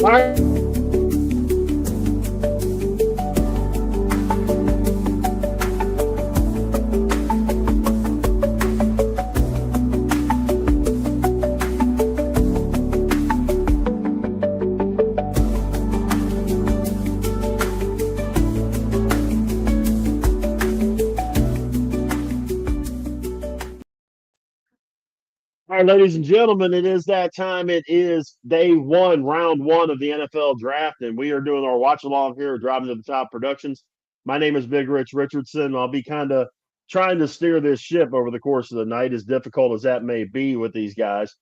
All right. All right, ladies and gentlemen, it is that time. It is day one, round one of the NFL draft, and we are doing our watch along here, Driving to the Top Productions. My name is Big Rich Richardson. I'll be kind of trying to steer this ship over the course of the night, as difficult as that may be with these guys.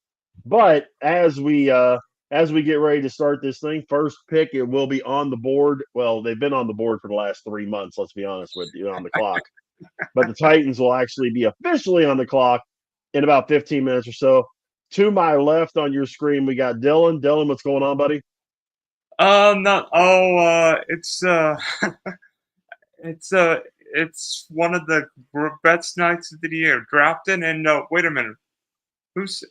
But as we get ready to start this thing, first pick it will be on the board. Well, they've been on the board for the last 3 months. Let's be honest with you, on the clock. But the Titans will actually be officially on the clock in about 15 minutes or so. To my left on your screen, we got Dylan. Dylan, what's going on, buddy? Not it's it's one of the best nights of the year. Drafting and wait a minute, who's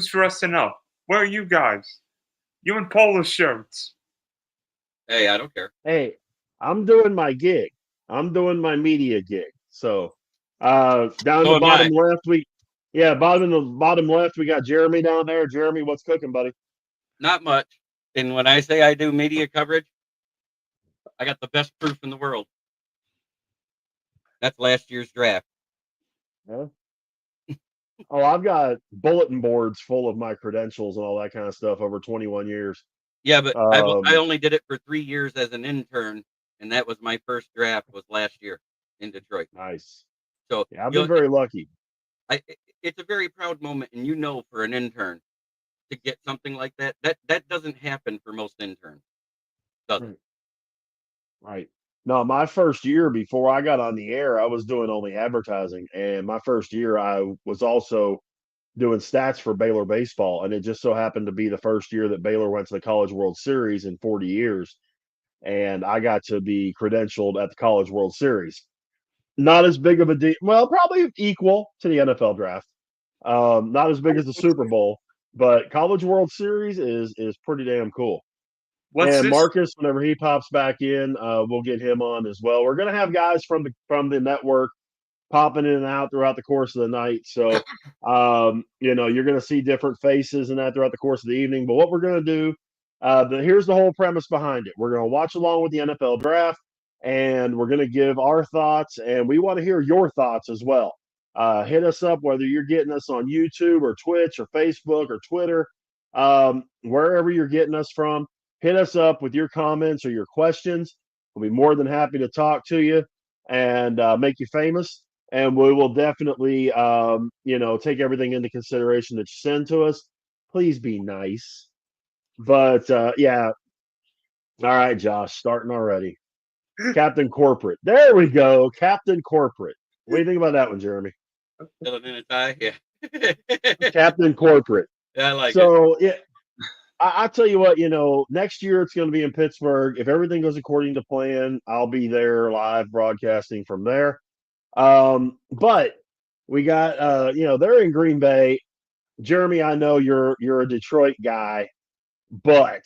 dressing up? Where are you guys? You in polo shirts? Hey, I don't care. Hey, I'm doing my gig. I'm doing my media gig. So down So the am I. bottom left, bottom left, we got Jeremy down there. Jeremy, what's cooking, buddy? Not much. And when I say I do media coverage, I got the best proof in the world. That's last year's draft. Huh? Oh, I've got bulletin boards full of my credentials and all that kind of stuff over 21 years. Yeah, but I only did it for 3 years as an intern, and that was my first draft was last year in Detroit. Nice. So Yeah, I've been very lucky. It's a very proud moment, and for an intern to get something like that doesn't happen for most interns. Doesn't. Right. No, my first year before I got on the air, I was doing only advertising. And my first year, I was also doing stats for Baylor baseball. And it just so happened to be the first year that Baylor went to the College World Series in 40 years. And I got to be credentialed at the College World Series. Not as big of a deal. Well, probably equal to the NFL draft. Not as big as the Super Bowl, but College World Series is pretty damn cool. What's And this? Marcus, whenever he pops back in, we'll get him on as well. We're gonna have guys from the network popping in and out throughout the course of the night. So, you're gonna see different faces and that throughout the course of the evening. But what we're gonna do, here's the whole premise behind it. We're gonna watch along with the NFL draft, and we're gonna give our thoughts, and we want to hear your thoughts as well. Hit us up whether you're getting us on YouTube or Twitch or Facebook or Twitter, wherever you're getting us from. Hit us up with your comments or your questions. We'll be more than happy to talk to you and make you famous. And we will definitely, take everything into consideration that you send to us. Please be nice. But yeah. All right, Josh, starting already. Captain Corporate. There we go. Captain Corporate. What do you think about that one, Jeremy? Still in a tie? Yeah. Captain Corporate. Yeah, I like it. So, yeah. I tell you what, next year it's going to be in Pittsburgh. If everything goes according to plan, I'll be there live broadcasting from there. But we got, they're in Green Bay. Jeremy, I know you're a Detroit guy, but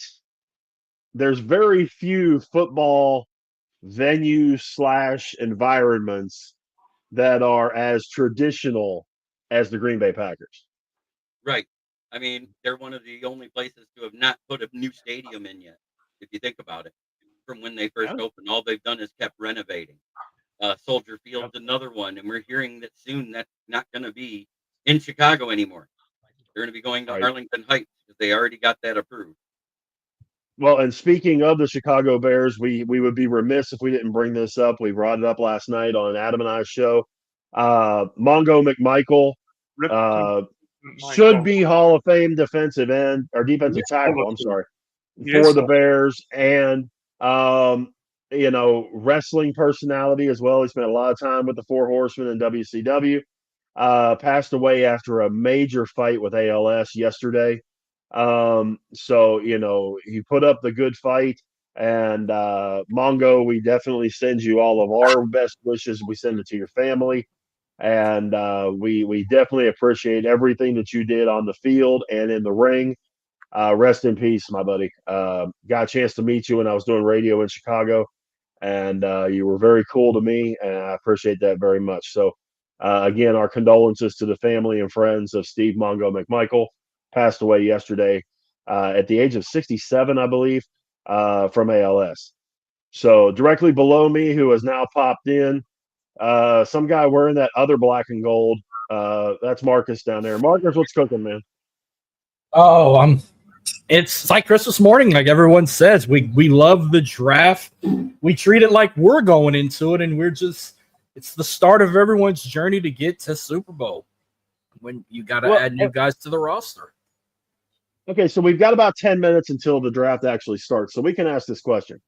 there's very few football venues / environments that are as traditional as the Green Bay Packers. Right. I mean, they're one of the only places to have not put a new stadium in yet, if you think about it. From when they first opened, all they've done is kept renovating. Soldier Field's another one, and we're hearing that soon that's not going to be in Chicago anymore. They're going to be going to Arlington Heights because they already got that approved. Well, and speaking of the Chicago Bears, we would be remiss if we didn't bring this up. We brought it up last night on Adam and I's show. Mongo McMichael should be Hall of Fame defensive end or defensive tackle. I'm sorry, for the Bears, and wrestling personality as well. He spent a lot of time with the Four Horsemen in WCW. Passed away after a major fight with ALS yesterday. So he put up the good fight, and Mongo, we definitely send you all of our best wishes. We send it to your family, and we definitely appreciate everything that you did on the field and in the ring. Rest in peace, my buddy. Got a chance to meet you when I was doing radio in Chicago, and you were very cool to me, and I appreciate that very much. So, again, our condolences to the family and friends of Steve Mongo McMichael, passed away yesterday at the age of 67, I believe, from ALS. So, directly below me, who has now popped in, some guy wearing that other black and gold. That's Marcus down there. Marcus, what's cooking, man? Oh, it's like Christmas morning, like everyone says. We love the draft. We treat it like we're going into it, and it's the start of everyone's journey to get to Super Bowl when you got to add new guys to the roster. Okay, so we've got about 10 minutes until the draft actually starts, so we can ask this question.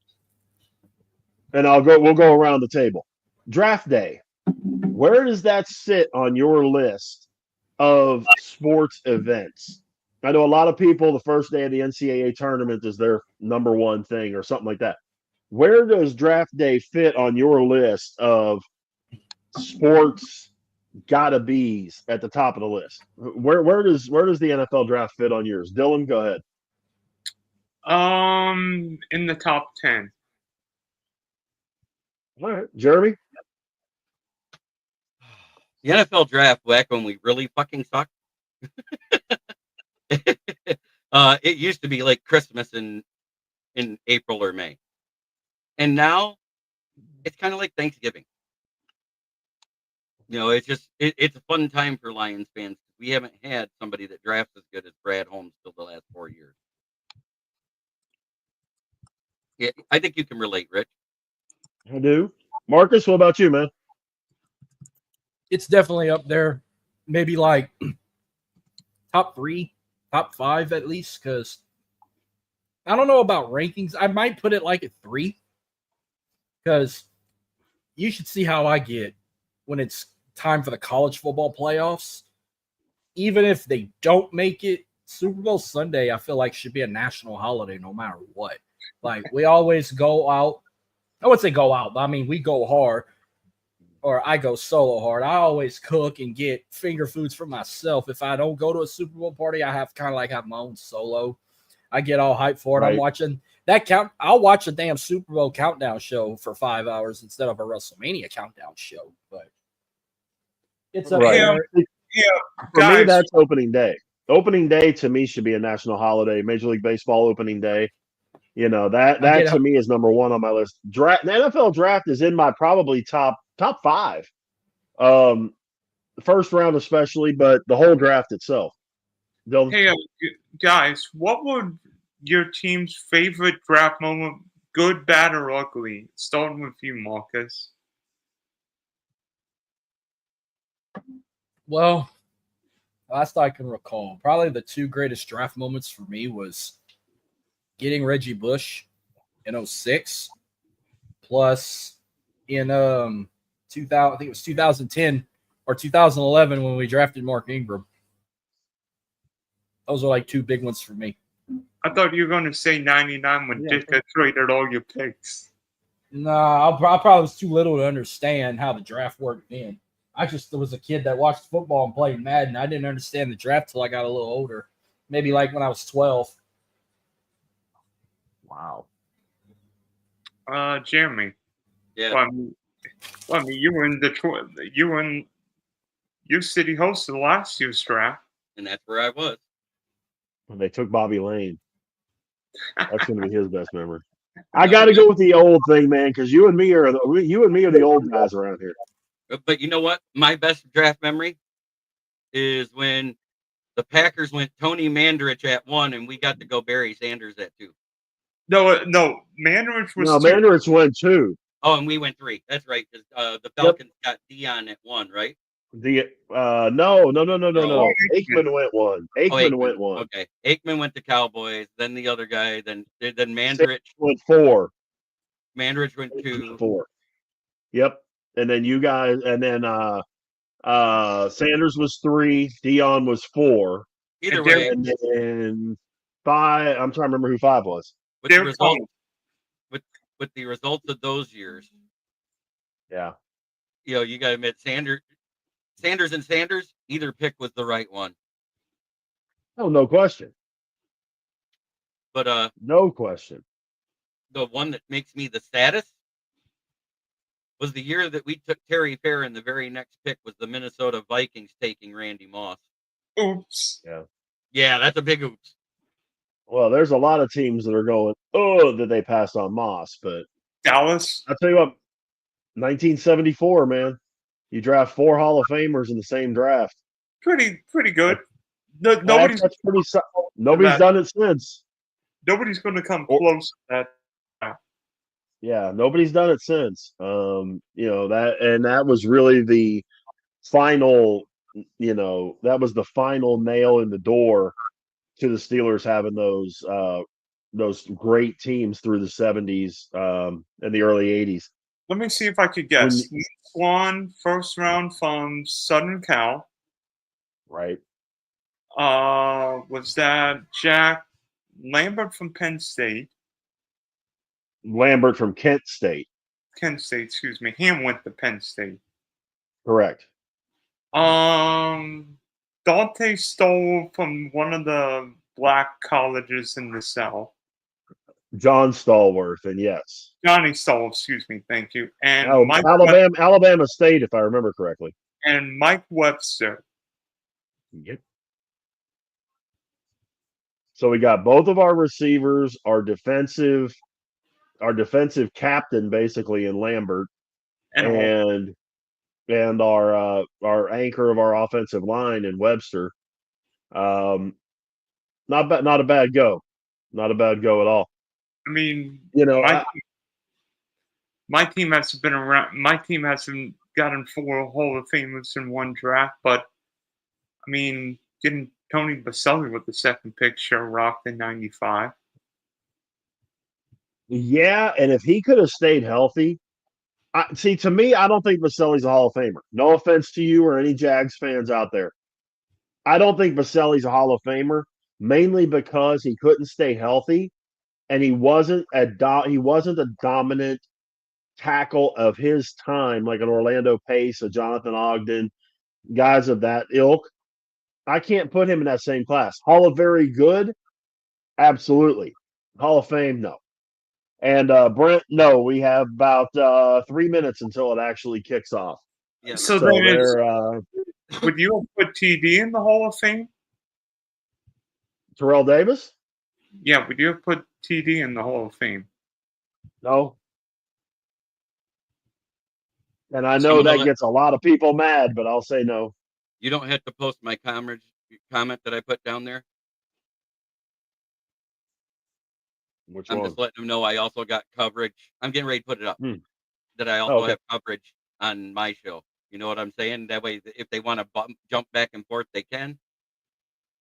And we'll go around the table. Draft day. Where does that sit on your list of sports events? I know a lot of people, the first day of the NCAA tournament is their number one thing or something like that. Where does draft day fit on your list of sports gotta be's at the top of the list? Where does the NFL draft fit on yours? Dylan, go ahead. In the top 10. All right, Jeremy. The NFL draft back when we really fucking sucked. It used to be like Christmas in April or May, and now it's kind of like Thanksgiving. You know, it's a fun time for Lions fans. We haven't had somebody that drafts as good as Brad Holmes till the last 4 years. Yeah, I think you can relate, Rich. I do. Marcus, what about you, man? It's definitely up there, maybe like top 3, top 5 at least, because I don't know about rankings. I might put it like at 3, because you should see how I get when it's time for the college football playoffs. Even if they don't make it, Super Bowl Sunday, I feel like should be a national holiday no matter what. Like, we always go out. I wouldn't say go out, but I mean, we go hard. Or I go solo hard. I always cook and get finger foods for myself. If I don't go to a Super Bowl party, I have my own solo. I get all hyped for it. Right. I'm watching that count. I'll watch a damn Super Bowl countdown show for 5 hours instead of a WrestleMania countdown show. But it's up Right. there. For me, that's opening day. Opening day to me should be a national holiday. Major League Baseball opening day. You know, that to me is number 1 on my list. The NFL draft is in my probably top 5. The first round especially, but the whole draft itself. Dylan? Hey, guys, what would your team's favorite draft moment, good, bad, or ugly? Starting with you, Marcus. Well, last I can recall, probably the 2 greatest draft moments for me was getting Reggie Bush in 2006, plus in 2000, I think it was 2010 or 2011 when we drafted Mark Ingram. Those are like 2 big ones for me. I thought you were going to say 99 when Ditka traded all your picks. No, I probably was too little to understand how the draft worked then. I just was a kid that watched football and played Madden. I didn't understand the draft till I got a little older. Maybe like when I was 12. Wow. Jeremy. Yeah. Well, I mean, you were in Detroit. You city hosted last year's draft. And that's where I was. When they took Bobby Lane. That's going to be his best memory. I got to go with the old thing, man, because you and me are the old guys around here. But you know what? My best draft memory is when the Packers went Tony Mandarich at 1, and we got to go Barry Sanders at 2. No, Mandarich was 2. Mandarich went 2. Oh, and we went 3. That's right. The Falcons got Dion at 1, right? No. Aikman went 1. Aikman went 1. Okay. Aikman went to Cowboys. Then the other guy. Then Mandarich went 4. Mandarich went 2. 4. Yep. And then you guys, and then Sanders was 3. Dion was 4. Either way. And then 5. I'm trying to remember who 5 was. With the results of those years. Yeah. You know, you got to admit, Sanders and Sanders, either pick was the right one. Oh, no question. But No question. the one that makes me the saddest was the year that we took Terry Fair, and the very next pick was the Minnesota Vikings taking Randy Moss. Oops. Yeah, that's a big oops. Well, there's a lot of teams that are going, oh, that they passed on Moss. But Dallas. I'll tell you what, 1974, man. You draft 4 Hall of Famers in the same draft. Pretty good. Nobody's That's pretty. Nobody's done it since. Nobody's going to come close to that. Yeah, nobody's done it since. That was really the final. That was the final nail in the door to the Steelers having those great teams through the 70s and the early 80s. Let me see if I could guess. Swan, first round from Southern Cal. Right. Was that Jack Lambert from Penn State? Lambert from Kent State. Kent State, excuse me. Ham went to Penn State. Correct. Dante Stoll from one of the black colleges in the South. John Stallworth, and yes. Johnny Stoll, excuse me, thank you. And Alabama State, if I remember correctly. And Mike Webster. Yep. So we got both of our receivers, our defensive captain basically in Lambert, and our anchor of our offensive line in Webster. Not a bad go. Not a bad go at all. I mean, my team hasn't been around. My team hasn't gotten 4 Hall of Famers in one draft, but I mean, getting Tony Baselli with the second pick sure rocked in '95. Yeah, and if he could have stayed healthy, to me, I don't think Baselli's a Hall of Famer. No offense to you or any Jags fans out there. I don't think Baselli's a Hall of Famer, mainly because he couldn't stay healthy, and he wasn't a dominant tackle of his time, like an Orlando Pace, a Jonathan Ogden, guys of that ilk. I can't put him in that same class. Hall of Very Good, absolutely. Hall of Fame, no. And Brent, no, we have about 3 minutes until it actually kicks off. Yeah. So then would you have put TD in the Hall of Fame? Terrell Davis? Yeah, would you have put TD in the Hall of Fame? No. And I know that gets a lot of people mad, but I'll say no. You don't have to post my comment that I put down there. I'm just letting them know I also got coverage. I'm getting ready to put it up. That I also have coverage on my show. You know what I'm saying? That way, if they want to jump back and forth, they can.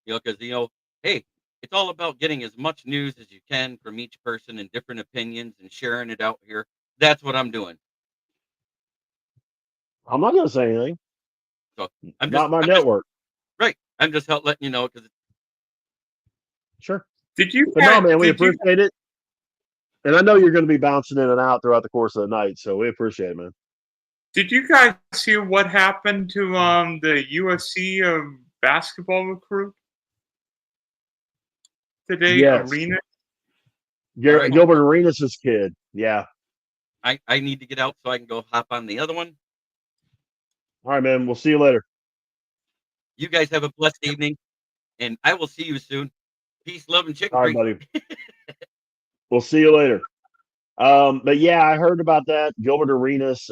Because, hey, it's all about getting as much news as you can from each person and different opinions and sharing it out here. That's what I'm doing. I'm not going to say anything. So I'm network. Right. I'm just letting you know. Sure. Did you? But no, man, we appreciate it. And I know you're going to be bouncing in and out throughout the course of the night, so we appreciate it, man. Did you guys hear what happened to the USC basketball recruit today? Yes. Arena. Gilbert Arenas' kid. Yeah. I need to get out so I can go hop on the other one. All right, man. We'll see you later. You guys have a blessed evening, and I will see you soon. Peace, love, and chicken. All right, buddy. We'll see you later. But yeah, I heard about that. Gilbert Arenas'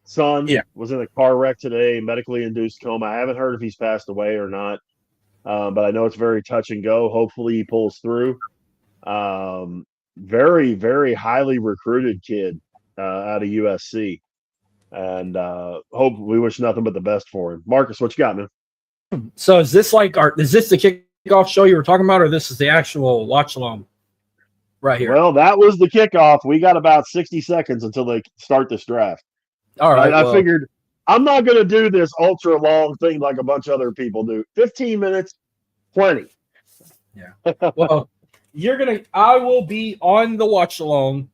son was in a car wreck today, medically induced coma. I haven't heard if he's passed away or not, but I know it's very touch and go. Hopefully he pulls through. Very, very highly recruited kid out of USC. And we wish nothing but the best for him. Marcus, what you got, man? So is this the kickoff show you were talking about, or this is the actual watch along right here? Well, that was the kickoff. We got about 60 seconds until they start this draft. All right. I figured I'm not going to do this ultra long thing like a bunch of other people do. 15 minutes, plenty. Yeah. Well, I will be on the watch along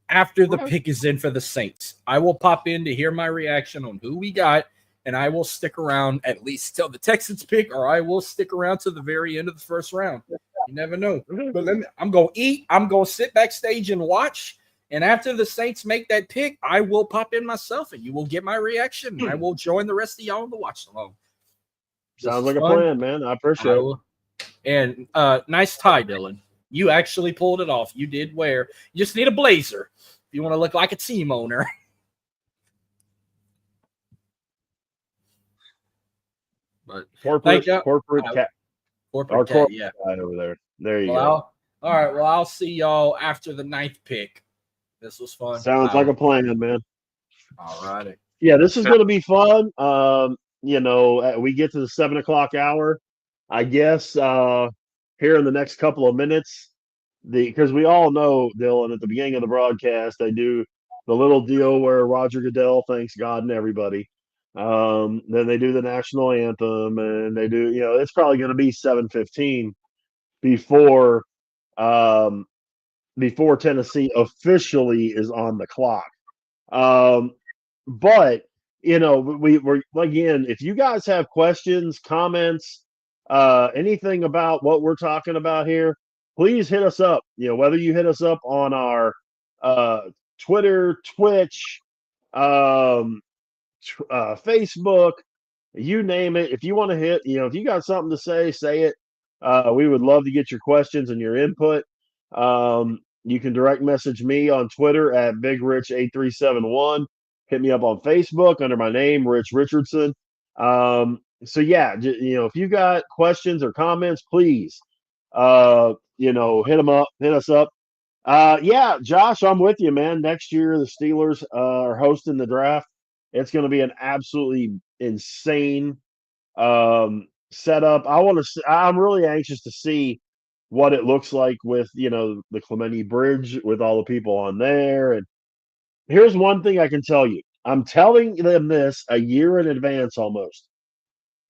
after the pick is in for the Saints. I will pop in to hear my reaction on who we got, and I will stick around at least till the Texans pick, or I will stick around to the very end of the first round. You never know. But I'm going to eat. I'm going to sit backstage and watch. And after the Saints make that pick, I will pop in myself and you will get my reaction. I will join the rest of y'all in the watch along. Sounds like a plan, man. I appreciate it. And nice tie, Dylan. You actually pulled it off. You did wear. You just need a blazer if you want to look like a team owner. But corporate cat. Corporate cat, yeah. Over there. There you go. All right. Well, I'll see y'all after the 9th pick. This was fun. Sounds like a plan, man. All righty. Yeah, this is going to be fun. We get to the 7 o'clock hour. I guess here in the next couple of minutes, because we all know, Dylan, at the beginning of the broadcast, they do the little deal where Roger Goodell thanks God and everybody. Then they do the national anthem, and they do, it's probably going to be 7:15 before Tennessee officially is on the clock. But we're again, if you guys have questions, comments, anything about what we're talking about here, please hit us up. Whether you hit us up on our Twitter, Twitch, Facebook, you name it. If you want to hit, if you got something to say it. We would love to get your questions and your input. You can direct message me on Twitter at BigRich8371. Hit me up on Facebook under my name, Rich Richardson. So yeah, if you got questions or comments, please, hit us up. Yeah, Josh, I'm with you, man. Next year, the Steelers are hosting the draft. It's going to be an absolutely insane setup. I'm really anxious to see what it looks like with, the Clementi Bridge with all the people on there. And here's one thing I can tell you. I'm telling them this a year in advance almost.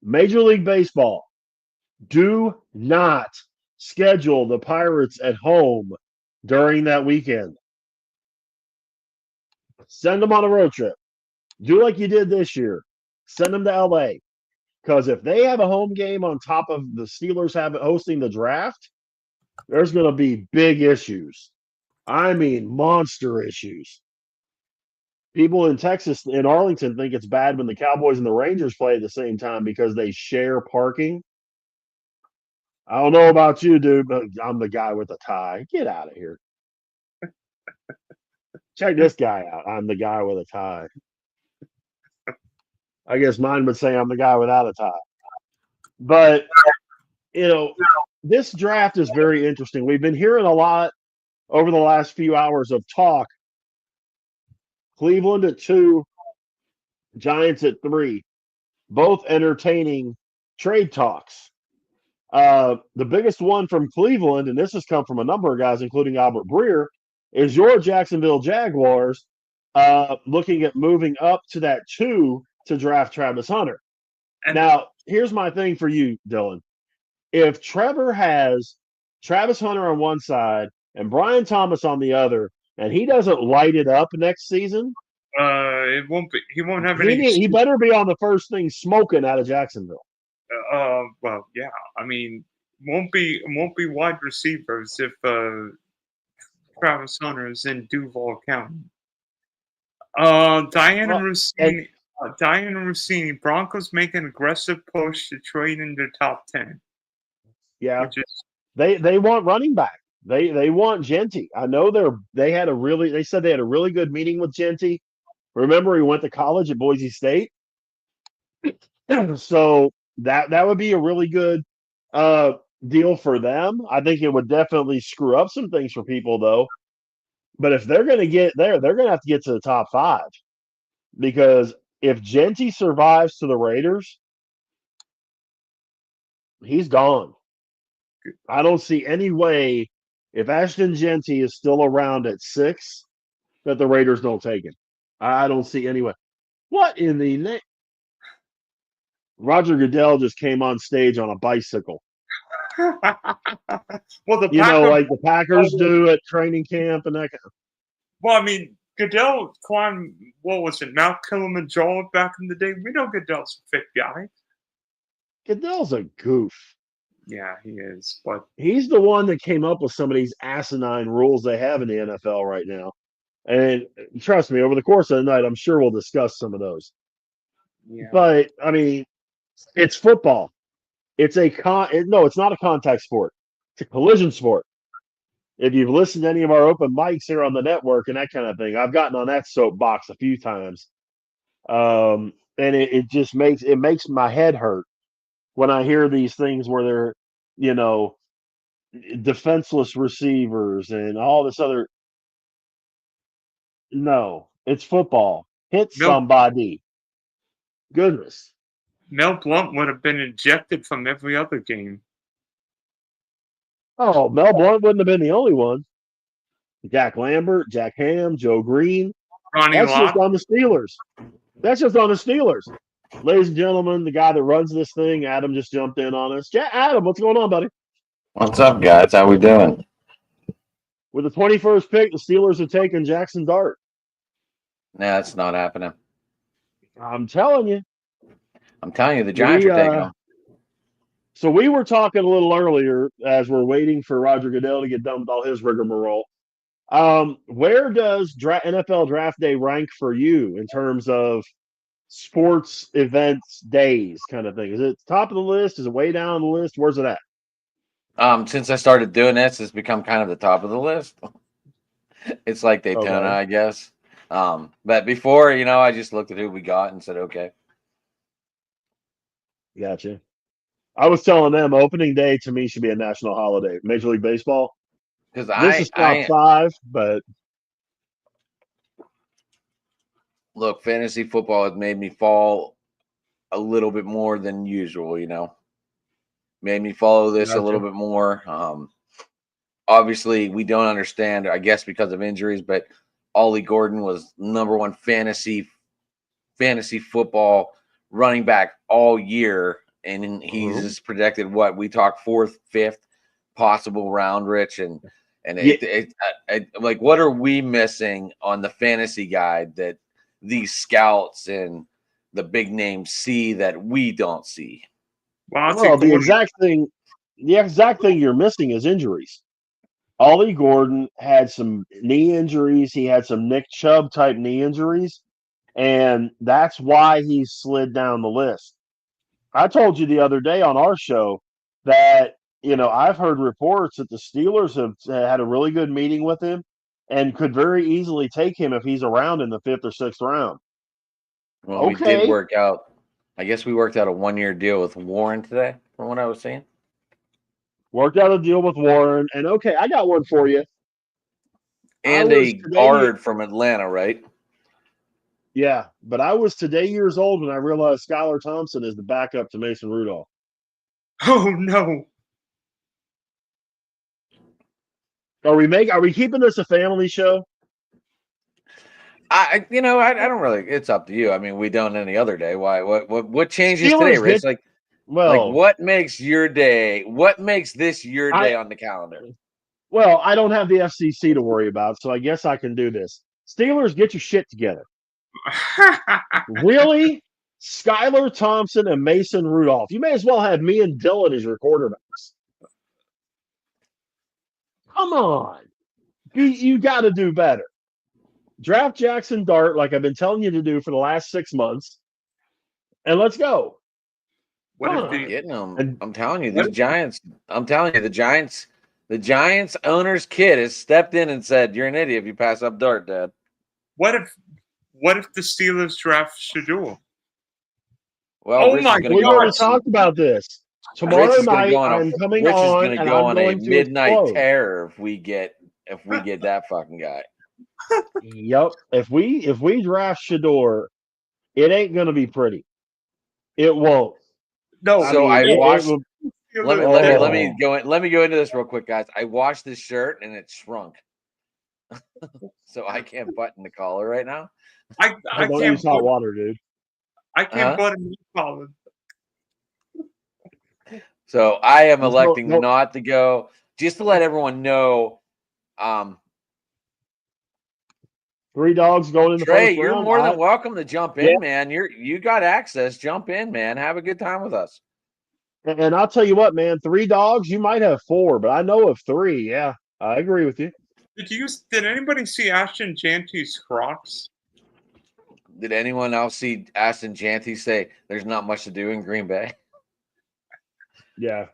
Major League Baseball, do not schedule the Pirates at home during that weekend. Send them on a road trip. Do like you did this year. Send them to LA. Because if they have a home game on top of the Steelers hosting the draft, there's going to be big issues. I mean, monster issues. People in Texas, in Arlington, think it's bad when the Cowboys and the Rangers play at the same time because they share parking. I don't know about you, dude, but I'm the guy with the tie. Get out of here. Check this guy out. I'm the guy with a tie. I guess mine would say I'm the guy without a tie. But, this draft is very interesting. We've been hearing a lot over the last few hours of talk. Cleveland at 2, Giants at 3, both entertaining trade talks. The biggest one from Cleveland, and this has come from a number of guys, including Albert Breer, is your Jacksonville Jaguars looking at moving up to that 2 to draft Travis Hunter. Now, here's my thing for you, Dylan. If Trevor has Travis Hunter on one side and Brian Thomas on the other, and he doesn't light it up next season, it won't be. He won't have any. He better be on the first thing smoking out of Jacksonville. Well, yeah. I mean, won't be wide receivers if Travis Hunter is in Duval County. Diana Rossini, Broncos make an aggressive push to trade into top 10. Yeah, they want running back. They want Genty. I know they said they had a really good meeting with Genty. Remember, he went to college at Boise State. So that would be a really good deal for them. I think it would definitely screw up some things for people, though. But if they're going to get there, they're going to have to get to the top 5. Because if Genty survives to the Raiders, he's gone. I don't see any way, if Ashton Genty is still around at 6, that the Raiders don't take him. I don't see any way. What in the name? Roger Goodell just came on stage on a bicycle. Well, like the Packers do at training camp and that kind of. Well, I mean, Goodell climbed, what was it, Mount Kilimanjaro back in the day? We know Goodell's a fit guy. Goodell's a goof. Yeah, he is. But He's the one that came up with some of these asinine rules they have in the NFL right now. And trust me, over the course of the night, I'm sure we'll discuss some of those. yeah, But I mean, it's football. It's no, it's not a contact sport. It's a collision sport. If you've listened to any of our open mics here on the network and that kind of thing, I've gotten on that soapbox a few times. And it just makes my head hurt when I hear these things where they're, you know, defenseless receivers and all this other. No, it's football. Hit Mel somebody. Goodness. Blunt would have been ejected from every other game. Oh, Mel Blount wouldn't have been the only one. Jack Lambert, Jack Ham, Joe Green. Ronnie That's just Lott. on the Steelers. That's just on the Steelers. Ladies and gentlemen, the guy that runs this thing, Adam, just jumped in on us. Adam, what's going on, buddy? What's up, guys? How we doing? With the 21st pick, the Steelers have taken Jackson Dart. Nah, it's not happening. I'm telling you. I'm telling you, the Giants are taking them. So we were talking a little earlier as we're waiting for Roger Goodell to get done with all his rigmarole. Where does NFL Draft Day rank for you in terms of sports events days kind of thing? Is it top of the list? Is it way down on the list? Where's it at? Since I started doing this, it's become kind of the top of the list. It's like Daytona, Okay. I guess. But before, I just looked at who we got and said, okay. Gotcha. I was telling them opening day to me should be a national holiday. Major League Baseball. Because This is top 5, but look, fantasy football has made me fall a little bit more than usual, Made me follow this a little bit more. Obviously, we don't understand, I guess, because of injuries, but Ollie Gordon was #1 fantasy football running back all year, and he's just projected we talk 4th, 5th possible round, Rich, and like, what are we missing on the fantasy guide that these scouts and the big names see that we don't see? Well, the exact thing you're missing is injuries. Ollie Gordon had some knee injuries. He had some Nick Chubb type knee injuries, and that's why he slid down the list. I told you the other day on our show that, I've heard reports that the Steelers have had a really good meeting with him and could very easily take him if he's around in the 5th or 6th round. Well, we did work out. I guess we worked out a 1-year deal with Warren today, from what I was saying. Worked out a deal with Warren, and I got one for you. And a guard from Atlanta, right? Yeah, but I was today years old when I realized Skylar Thompson is the backup to Mason Rudolph. Oh no! Are we keeping this a family show? I don't really. It's up to you. I mean, we don't any other day. Why? What changes today, Rich? Like what makes your day? What makes this your day on the calendar? Well, I don't have the FCC to worry about, so I guess I can do this. Steelers, get your shit together. Really? Skylar Thompson and Mason Rudolph. You may as well have me and Dylan as your quarterbacks. Come on. You got to do better. Draft Jackson Dart like I've been telling you to do for the last 6 months, and let's go. Getting them? I'm telling you, these Giants. I'm telling you, the Giants owner's kid has stepped in and said, "You're an idiot if you pass up Dart, Dad." What if the Steelers draft Shador? Well, we already talked about this. Tomorrow night, I'm coming Rich on, is going to go on a midnight terror if we get that fucking guy. Yep. If we draft Shador, it ain't going to be pretty. It won't. No. So I watched. Let me go into this real quick, guys. I washed this shirt and it shrunk, so I can't button the collar right now. I don't use hot water, dude. I can't button the collar. So I am electing not to go. Just to let everyone know, 3 dogs going in the Trey, first you're round. more than welcome to jump in, man. You got access. Jump in, man. Have a good time with us. And I'll tell you what, man, 3 dogs, you might have 4, but I know of 3. Yeah, I agree with you. Did anybody see Ashton Janty's Crocs? Did anyone else see Aston Janty say there's not much to do in Green Bay? Yeah.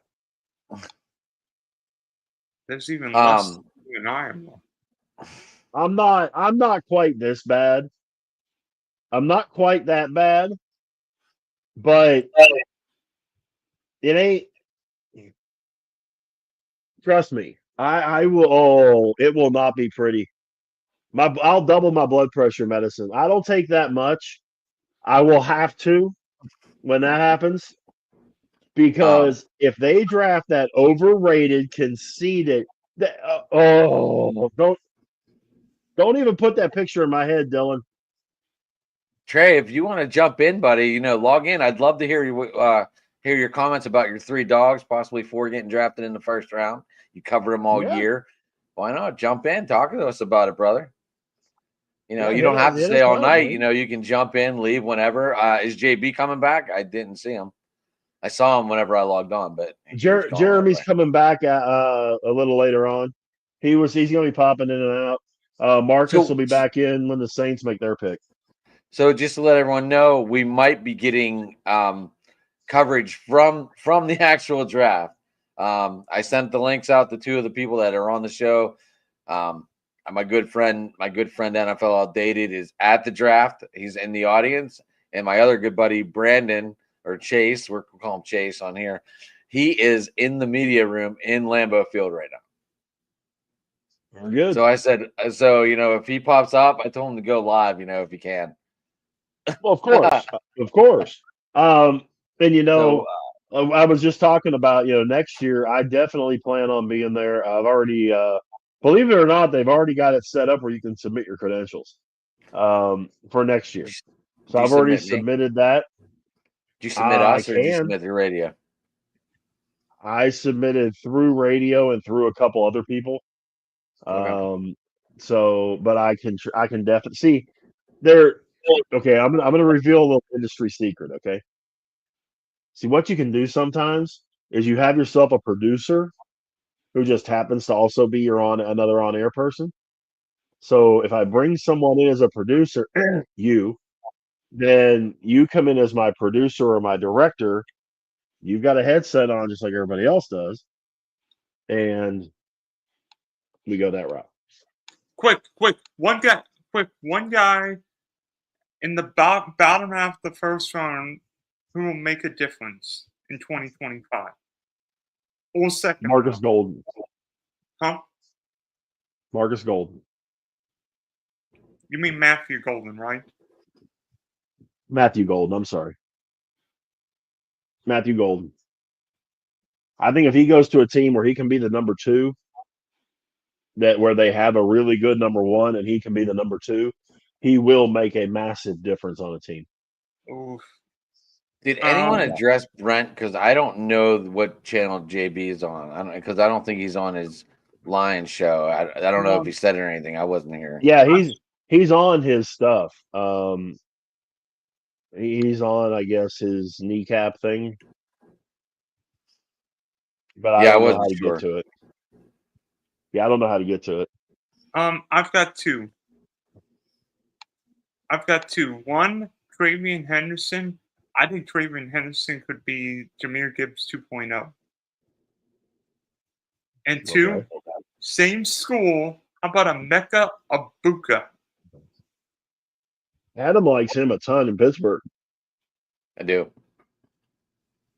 There's even less Um, than I am. I'm not quite this bad. I'm not quite that bad, but it ain't. Trust me, I will. Oh, it will not be pretty. I'll double my blood pressure medicine. I don't take that much. I will have to when that happens because if they draft that overrated, conceited, don't even put that picture in my head, Dylan. Trey, if you want to jump in, buddy, log in. I'd love to hear your comments about your 3 dogs, possibly 4 getting drafted in the first round. You covered them all Yeah. year. Why not jump in? Talk to us about it, brother. Yeah, You don't have to hit stay us all up, night. man. You can jump in, leave whenever. Is JB coming back? I didn't see him. I saw him whenever I logged on, but he was gone Jeremy's right coming back a little later on. He's going to be popping in and out. Marcus will be back in when the Saints make their pick. So just to let everyone know, we might be getting coverage from the actual draft. I sent the links out to 2 of the people that are on the show. My good friend NFL Outdated is at the draft. He's in the audience, and my other good buddy Brandon or Chase, we're calling him Chase on here. He is in the media room in Lambeau Field right now. Very good. So I said, if he pops up, I told him to go live, if he can. Well, of course, of course. And I was just talking about next year. I definitely plan on being there. I've already, believe it or not, they've already got it set up where you can submit your credentials for next year. So I've already submitted that. Did you submit us or did you can. submit the radio? I submitted through radio and through a couple other people. Okay. But I can definitely see there. Okay, I'm gonna reveal a little industry secret. Okay, see what you can do sometimes is you have yourself a producer who just happens to also be another on air person. So if I bring someone in as a producer, then you come in as my producer or my director. You've got a headset on just like everybody else does, and we go that route. Quick, one guy in the bottom half of the first round who will make a difference in 2025. Or second Marcus round. Golden. Huh? Marcus Golden. You mean Matthew Golden, right? Matthew Golden. I'm sorry. Matthew Golden. I think if he goes to a team where he can be the number 2, where they have a really good number 1 and he can be the number 2, he will make a massive difference on a team. Oof. Did anyone address Brent? Because I don't know what channel JB is on. Because I don't think he's on his Lion show. I don't know if he said it or anything. I wasn't here. Yeah, he's on his stuff. He's on, I guess, his kneecap thing. But I don't know how to get to it. Yeah, I don't know how to get to it. I've got 2. One, Travian Henderson. I think Travian Henderson could be Jahmyr Gibbs 2.0. And 2, same school. How about Emeka Egbuka? Adam likes him a ton in Pittsburgh. I do.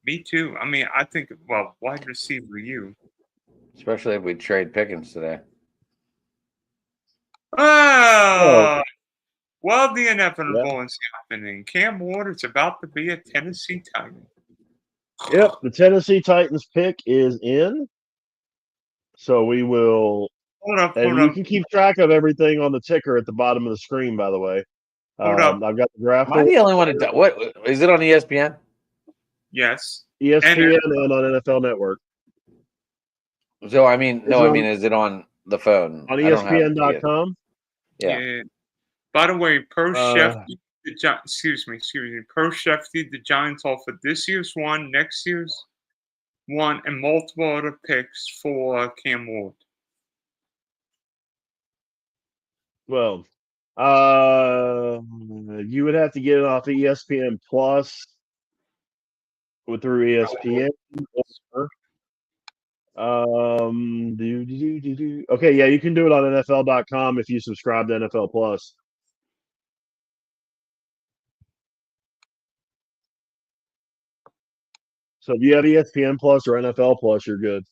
Me too. I mean, I think, wide receiver, you. Especially if we trade Pickens today. Well, the inevitable is happening. Cam Ward is about to be a Tennessee Titan. Yep, the Tennessee Titans pick is in. So we will. Hold up. You can keep track of everything on the ticker at the bottom of the screen, by the way. Hold up. I've got the draft. Am I the only one? What is it on ESPN? Yes. ESPN and on NFL Network. So I mean, is it on the phone? On ESPN.com? Yeah. By the way, per Shefty, the Giants offered this year's one, next year's 1, and multiple other picks for Cam Ward. Well, you would have to get it off of ESPN Plus through ESPN. Okay, yeah, you can do it on NFL.com if you subscribe to NFL Plus. So if you have ESPN Plus or NFL Plus, you're good.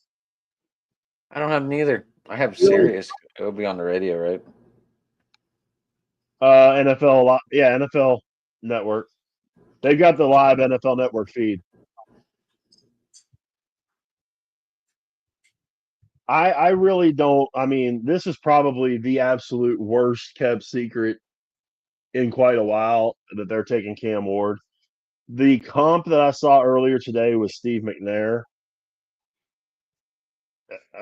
I don't have neither. I have Sirius. It'll be on the radio, right? NFL Network. They've got the live NFL Network feed. I really don't. I mean, this is probably the absolute worst kept secret in quite a while that they're taking Cam Ward. The comp that I saw earlier today was Steve McNair.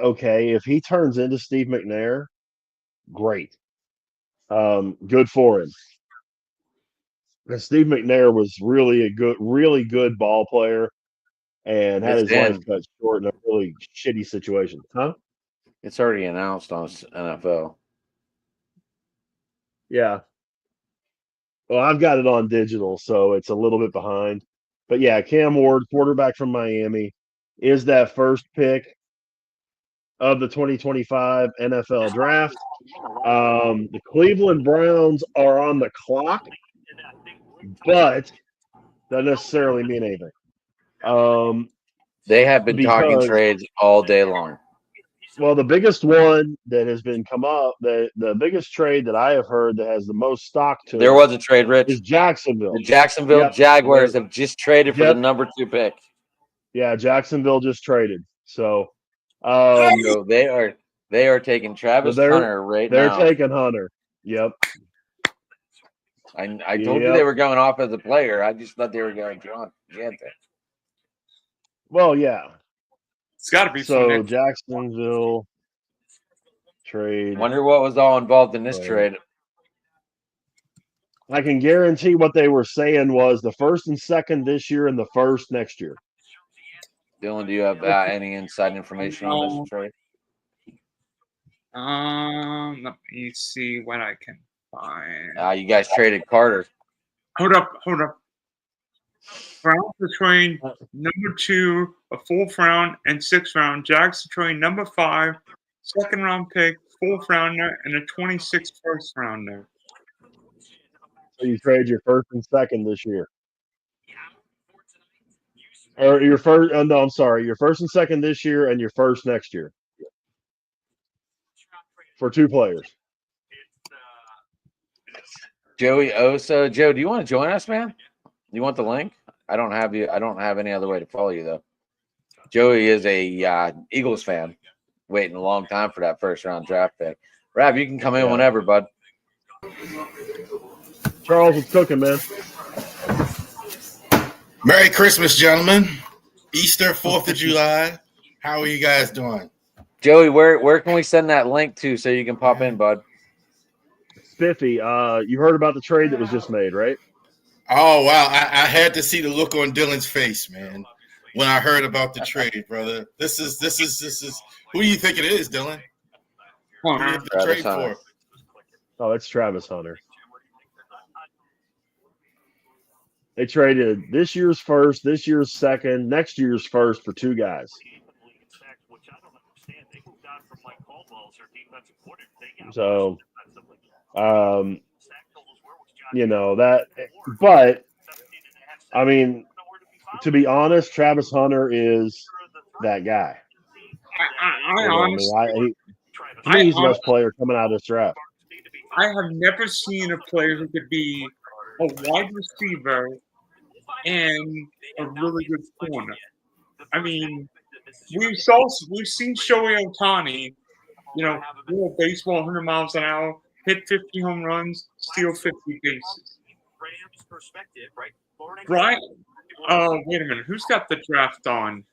Okay, if he turns into Steve McNair, great. Good for him. And Steve McNair was really good ball player and had his life cut short in a really shitty situation. Huh? It's already announced on NFL. Yeah. Well, I've got it on digital, so it's a little bit behind. But yeah, Cam Ward, quarterback from Miami, is that first pick of the 2025 NFL draft. The Cleveland Browns are on the clock, but doesn't necessarily mean anything. They have been talking trades all day long. Well, the biggest one that has been come up, the biggest trade that I have heard that has the most stock to there was a trade, Rich. Is Jacksonville. The Jacksonville Jaguars have just traded for the number 2 pick. Yeah, Jacksonville just traded. So they are taking Travis Hunter right now. They're taking Hunter. Yep. I told you they were going off as a player. I just thought they were going to get that. Well, yeah. It's got to be so Jacksonville trade. Wonder what was all involved in this trade. I can guarantee what they were saying was the first and second this year and the first next year. Dylan, do you have any inside information on this trade? Let me see what I can find. You guys traded Carter. Hold up. Browns are trading number 2, a 4th round, and 6th round. Jags are trading number 5, 2nd round pick, 4th rounder, and a 26th first rounder. So you trade your first and second this year. Or your first? No, I'm sorry. Your first and second this year, and your first next year. For 2 players. Joey Oso. Joe, do you want to join us, man? You want the link? I don't have any other way to follow you though. Joey is a Eagles fan, waiting a long time for that first round draft pick. Rav, you can come in whenever, bud. Charles is cooking, man. Merry Christmas, gentlemen. Easter, 4th of July. How are you guys doing? Joey, where can we send that link to so you can pop in, bud? Spiffy, you heard about the trade that was just made, right? Oh, wow. I had to see the look on Dylan's face, man, when I heard about the trade, brother. This is who do you think it is, Dylan? Who do you have the trade for? Oh, it's Travis Hunter. They traded this year's first, this year's second, next year's first for 2 guys. So, that, but I mean, to be honest, Travis Hunter is that guy. To me, he's the best player coming out of this draft. I have never seen a player who could be a wide receiver and a really good corner. I mean, we've seen Shohei Ohtani, do a baseball 100 miles an hour, hit 50 home runs, steal 50 bases. Brian, wait a minute. Who's got the draft on?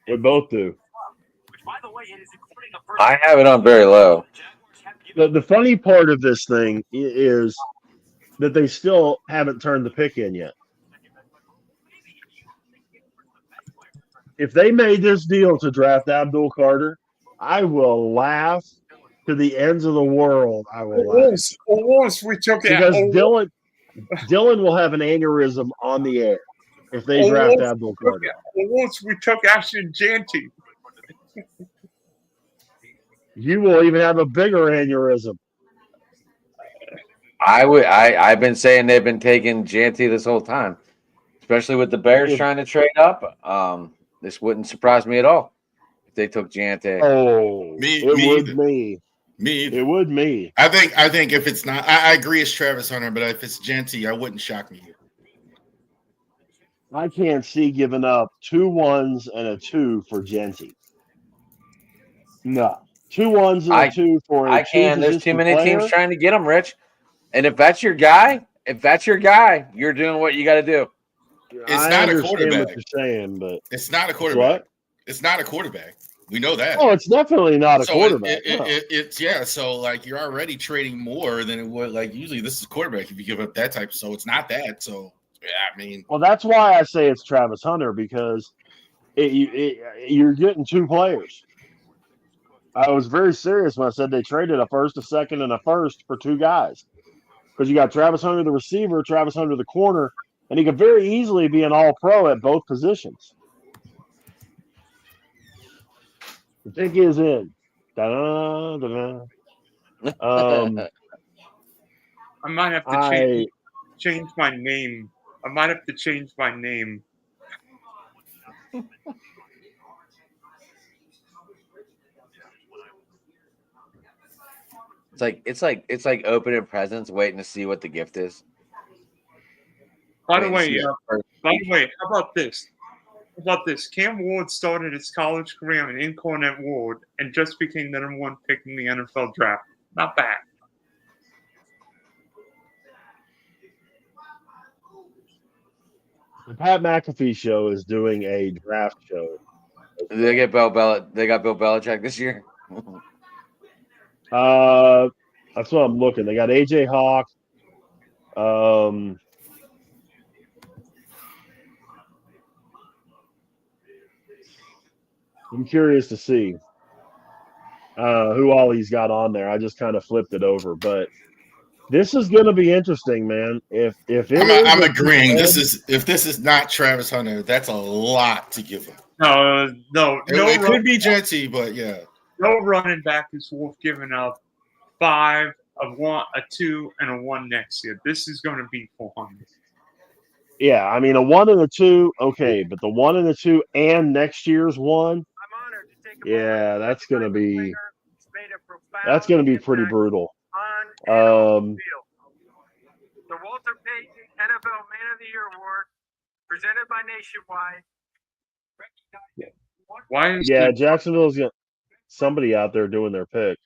We both do. I have it on very low. The funny part of this thing is that they still haven't turned the pick in yet. if they made this deal to draft Abdul Carter, I will laugh to the ends of the world. I will laugh. Almost we took Because it. Dylan will have an aneurysm on the air if they draft Abdul Carter. Almost we took Ashton Janty. You will even have a bigger aneurysm. I've been saying they've been taking Janty this whole time, especially with the Bears trying to trade up. This wouldn't surprise me at all if they took Janty. Oh, Me would either. me. It would me. I think if it's not, I agree it's Travis Hunter, but if it's Genty, I wouldn't shock me. I can't see giving up 2 1s and a 2 for Genty. No. 2 1s and a 2 for a I can. There's too many player. teams trying to get him, Rich. And if that's your guy, you're doing what you got to do. It's not a quarterback. What you're saying, but it's not a quarterback. What? It's not a quarterback. We know that. Oh, it's definitely not a quarterback. It's yeah. So like you're already trading more than it would. Like usually this is quarterback if you give up that type. So it's not that. So yeah, I mean. Well, that's why I say it's Travis Hunter because you're getting 2 players. I was very serious when I said they traded a first, a second, and a first for 2 guys. Because you got Travis Hunter, the receiver, Travis Hunter, the corner, and he could very easily be an all-pro at both positions. The pick is in. Da-da-da-da. I might have to change my name. I might have to change my name. It's like opening presents, waiting to see what the gift is. By the way, how about this? How about this? Cam Ward started his college career in Incarnate Ward and just became the #1 pick in the NFL draft. Not bad. The Pat McAfee show is doing a draft show. They got Bill Belichick this year. That's what I'm looking. They got AJ Hawk. I'm curious to see who all he's got on there. I just kind of flipped it over, but this is going to be interesting, man. I'm agreeing. If this is not Travis Hunter, that's a lot to give him. No. It could be Genty, but yeah. No running back is worth giving up 5, a 1, a 2, and a 1 next year. This is going to be 400. Yeah, I mean a 1 and a 2, okay, but the 1 and the 2 and next year's 1, yeah, that's going to be pretty brutal. The Walter Payton NFL Man of the Year Award, presented by Nationwide. Why is Jacksonville's got somebody out there doing their pick.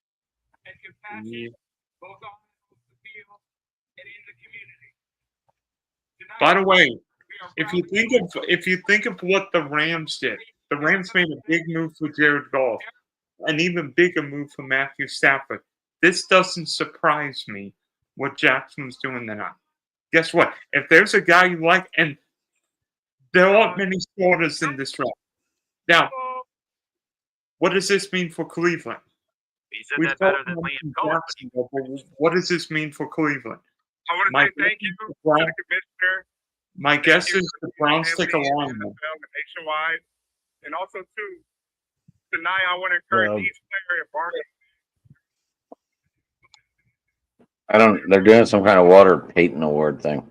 By the way, if you think of what the Rams did, the Rams made a big move for Jared Goff, an even bigger move for Matthew Stafford. This doesn't surprise me what Jackson's doing tonight. Guess what? If there's a guy you like, and there aren't many starters in this draft. Now, what does this mean for Cleveland? He said that better than Liam Cohen. What does this mean for Cleveland? I want to say thank you to the commissioner. My guess is the Browns take a lineman. Nationwide. And also, too, tonight I want to encourage each player at Barkley. They're doing some kind of Walter Payton Award thing.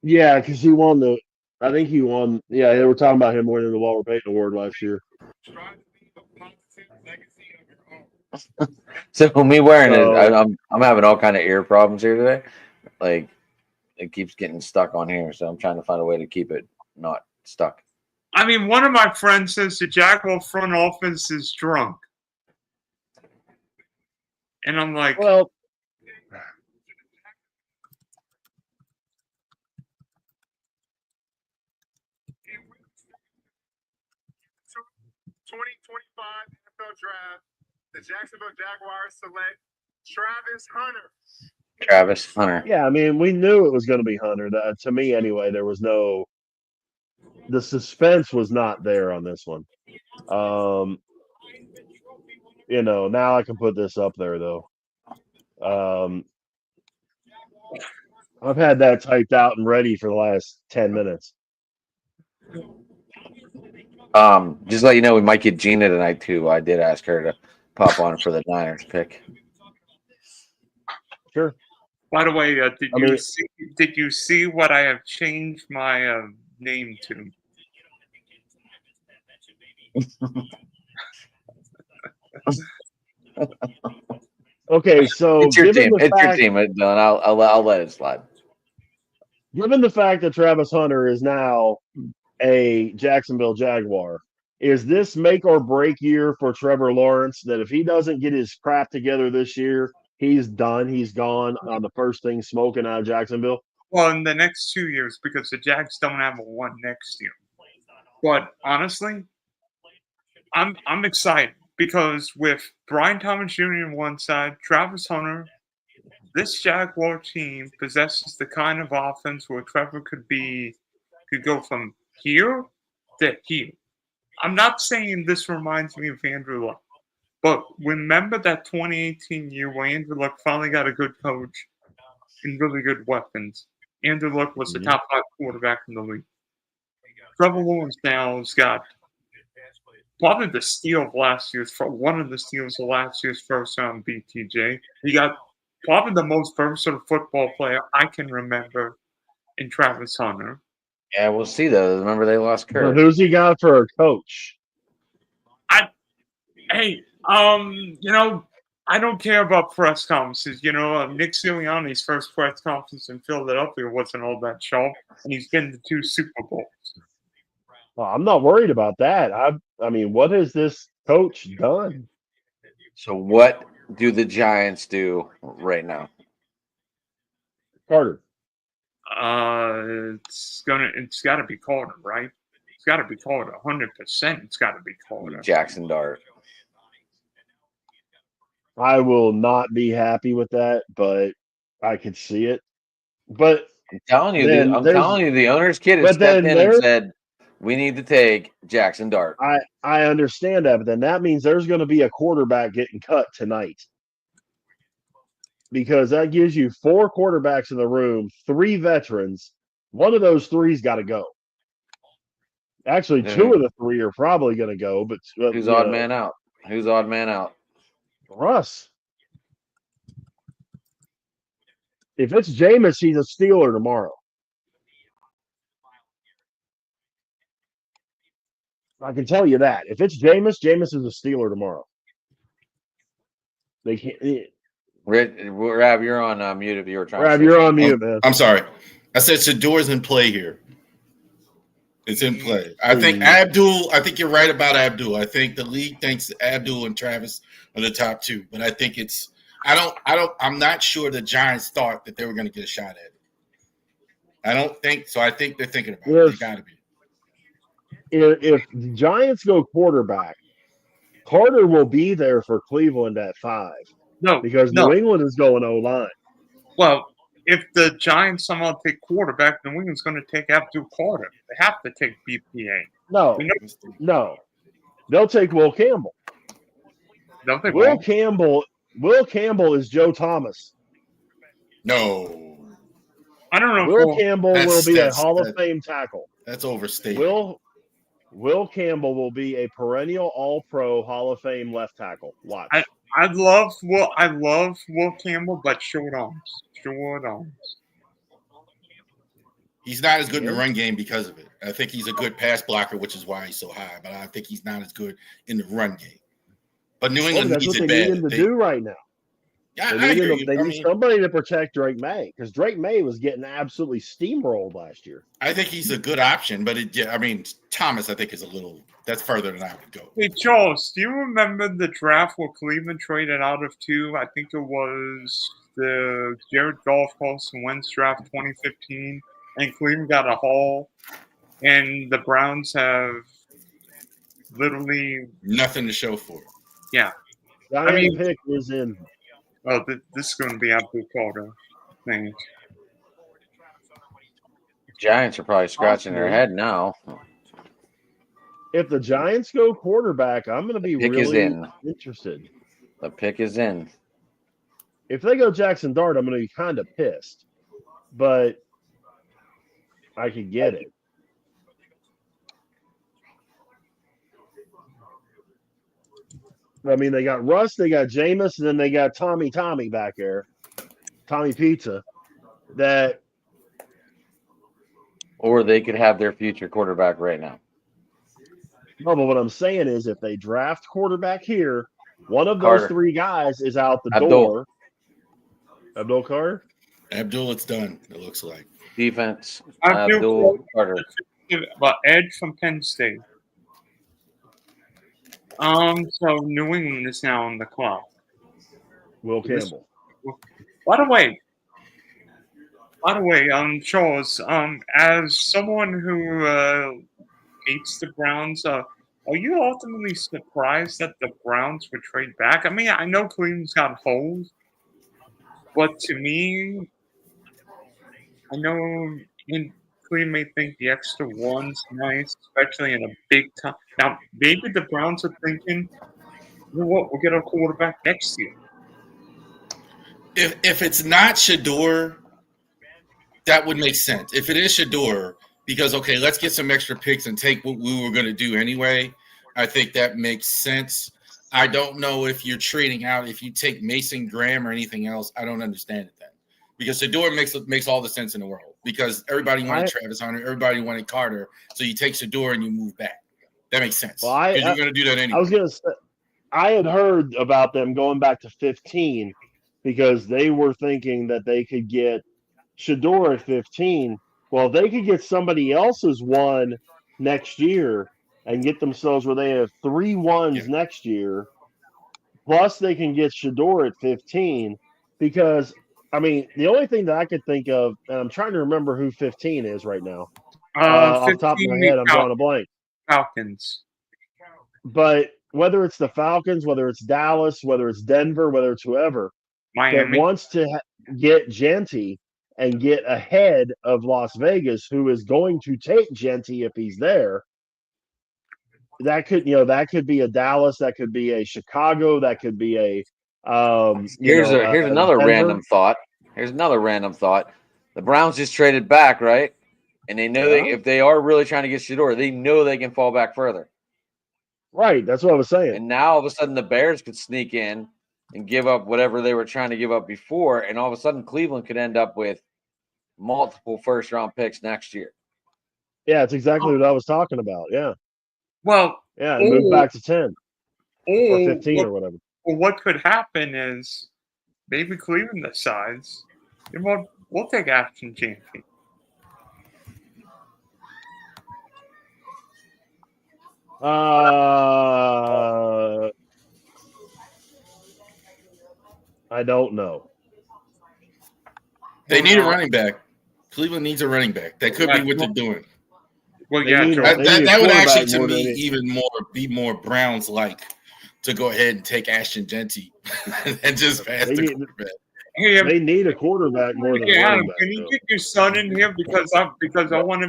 Yeah, because he won I think he won. Yeah, they were talking about him winning the Walter Payton Award last year. So me wearing it, I'm having all kind of ear problems here today. Like it keeps getting stuck on here, so I'm trying to find a way to keep it not stuck. I mean, one of my friends says the Jaguar front office is drunk, and I'm like, well. 2025 NFL Draft, the Jacksonville Jaguars select Travis Hunter. Yeah, I mean, we knew it was going to be Hunter. To me, anyway, there was no the suspense was not there on this one. Now I can put this up there though. I've had that typed out and ready for the last 10 minutes. Just let you know, we might get Gina tonight too. I did ask her to pop on for the Niners pick. Sure. By the way, did you see what I have changed my name to? Okay, so it's your team. It's your team, Dylan. I'll let it slide. Given the fact that Travis Hunter is now a Jacksonville Jaguar, is this make or break year for Trevor Lawrence? That if he doesn't get his crap together this year, he's done. He's gone on the first thing smoking out of Jacksonville. Well, in the next 2 years, because the Jags don't have a one next year. But honestly, I'm excited because with Brian Thomas Jr. on one side, Travis Hunter, this Jaguar team possesses the kind of offense where Trevor could go from here to here. I'm not saying this reminds me of Andrew Luck, but remember that 2018 year where Andrew Luck finally got a good coach and really good weapons. Andrew Luck was the top 5 quarterback in the league. Trevor Lawrence now has got probably the steal of last year's, one of the steals of last year's first round BTJ. He got probably the most versatile football player I can remember in Travis Hunter. Yeah, we'll see though. Remember they lost Kurt. But who's he got for a coach? I don't care about press conferences. Nick Sirianni's first press conference in Philadelphia wasn't all that sharp, and he's been to 2 Super Bowls. Well, I'm not worried about that. I mean, what has this coach done? So what do the Giants do right now? Carter. It's got to be Carter, right? It's got to be Carter. 100%. It's got to be Carter. Jackson Dart. I will not be happy with that, but I could see it. But I'm telling you, the owner's kid has stepped in and said, we need to take Jackson Dart. I understand that, but then that means there's going to be a quarterback getting cut tonight. Because that gives you 4 quarterbacks in the room, 3 veterans. One of those 3's got to go. Actually, 2 of the 3 are probably going to go. But who's odd man out? Who's odd man out? Russ. If it's Jameis, he's a Steeler tomorrow. I can tell you that. If it's Jameis is a Steeler tomorrow. They can't. Rav, you're on mute if you were trying Rav, you're on mute, man. I'm sorry. I said Shador's in play here. It's in play. I think you're right about Abdul. I think the league thinks Abdul and Travis are the top 2, but I think I'm not sure the Giants thought that they were going to get a shot at it. I don't think so. I think they're thinking about it. They got to be. If the Giants go quarterback, Carter will be there for Cleveland at 5. No, because New England is going O-line. Well, if the Giants somehow take quarterback, New England's going to take Abdul Carter. They have to take BPA. No. They'll take Will Campbell. Will Campbell is Joe Thomas. No. I don't know. Will Campbell will be a Hall of Fame tackle. That's overstated. Will Campbell will be a perennial All-Pro Hall of Fame left tackle. Watch. I love Will Campbell, but short arms. He's not as good in the run game because of it. I think he's a good pass blocker, which is why he's so high. But I think he's not as good in the run game. But New England needs it bad. That's what they need him to do right now. Yeah, they need somebody to protect Drake May because Drake May was getting absolutely steamrolled last year. I think he's a good option, but Thomas, I think, is a little – that's further than I would go. Hey, Charles, do you remember the draft where Cleveland traded out of 2? I think it was the Jared Goff, Carson Wentz draft 2015, and Cleveland got a haul, and the Browns have literally – nothing to show for it. Yeah. Pick is in – oh, this is going to be Abdul Carter. Thanks. Giants are probably scratching their head now. If the Giants go quarterback, I'm going to be Pick is really in. interested. The pick is in. If they go Jackson Dart, I'm going to be kind of pissed, but I could get it. I mean, they got Russ, they got Jameis, and then they got Tommy back there, Tommy Pizza. That Or they could have their future quarterback right now. no, but what I'm saying is, if they draft quarterback here, one of Carter. those three guys is out the Abdul. door. Abdul Carter. Abdul, it's done. It looks like Defense. Abdul Carter. Edge from Penn State. So New England is now on the clock. Will Campbell. By the way, Charles, as someone who hates the Browns, are you ultimately surprised that the Browns would trade back? I mean, I know Cleveland's got holes, but to me, I know Cleveland may think the extra one's nice, especially in a big time. Now, maybe the Browns are thinking, you know what, we'll get our quarterback next year. if it's not Shador, that would make sense. If it is Shador, because okay, let's get some extra picks and take what we were going to do anyway. I think that makes sense. I don't know if you're trading out. If you take Mason Graham or anything else, I don't understand it then. Because Shador makes all the sense in the world. Because everybody wanted Travis Hunter, everybody wanted Carter, so you take Shador and you move back. That makes sense. Well, because you're going to do that anyway. I was going to say, I had heard about them going back to 15 because they were thinking that they could get Shador at 15. Well, they could get somebody else's one next year and get themselves where they have 3 ones next year. Plus, they can get Shador at 15 because, I mean, the only thing that I could think of, and I'm trying to remember who 15 is right now. Off the top of my head, I'm drawing a blank. Falcons. But whether it's the Falcons, whether it's Dallas, whether it's Denver, whether it's whoever Miami that wants to get Genty and get ahead of Las Vegas, who is going to take Genty if he's there, that could be a Dallas, that could be a Chicago, that could be a here's another Denver. random thought. Here's another random thought. The Browns just traded back, right? And they know if they are really trying to get Shador, they know they can fall back further. Right, that's what I was saying. And now all of a sudden the Bears could sneak in and give up whatever they were trying to give up before, and all of a sudden Cleveland could end up with multiple first-round picks next year. Yeah, it's exactly what I was talking about. Yeah. Well, yeah, move back to 10 or 15 or whatever. Well, what could happen is maybe Cleveland decides, we'll take Ashton Jenkins. I don't know. They need a running back. Cleveland needs a running back. That could be what they're doing. Well, yeah, that would actually, to me, be more Browns like to go ahead and take Ashton Jeanty and just pass the quarterback. They need a quarterback more than a running back. Can you get your son in here because I want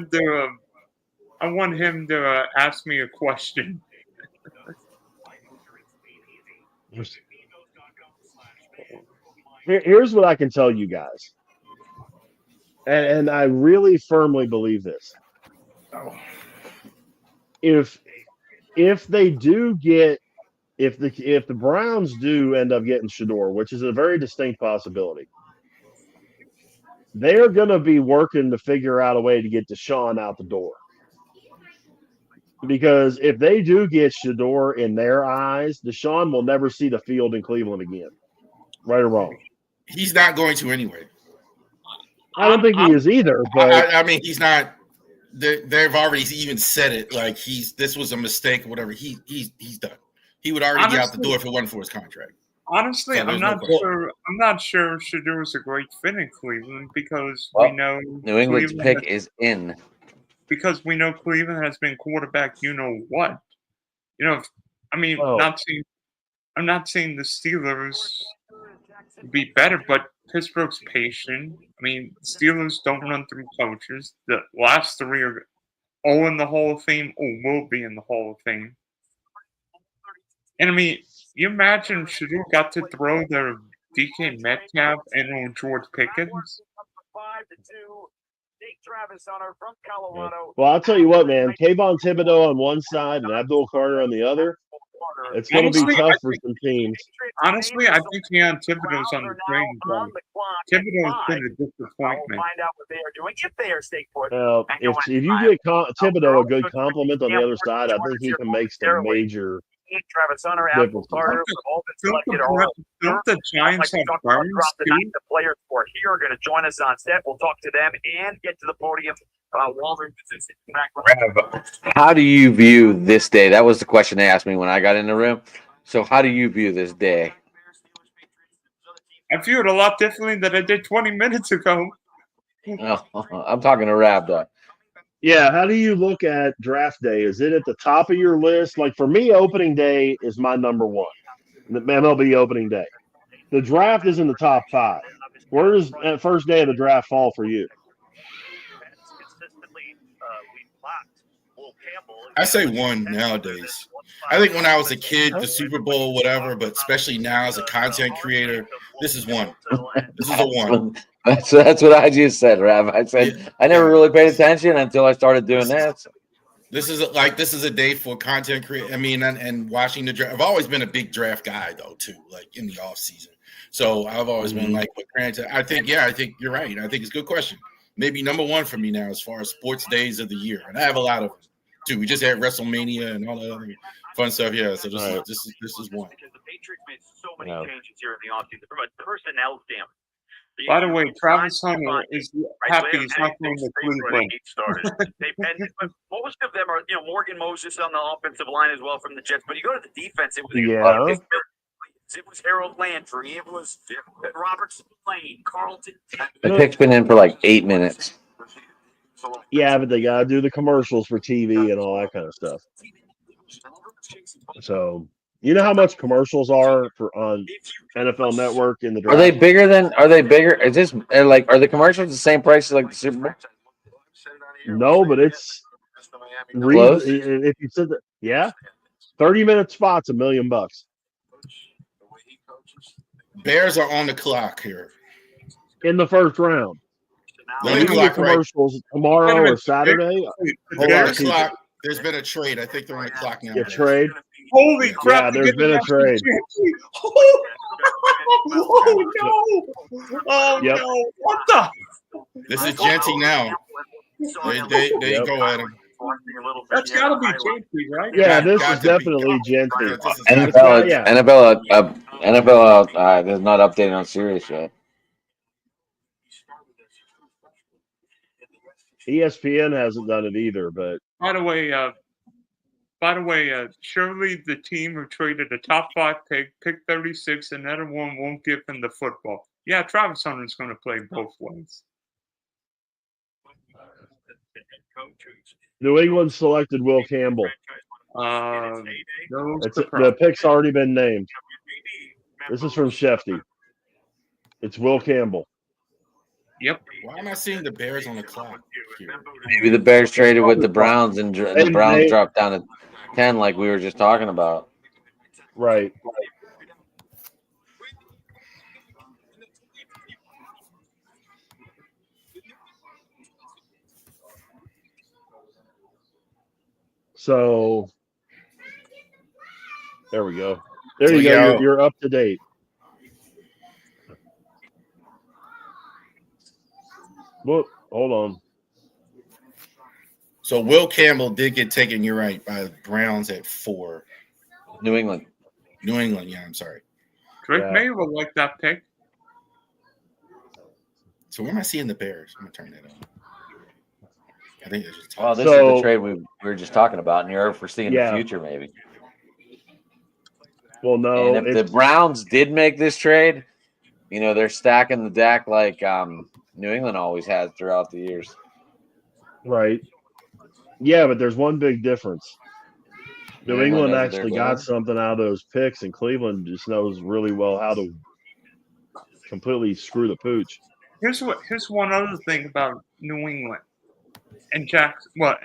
him to ask me a question. Here's what I can tell you guys, and I really firmly believe this. If they do get, if the Browns do end up getting Shador, which is a very distinct possibility, they're going to be working to figure out a way to get Deshaun out the door. Because if they do get Shador in their eyes, Deshaun will never see the field in Cleveland again. Right or wrong? He's not going to anyway. I don't think he is either. But I mean, he's not. They've already even said it. Like this was a mistake or whatever. He's done. He would already be out the door if it wasn't for his contract. Honestly, so I'm not sure Shador is a great fit in Cleveland because we know New England's pick is in. Because we know Cleveland has been quarterback. You know what? I mean, I'm not saying the Steelers would be better, but Pittsburgh's patient. I mean, Steelers don't run through coaches. The last 3 are all in the Hall of Fame or will be in the Hall of Fame. And I mean, you imagine Shador got to throw the DK Metcalf and on George Pickens. Yeah. Well, I'll tell you what, man. Kayvon Thibodeau on one side and Abdul Carter on the other. It's going to be tough for some teams. Honestly, I think Thibodeau's on the train. Thibodeau's been a disappointment. Well, if you get Thibodeau a good compliment on the other side, I think he can make some major differences. Don't the Giants have Burns too? The players who are here are going to join us on set. We'll talk to them and get to the podium. How do you view this day? That was the question they asked me when I got in the room. So how do you view this day? I view it a lot differently than I did 20 minutes ago. Oh, I'm talking to Rab, though. Yeah, how do you look at draft day? Is it at the top of your list? Like for me, opening day is my number one. The MLB opening day. The draft is in the top 5. Where does that first day of the draft fall for you? I say 1 nowadays. I think when I was a kid, the Super Bowl, whatever, but especially now as a content creator, this is 1. This is a 1. That's what I just said, Rab. I said I never really paid attention until I started doing that. This is a day for content creation. I mean, and watching the draft. I've always been a big draft guy though, too, like in the off season. So I've always been like, but granted, I think you're right. I think it's a good question. Maybe number 1 for me now as far as sports days of the year, and I have a lot of them too. We just had WrestleMania and all that other fun stuff. Yeah, so this is one. Because the Patriots made so many changes here in the offseason from a personnel standpoint. By the way, Travis Hunter is happy he's not going to Cleveland. Most of them are, Morgan Moses on the offensive line as well from the Jets. But you go to the defense, it was Harold Landry, it was Robert Spillane, Carlton. The pick's been in for like 8 minutes. Yeah, but they gotta do the commercials for TV and all that kind of stuff. So you know how much commercials are on NFL Network in the draft? Are they bigger? Is this like, are the commercials the same price as like the Super Bowl? No, but it's close. If you said that, yeah, 30-minute spots, $1 million. Bears are on the clock here In the first round. On the You clock, get commercials tomorrow or Saturday. clock. There's been a trade. I think they're on the clock now. A trade. Holy crap! Yeah, there's been a trade. Oh no! Oh Yep. no! What the? This is Genty now. They go at him. That's got to be Genty, right? Yeah, this is definitely Genty. NFL is not updated on Sirius yet. ESPN hasn't done it either, but By the way, surely the team who traded a top 5 pick 36, another one won't give him the football. Yeah, Travis Hunter's going to play both ways. New England selected Will Campbell. The pick's already been named. This is from Shefty. It's Will Campbell. Yep. Why am I seeing the Bears on the clock here? Maybe the Bears traded with the Browns and the Browns dropped down to 10 like we were just talking about. Right. So there we go. There you go. You're up to date. Well, hold on. So Will Campbell did get taken, you're right, by the Browns at 4. New England, yeah, I'm sorry. Drake May will like that pick. So where am I seeing the Bears? I'm going to turn that on. I think it's just this is the trade we were just talking about, and you're foreseeing the future, maybe. Well, no. And if the Browns did make this trade, they're stacking the deck like New England always has throughout the years. Right. Yeah, but there's one big difference. New England actually got something out of those picks, and Cleveland just knows really well how to completely screw the pooch. Here's one other thing about New England. and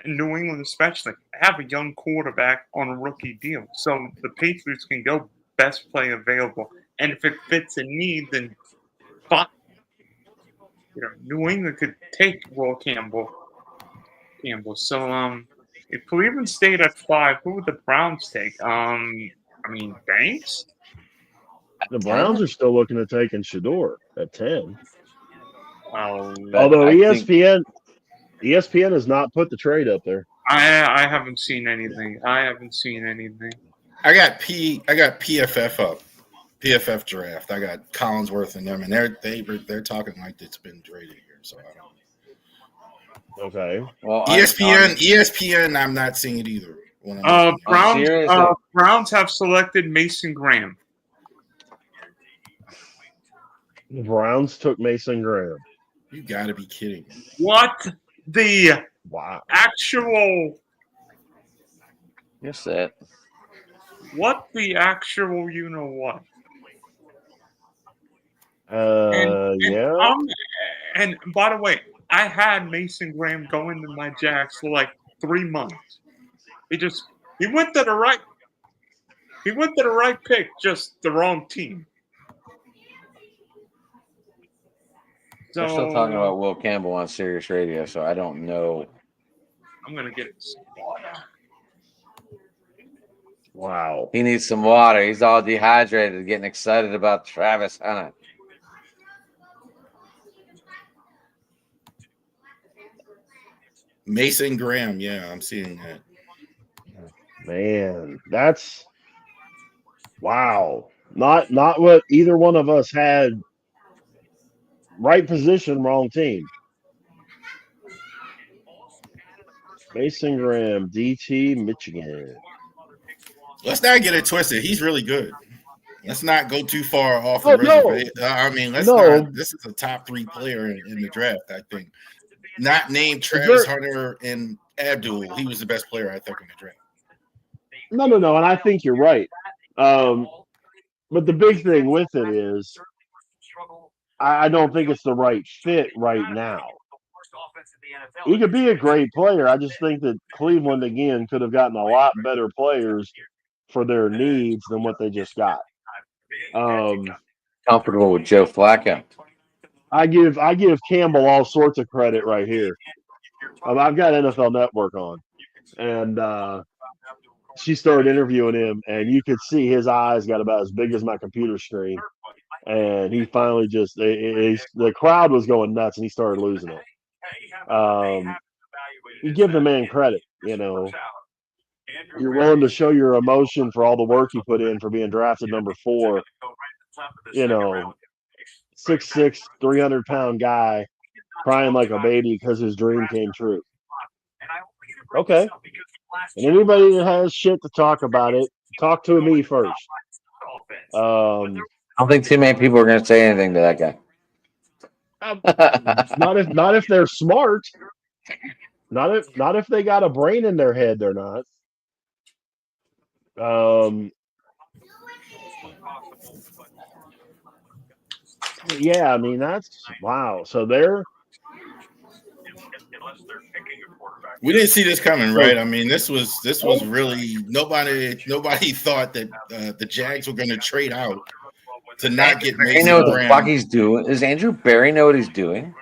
New England especially, have a young quarterback on a rookie deal. So the Patriots can go best play available. And if it fits a need, then fine. New England could take Will Campbell. So if Cleveland stayed at 5, who would the Browns take? Banks? The Browns are still looking at taking Shador at 10. Although ESPN has not put the trade up there. I haven't seen anything. I got PFF up. PFF draft. I got Collinsworth and them, and they're talking like it's been traded here. So I don't. Okay. Well, ESPN. I'm not seeing it either. Browns have selected Mason Graham. The Browns took Mason Graham. You got to be kidding. What the actual? Yes, that. What the actual? You know what? Yeah. And by the way, I had Mason Graham go into my Jacks for like 3 months. He went to the right. He went to the right pick, just the wrong team. So, they're still talking about Will Campbell on Sirius Radio, so I don't know. I'm gonna get some water. Wow. He needs some water. He's all dehydrated, getting excited about Travis Hunter. Mason Graham, yeah, I'm seeing that. Man, that's wow. Not what either one of us had. Right position, wrong team. Mason Graham, DT, Michigan. Let's not get it twisted. He's really good. Let's not go too far off the reservation. This is a top 3 player in the draft, I think. Not named Travis Hunter and Abdul. He was the best player, I think, in the draft. No, and I think you're right. But the big thing with it is I don't think it's the right fit right now. He could be a great player. I just think that Cleveland, again, could have gotten a lot better players for their needs than what they just got. Comfortable with Joe Flacco. I give Campbell all sorts of credit right here. I've got NFL Network on, and she started interviewing him, and you could see his eyes got about as big as my computer screen. And he finally the crowd was going nuts, and he started losing it. You give the man credit, You're willing to show your emotion for all the work you put in for being drafted number 4. 6'6", 300-pound guy crying like a baby because his dream came true. Okay. And anybody that has shit to talk about it, talk to me first. I don't think too many people are going to say anything to that guy. Not if they're smart. Not if they got a brain in their head. They're not. Yeah, I mean that's wow. So we didn't see this coming, right? I mean, this was really nobody thought that the Jags were going to trade out to not get Mason. You know what the fuck he's doing? Does Andrew Barry know what he's doing?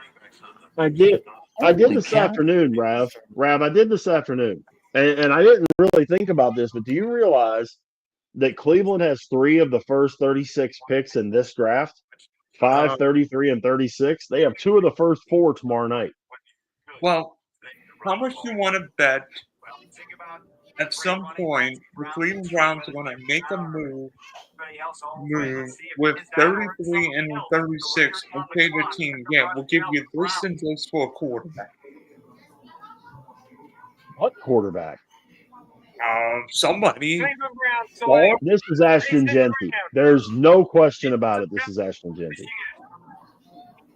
I did this afternoon, Rav. I did this afternoon, and I didn't really think about this, but do you realize that Cleveland has 3 of the first 36 picks in this draft? 5, 33, and 36. They have 2 of the first 4 tomorrow night. Well, how much do you want to bet at some point the Cleveland Browns are going to make a move with 33 and 36 and pay the team, we'll give you this and this for a quarterback. What quarterback? Somebody. This is Ashton Genty. There's no question about it. This is Ashton Genty.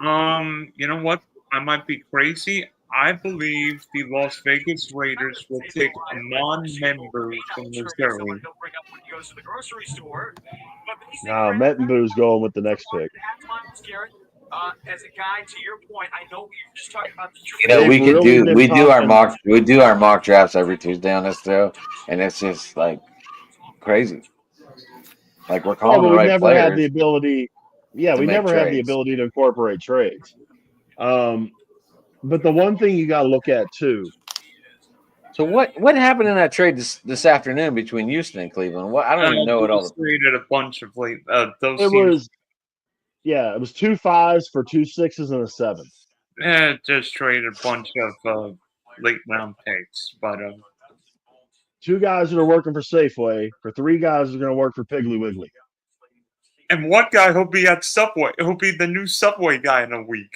You know what? I might be crazy. I believe the Las Vegas Raiders will take a non-member from Missouri. No, Mettenboo's going with the next pick. as a guy, to your point, I know you're just talking about the You know, They've really been we do our talking- mock drafts every Tuesday on this show, and it's just like crazy. Like we're Yeah, calling but the we right never had the players. ability. Yeah, to we make never had the trades. ability to incorporate trades. But the one thing you got to look at too. So what happened in that trade this afternoon between Houston and Cleveland? What I don't even know what all the traded a bunch of those It teams. it was 2 5s for 2 6s and a 7. Just traded a bunch of late round picks, but 2 guys that are working for Safeway for 3 guys that are going to work for Piggly Wiggly. and one guy he'll be at Subway. He'll be the new Subway guy in a week.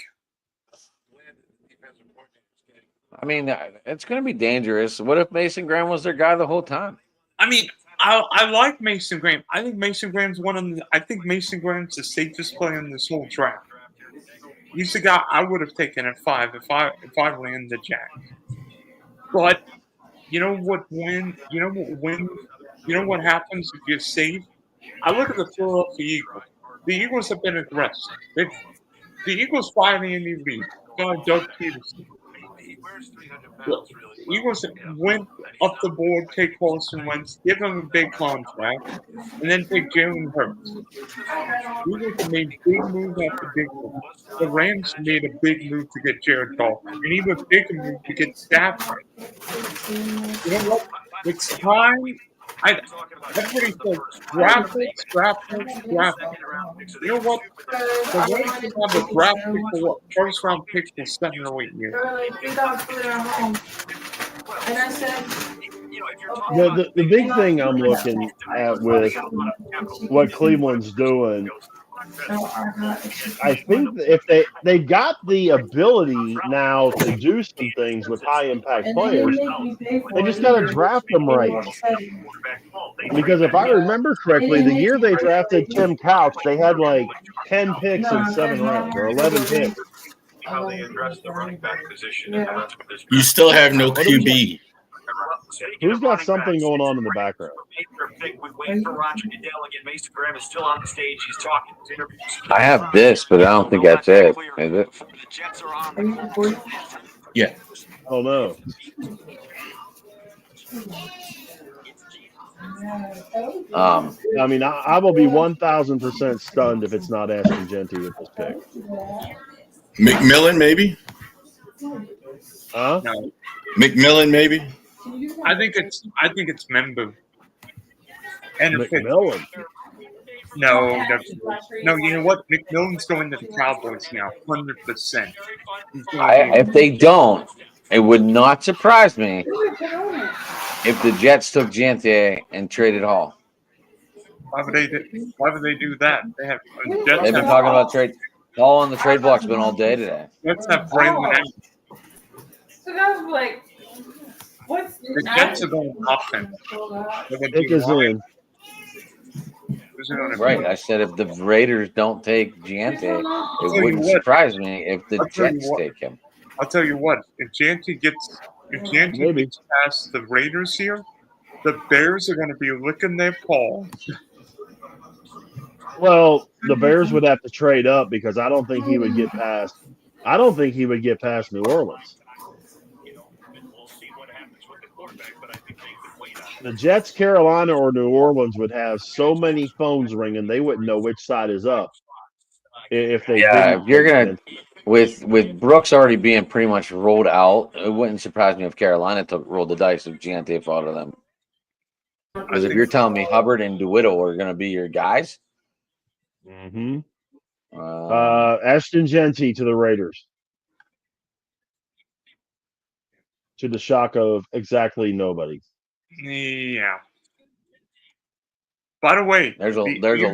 I mean, it's going to be dangerous. What if Mason Graham was their guy the whole time? I mean, I like Mason Graham. I think Mason Graham's Mason Graham's the safest player in this whole draft. He's the guy I would have taken at 5 if I ran the Jack. But you know what? You know what happens if you're safe? I look at the Philadelphia Eagles. The Eagles have been aggressive. The Eagles fired Andy Reid, fired Doug Peterson. The Eagles went up the board, take Carson Wentz, give him a big contract, and then take Jalen Hurts. The Eagles made big move after big move. The Rams made a big move to get Jared Goff, and even a bigger move to get Stafford. You know what? It's time. Everybody says draft picks. You know what? The Rams can have a draft pick for what? First round pick for 7 or 8 years. The big thing I'm looking at with what Cleveland's doing, I think if they got the ability now to do some things with high impact players, they just got to draft them right. Because if I remember correctly, the year they drafted Tim Couch, they had like 10 picks in 7 rounds or 11 picks. How they address the running back position. You still have no QB. Who's got something going on in the background? We wait for Roger Goodell again. Mason Graham is still on the stage. He's talking. I have this, but I don't think that's it. Is it? The Jets are on. Yeah. Oh no. I mean, I will be 1,000% stunned if it's not Ashton Genty with this pick. McMillan, maybe? Huh? No, McMillan, maybe? I think it's Membu. And McMillan. No, you know what? McMillan's going to the Cowboys now, 100%. If they don't, it would not surprise me if the Jets took Genty and traded Hall. Why would they do that? They've been talking about trade. Hall on the trade block's been all day today. Let's have Braylon out. So that was like, what's The Jets are going offense. Pick is in. Right. I said if the Raiders don't take Giante, it wouldn't surprise me if the Jets take him. I'll tell you what. If Giante gets past the Raiders here, the Bears are going to be licking their paws. Well, the Bears would have to trade up because I don't think he would get past. I don't think he would get past New Orleans. The Jets, Carolina, or New Orleans would have so many phones ringing they wouldn't know which side is up. If they if you're gonna with Brooks already being pretty much rolled out, it wouldn't surprise me if Carolina rolled the dice if Giante fought to them. Because if you're telling me Hubbard and DeWitt are going to be your guys, Ashton Genty to the Raiders, to the shock of exactly nobody. Yeah. By the way, there's a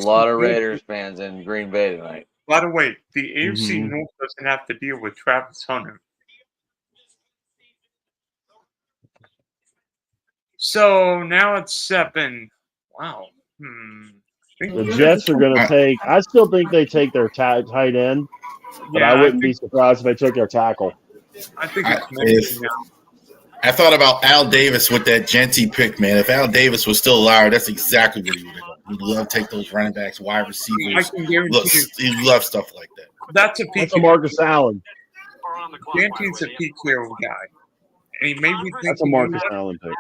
lot of Raiders fans in Green Bay tonight. By the way, the AFC North doesn't have to deal with Travis Hunter. So now it's 7. Wow. The Jets are going to take. I still think they take their tight end, but I wouldn't be surprised if they took their tackle. I think it's now. I thought about Al Davis with that Genty pick, man. If Al Davis was still alive, that's exactly what he would have done. He'd love to take those running backs, wide receivers. I can guarantee he loves stuff like that. That's a That's PK. a Marcus Allen. Dante's a PKO guy. And he made me think That's a Marcus Allen pick.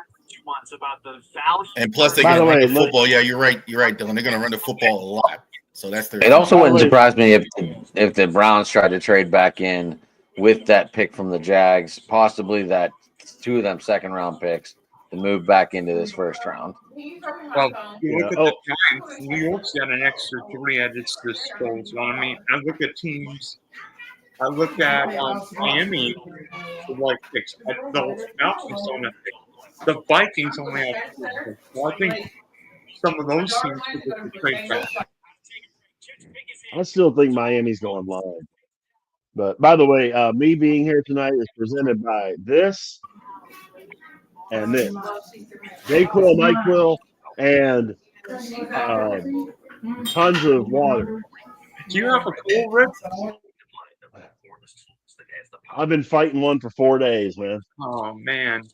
And plus, they're By going the to run way, the look- football. Yeah, you're right. You're right, Dylan. They're going to run the football a lot. So that's their. It also By the wouldn't way- surprise me if the Browns tried to trade back in with that pick from the Jags, possibly that 2 of them second-round picks to move back into this first round. Well, you look Yeah. at the Giants, New York's got an extra 3 at its disposal. I mean, I look at teams. I look at Miami for like picks. The Falcons don't have picks. The Vikings only have 2 picks. So I think some of those teams could get the trade back. I still think Miami's going long. But by the way, me being here tonight is presented by this and this. Dayquil, NyQuil, and tons of water. Do you have a cool, Rick? I've been fighting one for 4 days, man. Oh, man.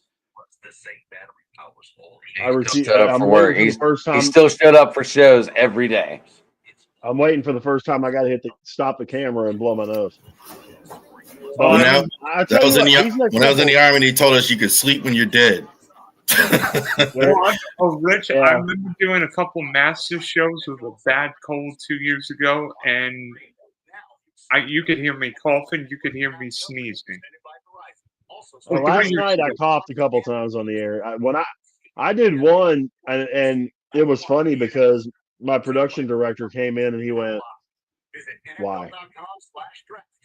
I refuse. Showed up I'm for waiting work. for the first He time. still showed up for shows every day. I'm waiting for the first time I got to stop the camera and blow my nose. But When I, I tell was you in what, the, these next when I was in the couple- army, they told us you could sleep when you're dead. Rich, Yeah. I remember doing a couple master shows with a bad cold 2 years ago, and you could hear me coughing, you could hear me sneezing. Last night I coughed a couple times on the air. When I did one, and it was funny because my production director came in and he went, "Why?"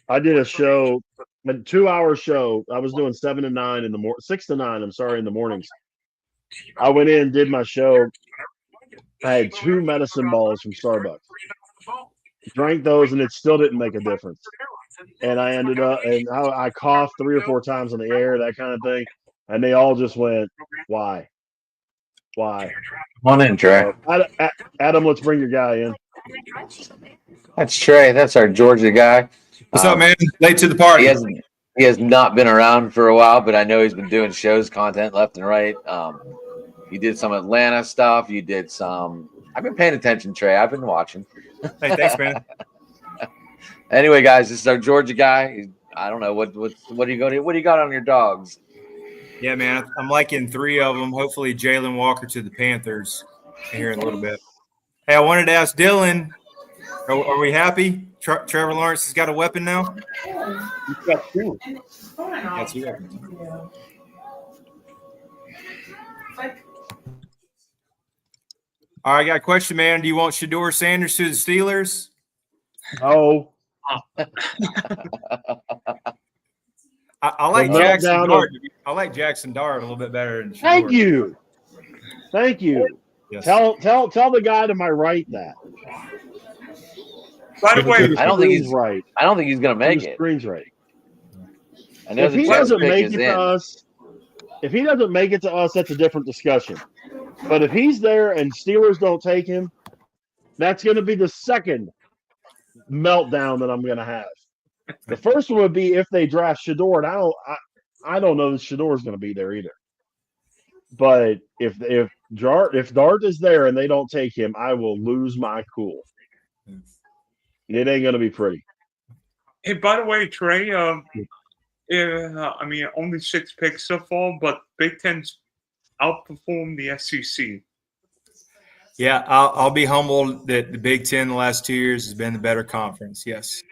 I did a show, a 2-hour show. I was doing 7 to 9 in the morning, 6 to 9. I'm sorry, in the mornings. I went in, did my show. I had 2 medicine balls from Starbucks. Drank those, and it still didn't make a difference. And I ended up, and I coughed 3 or 4 times on the air, that kind of thing. And they all just went, "Why? Why?" Come on in, Trey. Adam, let's bring your guy in. That's Trey. That's our Georgia guy. What's up, man? Late to the party. He has not been around for a while, but I know he's been doing shows, content left and right. You did some Atlanta stuff. You did some. I've been paying attention, Trey. I've been watching. Hey, thanks, man. Anyway, guys, this is our Georgia guy. I don't know what do you got on your dogs? Yeah, man. I'm liking 3 of them. Hopefully, Jalen Walker to the Panthers here in a little bit. Hey, I wanted to ask Dylan, are we happy? Trevor Lawrence has got a weapon now? He's got 2. That's you. All right, I got a question, man. Do you want Shedeur Sanders to the Steelers? Oh, I like The Jackson meltdown Dart. I like Jackson Dart a little bit better than Shedeur. Thank you. Yes. Tell the guy to my right that. By the way, I don't think Screen's he's right. I don't think he's gonna make The it. screen's right. I know If the he Jets doesn't pick make is it to in. us, that's a different discussion. But if he's there and Steelers don't take him, that's going to be the second meltdown that I'm going to have. The first one would be if they draft Shedeur, and I don't know that Shedeur is going to be there either. But if Dart is there and they don't take him, I will lose my cool. It ain't going to be pretty. hey, by the way, Trey, I mean, only 6 picks so far, but Big Ten's outperformed the SEC. Yeah, I'll be humbled that the Big Ten the last 2 years has been the better conference. Yes.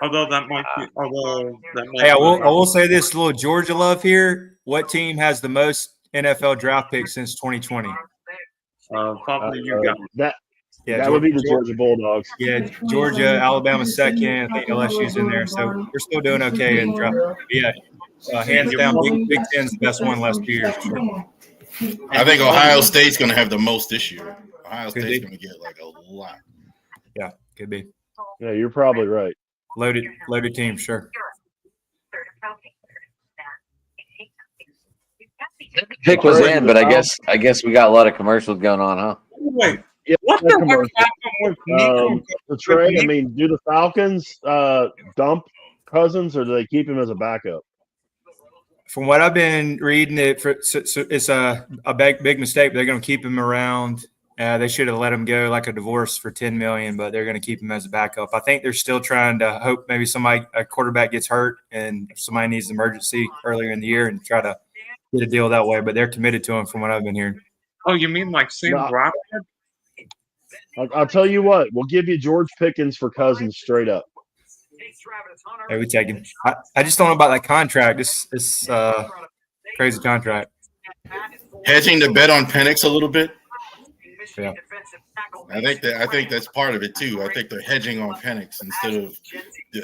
Although that might be. Hey, I will say this: a little Georgia love here. What team has the most NFL draft picks since 2020? Probably you got. That would be the Georgia Bulldogs. Yeah, Georgia, Alabama second. I think LSU's in there, so we're still doing okay in draft. Yeah, hands down, Big Ten's the best one last 2 years. Sure. I think Ohio State's going to have the most this year. Ohio Could State's be. going to get like a lot. Yeah, could be Yeah, you're probably right. loaded team. Sure. Pick was in, but I guess we got a lot of commercials going on, huh? Wait, Yeah, what the heck happened with Nico? The trade, I mean, do the Falcons dump Cousins, or do they keep him as a backup? From what I've been reading, it's a big mistake. But they're going to keep him around They should have let him go like a divorce for $10 million, but they're going to keep him as a backup. I think they're still trying to hope maybe a quarterback gets hurt and somebody needs emergency earlier in the year and try to get a deal that way. But they're committed to him from what I've been hearing. Oh, you mean like Sam No. Bradford? I'll tell you what, we'll give you George Pickens for Cousins straight up. Hey, we take him. I just don't know about that contract. This crazy contract. Hedging the bet on Penix a little bit. Yeah. I think that's part of it too. I think they're hedging on Penix instead of.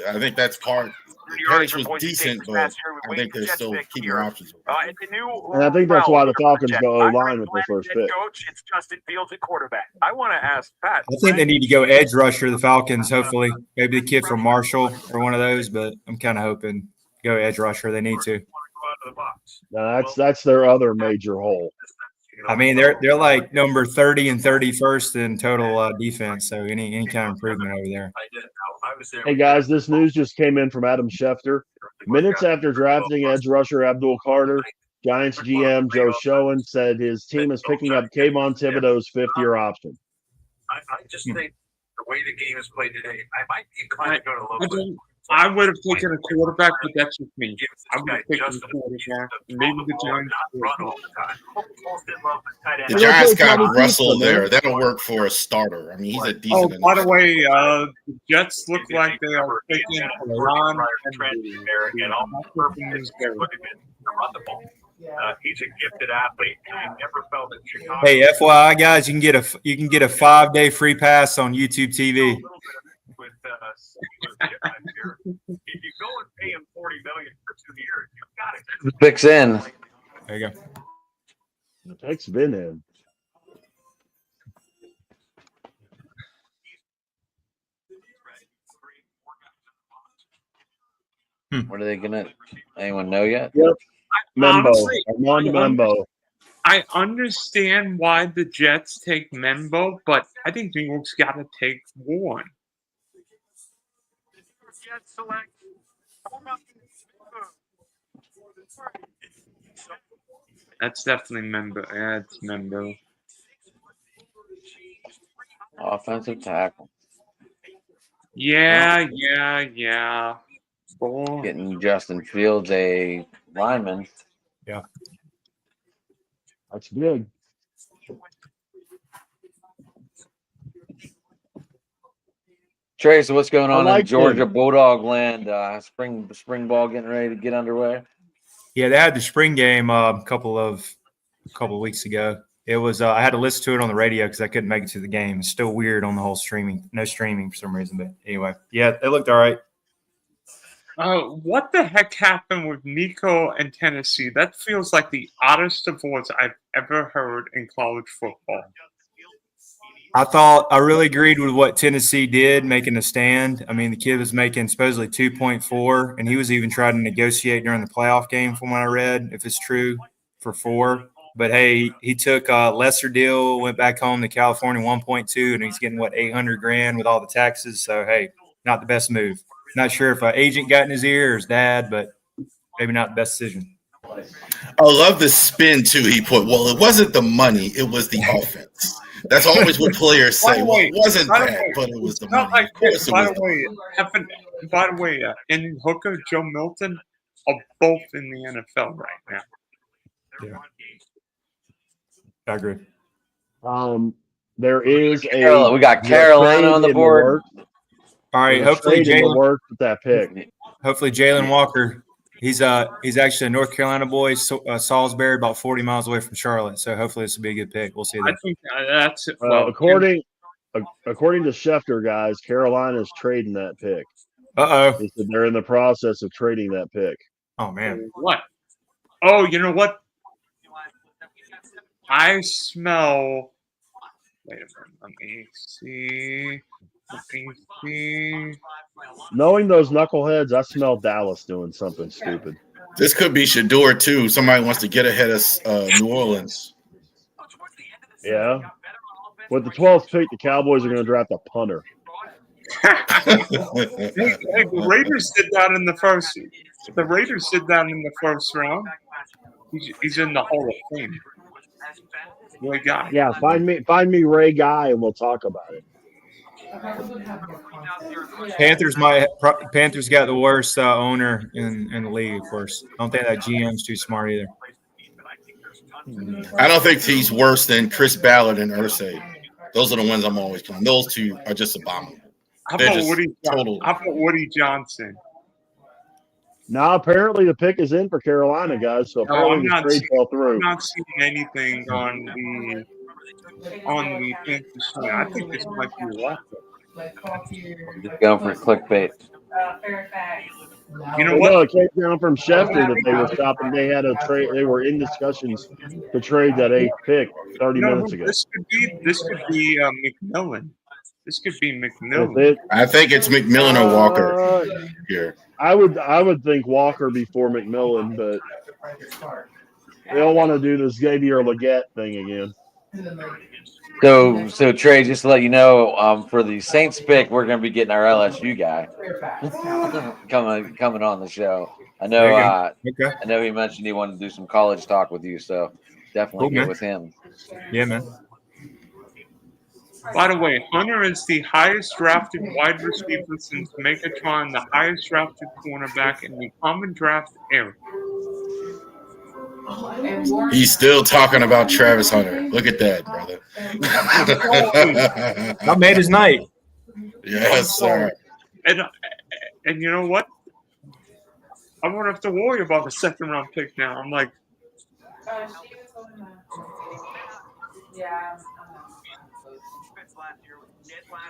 I think that's part. Penix was decent, but I think they're still keeping options. And I think that's why the Falcons go O-line with their first pick. Coach, it's Justin Fields at quarterback. I want to ask Pat. I think they need to go edge rusher, the Falcons, hopefully. Maybe the kid from Marshall or one of those, but I'm kind of hoping go edge rusher. They need to. Now, that's their other major hole. I mean, they're like number 30 and 31st in total defense, so any kind of improvement over there. Hey, guys, this news just came in from Adam Schefter. Minutes after drafting edge rusher Abdul Carter, Giants GM Joe Schoen said his team is picking up Kayvon Thibodeau's fifth-year option. I just think the way the game is played today, I might be inclined to go to low. I would have taken a quarterback, but that's just me. I would have taken a quarterback. Maybe the Giants. The Giants got Russell there. That'll work for a starter. I mean, he's a decent. Oh, by the way, the Jets look like they are taking Ron he's a gifted athlete. I never felt that Chicago. Hey, FYI, guys, you can get a 5-day free pass on YouTube TV. With if you go and pay him $40 million for 2 years, you've got it. The pick's in. There you go. The pick's been in. What are they gonna? Anyone know yet? Yep. Membo. Honestly, Armand Membo. I understand why the Jets take Membo, but I think New York's got to take Warren. That's definitely Membo. Yeah, it's Membo. Offensive tackle. Yeah. Boy. Getting Justin Fields a lineman. Yeah. That's good. Trey, so what's going on in Georgia him. Bulldog land? Spring ball getting ready to get underway. Yeah, they had the spring game a couple of weeks ago. It was I had to listen to it on the radio because I couldn't make it to the game. It's still weird on the whole streaming. No streaming for some reason, but anyway, yeah, it looked all right. What the heck happened with Nico and Tennessee? That feels like the oddest divorce I've ever heard in college football. I really agreed with what Tennessee did, making a stand. I mean, the kid was making supposedly 2.4, and he was even trying to negotiate during the playoff game from what I read, if it's true, for 4. But, hey, he took a lesser deal, went back home to California 1.2, and he's getting, $800,000 with all the taxes. So, hey, not the best move. Not sure if an agent got in his ear or his dad, but maybe not the best decision. I love the spin, too, he put. Well, it wasn't the money. It was the offense. That's always what players say. Well, it wasn't that, but it was the money. Like, of course, by the way, and Hooker, Joe Milton are both in the NFL right now. Yeah. I agree. There is we got Carolina on the board. All right, hopefully Jalen worked with that pick. Hopefully Jalen Walker. He's actually a North Carolina boy, Salisbury, about 40 miles away from Charlotte. So hopefully this will be a good pick. We'll see. I think that's it. According to Schefter, guys, Carolina's trading that pick. They're in the process of trading that pick. Oh man, what? Oh, you know what? I smell. Wait a minute. Let me see. Knowing those knuckleheads, I smell Dallas doing something stupid. This could be Shador, too. Somebody wants to get ahead of New Orleans. Yeah. With the 12th pick, the Cowboys are going to draft a punter. The Raiders did that in the first. The Raiders did that in the first round. He's in the Hall of Fame. Ray Guy. Yeah, find me Ray Guy, and we'll talk about it. Panthers got the worst owner in the league, of course. I don't think that GM's too smart either. I don't think he's worse than Chris Ballard and Irsay. Those are the ones I'm always calling. Those two are just abominable. How They're about just Woody? total. How about Woody Johnson? Now, apparently, the pick is in for Carolina, guys. So apparently, the trade fell through. I'm not seeing anything on the Panthers side. I think this might be Walker. Just going for clickbait. You know Well, what? no, it came down from Schefter that they were shopping. They had a trade. They were in discussions to trade that 8th pick 30 minutes ago. This could be McMillan. This could be McMillan. I think it's McMillan or Walker here. I would think Walker before McMillan, but they'll want to do this Xavier Leggett thing again. So Trey, just to let you know, for the Saints pick, we're going to be getting our LSU guy coming on the show. I know. I know he mentioned he wanted to do some college talk with you, so definitely get with him. Yeah, man. By the way, Hunter is the highest drafted wide receiver since Megatron, the highest drafted cornerback in the common draft era. He's still talking about Travis Hunter. Look at that, brother. I made his night. Yes, sir. And you know what? I won't have to worry about a second round pick now. I'm like,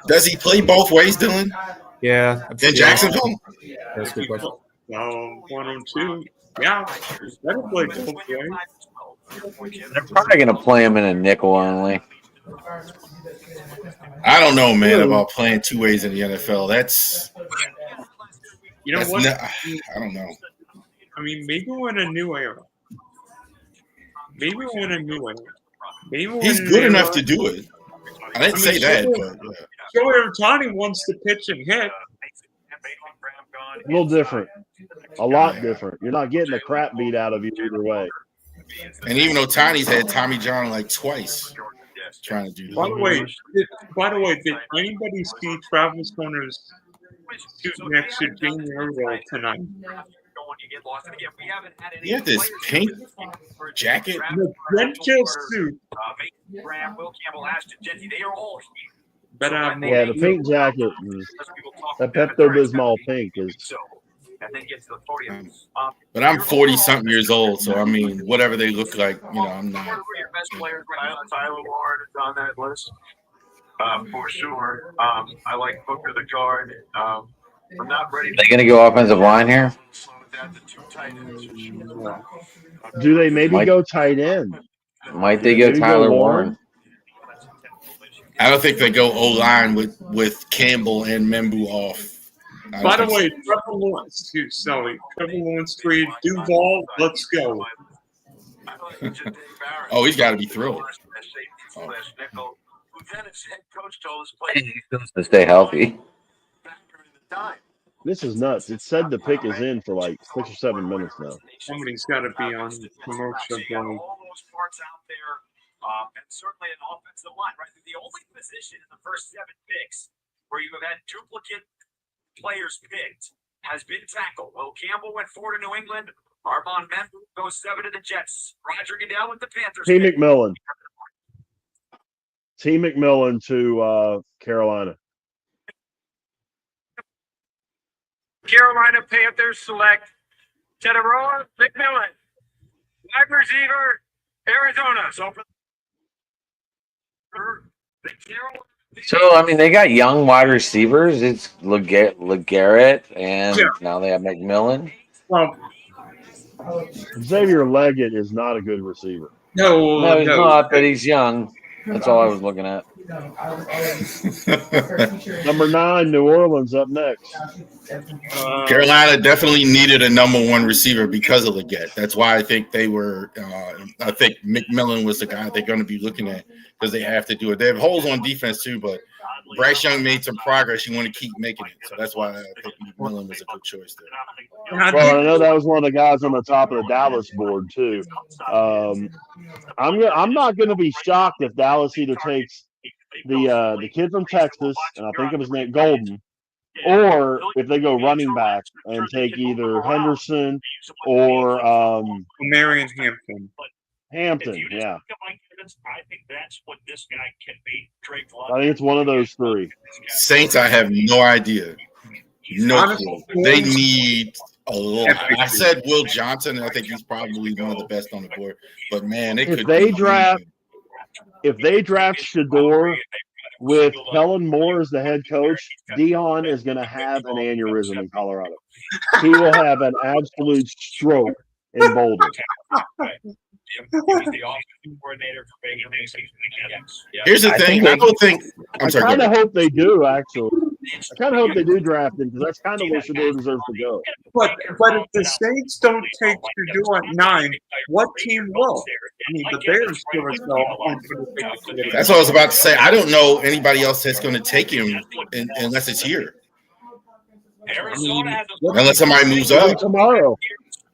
Does he play both ways, Dylan? Yeah. In Jacksonville? That's a good question. 102. Yeah, better play both ways. They're probably going to play him in a nickel only. I don't know, man, about playing two ways in the NFL. You know what? I don't know. I mean, maybe we're in a new era. Maybe we're in a new era. He's good enough to do it. I didn't say that, but Joey Ohtani wants to pitch and hit. A little different. A lot different. You're not getting the crap beat out of you either way. And even Ohtani's had Tommy John like twice trying to do that. By the way, did anybody see Travis Hunter's suit next to Jamie Earl tonight? He had this pink jacket. The red kill suit. Yeah, the pink jacket. That Pepto-Bismol pink is. But I'm 40-something years old, so I mean, whatever they look like, I'm not. Tyler Ward is on that list for sure. I like Booker the guard. I'm not ready. Are they going to go offensive line here? Do they maybe go tight end? Might they go Tyler Warren? I don't think they go O-line with Campbell and Membu off. By the way, Trevor Lawrence, too, Sully. Trevor Lawrence trade Duval. Let's go. Oh, he's got to be thrilled. To stay healthy. This is nuts. It said the pick is in for like 6 or 7 minutes now. Somebody's got to be on commercial break. All those parts out there, and certainly an offensive line, right? The only position in the first 7 picks where you have had duplicate players picked has been tackle. Well, Campbell went 4 to New England. Armand Membu goes 7 to the Jets. Roger Goodell with the Panthers. T. McMillan. T. McMillan to Carolina. Carolina Panthers select Teteroa McMillan, wide receiver, Arizona. So, I mean, they got young wide receivers. It's LeGarrette, and now they have McMillan. Well, Xavier Leggett is not a good receiver. No, he's not, but he's young. That's all I was looking at. Number 9, New Orleans up next. Carolina definitely needed a number 1 receiver because of Leggett. That's why I think they were. I think McMillan was the guy they're going to be looking at because they have to do it. They have holes on defense too, but Bryce Young made some progress. You want to keep making it. So that's why I think McMillan was a good choice there. Well, I know that was one of the guys on the top of the Dallas board too. I'm not going to be shocked if Dallas either takes the kid from Texas, and I think of his name Golden, or if they go running back and take either Henderson or Marion Hampton. Hampton. Yeah, I think that's what this guy can be. I think it's one of those three. Saints, I have no idea. No clue. They need a lot. I said Will Johnson, and I think he's probably one of the best on the board. But man, if they draft Shador with Kellen Moore as the head coach, Dion is going to have an aneurysm in Colorado. He will have an absolute stroke in Boulder. Here's the thing. I don't think. I kind of hope they do, actually. I kind of hope they do draft him because that's kind of where Shador deserves to go. But if the Saints don't take Shador at 9, what team will? I mean, the Bears sure as hell. That's what I was about to say. I don't know anybody else that's going to take him unless it's here. Unless somebody moves up tomorrow.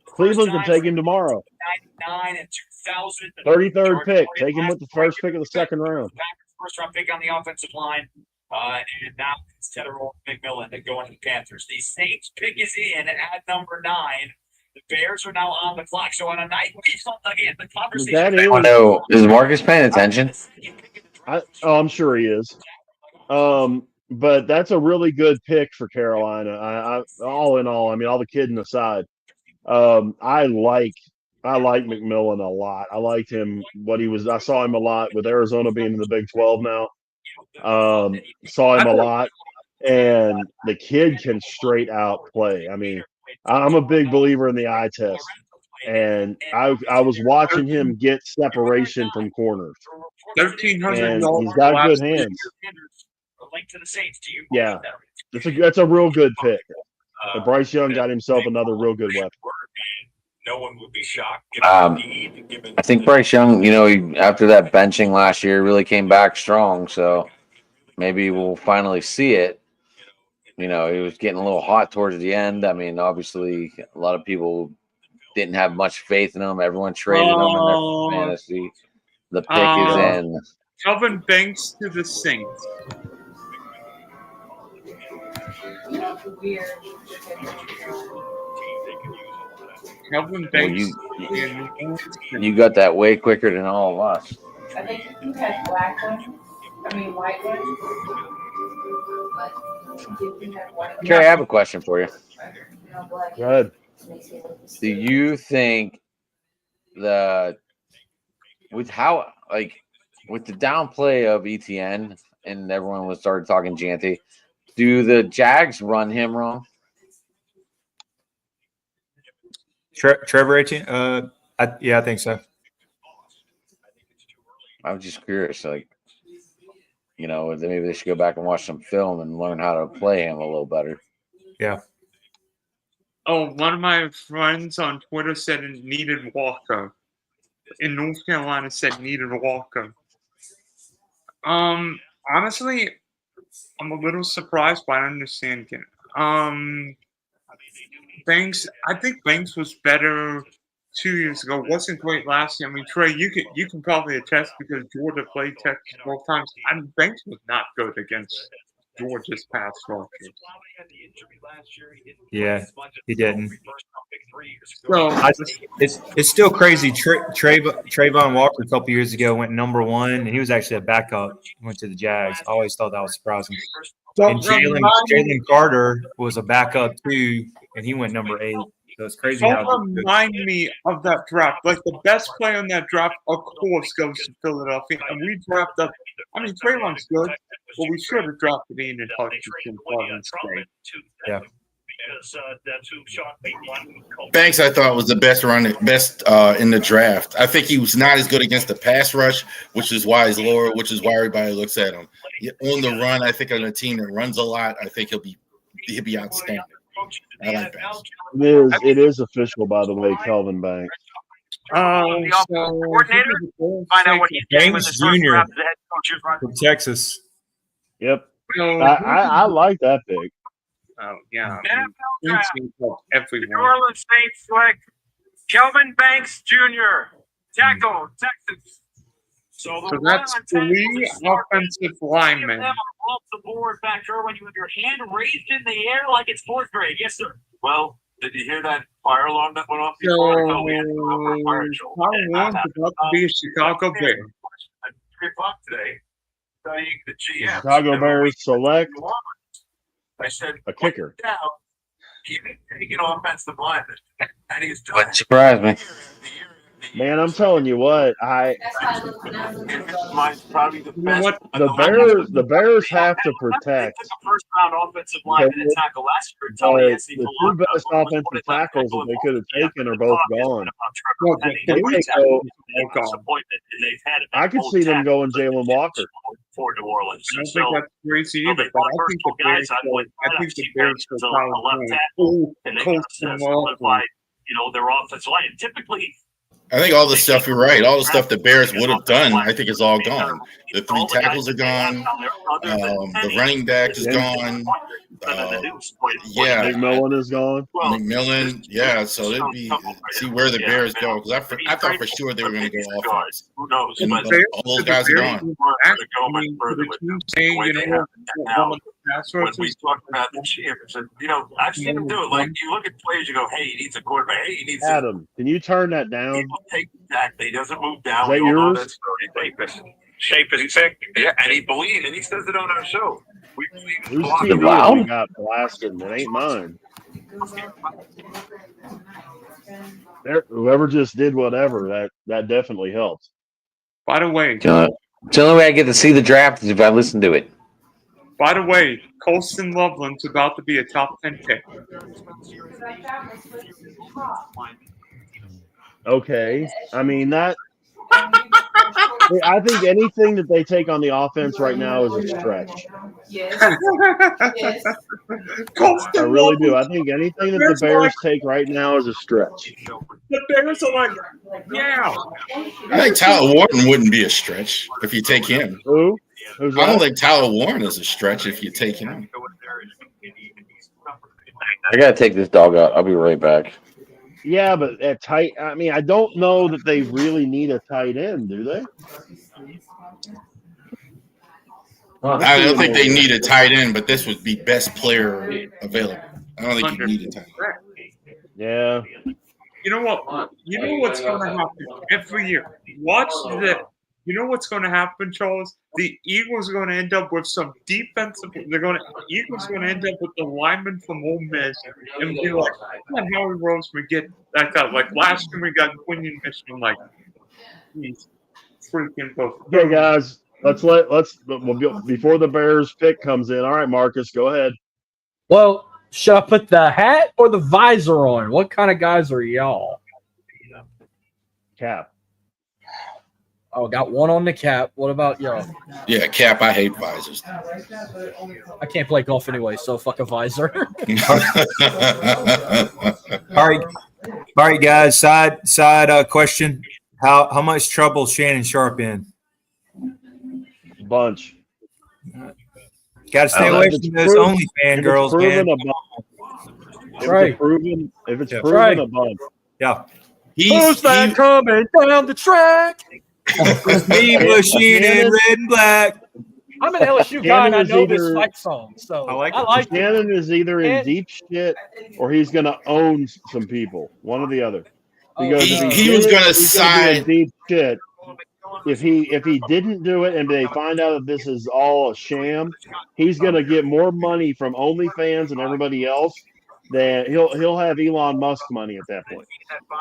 Cleveland can take him tomorrow. 33rd pick. Take him with the first pick of the second round. First round pick on the offensive line. And now instead of McMillan, they go into the Panthers. The Saints pick is in at number 9. The Bears are now on the clock. So on a night again, the conversation. Oh no, is Marcus paying attention? I'm sure he is. But that's a really good pick for Carolina. I all in all, I mean, all the kidding aside, I like McMillan a lot. I liked him I saw him a lot with Arizona being in the Big 12 now. Saw him a lot, and the kid can straight out play. I mean, I'm a big believer in the eye test, and I was watching him get separation from corners. And he's got good hands. Yeah, that's a real good pick. But Bryce Young got himself another real good weapon. No one would be shocked. I think Bryce Young, after that benching last year, really came back strong. So maybe we'll finally see it. He was getting a little hot towards the end. I mean, obviously, a lot of people didn't have much faith in him. Everyone traded him in their fantasy. The pick is in. Calvin Banks to the Saints. Calvin Banks. You got that way quicker than all of us. I think you had black ones. I mean, white ones. Carrie, I have a question for you. Go ahead. Do you think with the downplay of ETN and everyone started talking Janty, do the Jags run him wrong? Trevor Etienne? Yeah, I think so. I was just curious, maybe they should go back and watch some film and learn how to play him a little better. Yeah. Oh, one of my friends on Twitter said it needed Walker. In North Carolina said needed Walker. Honestly, I'm a little surprised, but I understand it. Banks, I think Banks was better 2 years ago. Wasn't great last year. I mean, Trey, you can probably attest because Georgia played Texas both times. I mean, Banks was not good against Georgia's pass rushers. Yeah, he didn't. So it's still crazy. Trayvon Walker a couple years ago went number 1, and he was actually a backup. Went to the Jags. I always thought that was surprising. And Jalen Carter was a backup too, and he went number 8. So it's crazy. Don't remind me of that draft. Like the best player in that draft, of course, goes to Philadelphia, and we drafted. I mean, Traylon's good, but we should have drafted Ian Hutchinson. Yeah. Banks, I thought, was the best in the draft. I think he was not as good against the pass rush, which is why he's lower, which is why everybody looks at him. On the run, I think on a team that runs a lot, I think he'll be outstanding. I like Banks. It is official, by the way, Calvin Banks. Coordinator, find out what he's getting with his first Jr. draft as the head coach. From Texas. Yep. I like that pick. Oh yeah. NFL draft. The Everyone. New Orleans Saints select Kelvin Banks Jr., tackle, Texas. So that's 3 offensive linemen. Them are off the board back there when you have your hand raised in the air like it's 4th grade. Yes, sir. Well, did you hear that fire alarm that went off before? So, Watchalong's about to be a Chicago Bear. At 3 o'clock today, studying the GM. Chicago Bears select I said, a kicker. Down, taking offensive lineman. And he's done What surprised me? Man, I'm telling you what, Mine's probably the best. the Bears have to protect. They took a first-round offensive lineman and tackle last year. The two best offensive tackles that they could have taken are both gone. I could see them going Jalen Walker. For New Orleans. I don't think that's crazy either, but I think the Bears will probably and they can solidify, their offensive line. Typically, I think all the stuff, you're right. All the stuff the Bears would have done, I think, is all gone. The 3 tackles are gone. The running back is gone. McMillan is gone. McMillan, yeah. So it'd be see where the Bears go, because I thought for sure they were going to go offense. Who knows? And all those guys are gone. When we talk about the champs, and I've seen them do it. Like you look at players, you go, "Hey, he needs a quarterback. Hey, he needs." Adam, can you turn that down? He will take exactly. He doesn't move down. Is that yours? Shape is exactly. Yeah, and he believes, and he says it on our show. We believe. Whose TV we got blasted? It ain't mine. Whoever just did whatever, that definitely helps. By the way, the only way I get to see the draft is if I listen to it. By the way, Colston Loveland's about to be a top 10 pick. Okay. I mean, that. I think anything that they take on the offense right now is a stretch. Yes. I really do. I think anything that the Bears take right now is a stretch. The Bears are like, yeah. I think Tyler Warren wouldn't be a stretch if you take him. Who? I don't think Tyler Warren is a stretch if you take him. I gotta take this dog out. I'll be right back. Yeah, but at tight, I mean, I don't know that they really need a tight end, do they? I don't think they need a tight end, but this would be best player available. I don't think you need a tight end. Yeah. You know what? You know what's going to happen every year? Watch the. You know what's going to happen, Charles? The Eagles are going to end up with some defensive. Eagles are going to end up with the lineman from Ole Miss and be like, "How Howie Roseman get that guy?" Like last year, we got Quinion Michigan. Like, he's freaking both. Okay, guys, let's before the Bears pick comes in. All right, Marcus, go ahead. Well, should I put the hat or the visor on? What kind of guys are y'all? Cap. Oh, got one on the cap. What about y'all? Yeah, cap. I hate visors. I can't play golf anyway, so fuck a visor. All right, guys. Side question. How much trouble Shannon Sharp in? Bunch. Got to stay away from those OnlyFans girls, man. If it's proven a bunch. Yeah. Who's that coming down the track? It's me, Bushy, and red and black. I'm an LSU guy, and I know this fight song, so I like it. Shannon is either in deep shit or he's going to own some people. One or the other. Because he was going to sign deep shit. If he didn't do it and they find out that this is all a sham, he's going to get more money from OnlyFans and everybody else. That he'll have Elon Musk money at that point.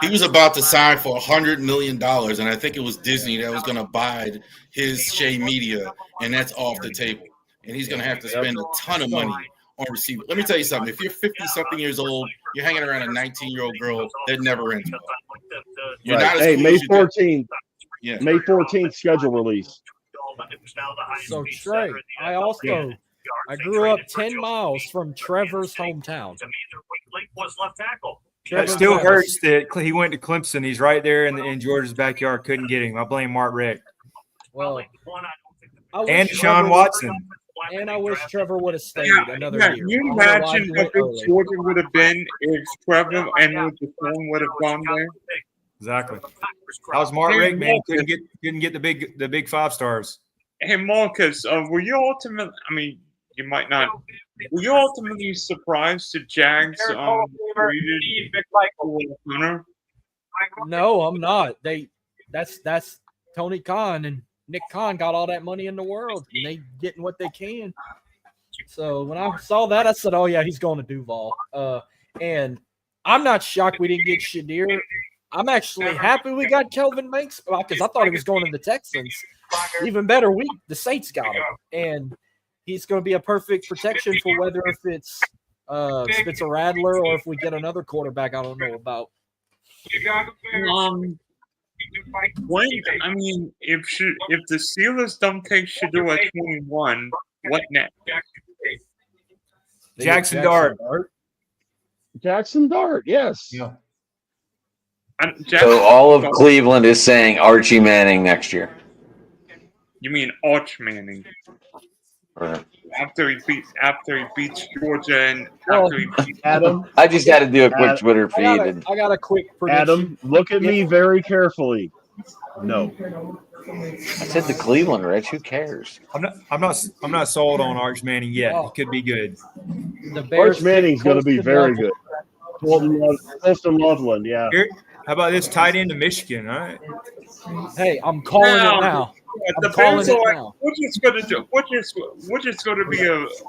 He was about to sign for $100 million, and I think it was Disney that was going to buy his Shea Media, and that's off the table. And he's going to have to spend a ton of money on receiver. Let me tell you something. If you're 50-something years old, you're hanging around a 19-year-old girl, that never ends well. You're not as cool May as you 14th. Yeah. May 14th schedule release. So Trey, I grew up 10 miles from Trevor's hometown. It still hurts that he went to Clemson. He's right there in Georgia's backyard. Couldn't get him. I blame Mark Richt. Well, and Deshaun Watson. And I wish Trevor would have stayed another Yeah, year. you I don't know why imagine he how went big early. Georgia would have been if Trevor and Deshaun would have gone there? Exactly. How's Mark Hey, Rick, man? Marcus. Couldn't get the big 5 stars. Hey, Marcus, were you ultimately? I mean, you might not. Were you ultimately surprised the Jags traded for Hunter? No, I'm not. That's Tony Khan and Nick Khan got all that money in the world, and they getting what they can. So when I saw that, I said, "Oh yeah, he's going to Duval." And I'm not shocked we didn't get Shadir. I'm actually happy we got Kelvin Banks because I thought he was going to the Texans. Even better, the Saints got him, and he's going to be a perfect protection for whether if it's Spencer Rattler or if we get another quarterback I don't know about. If the Steelers don't take Shadur at 21, what next? Jackson Dart. Jackson Dart, yes. Yeah. So all of Cleveland is saying Archie Manning next year. You mean Arch Manning? Right. After he beats Georgia and after he beats Adam, I just had to do a quick Twitter feed. I got a quick prediction. Adam, look at me very carefully. No. I said to Cleveland, Rich. Who cares? I'm not sold on Arch Manning yet. He could be good. The Bears Arch Manning's going to be very good. Colston Loveland, yeah. Here, how about this tight end to Michigan? All right. Hey, I'm calling it now. The Bears are like, we're just going to be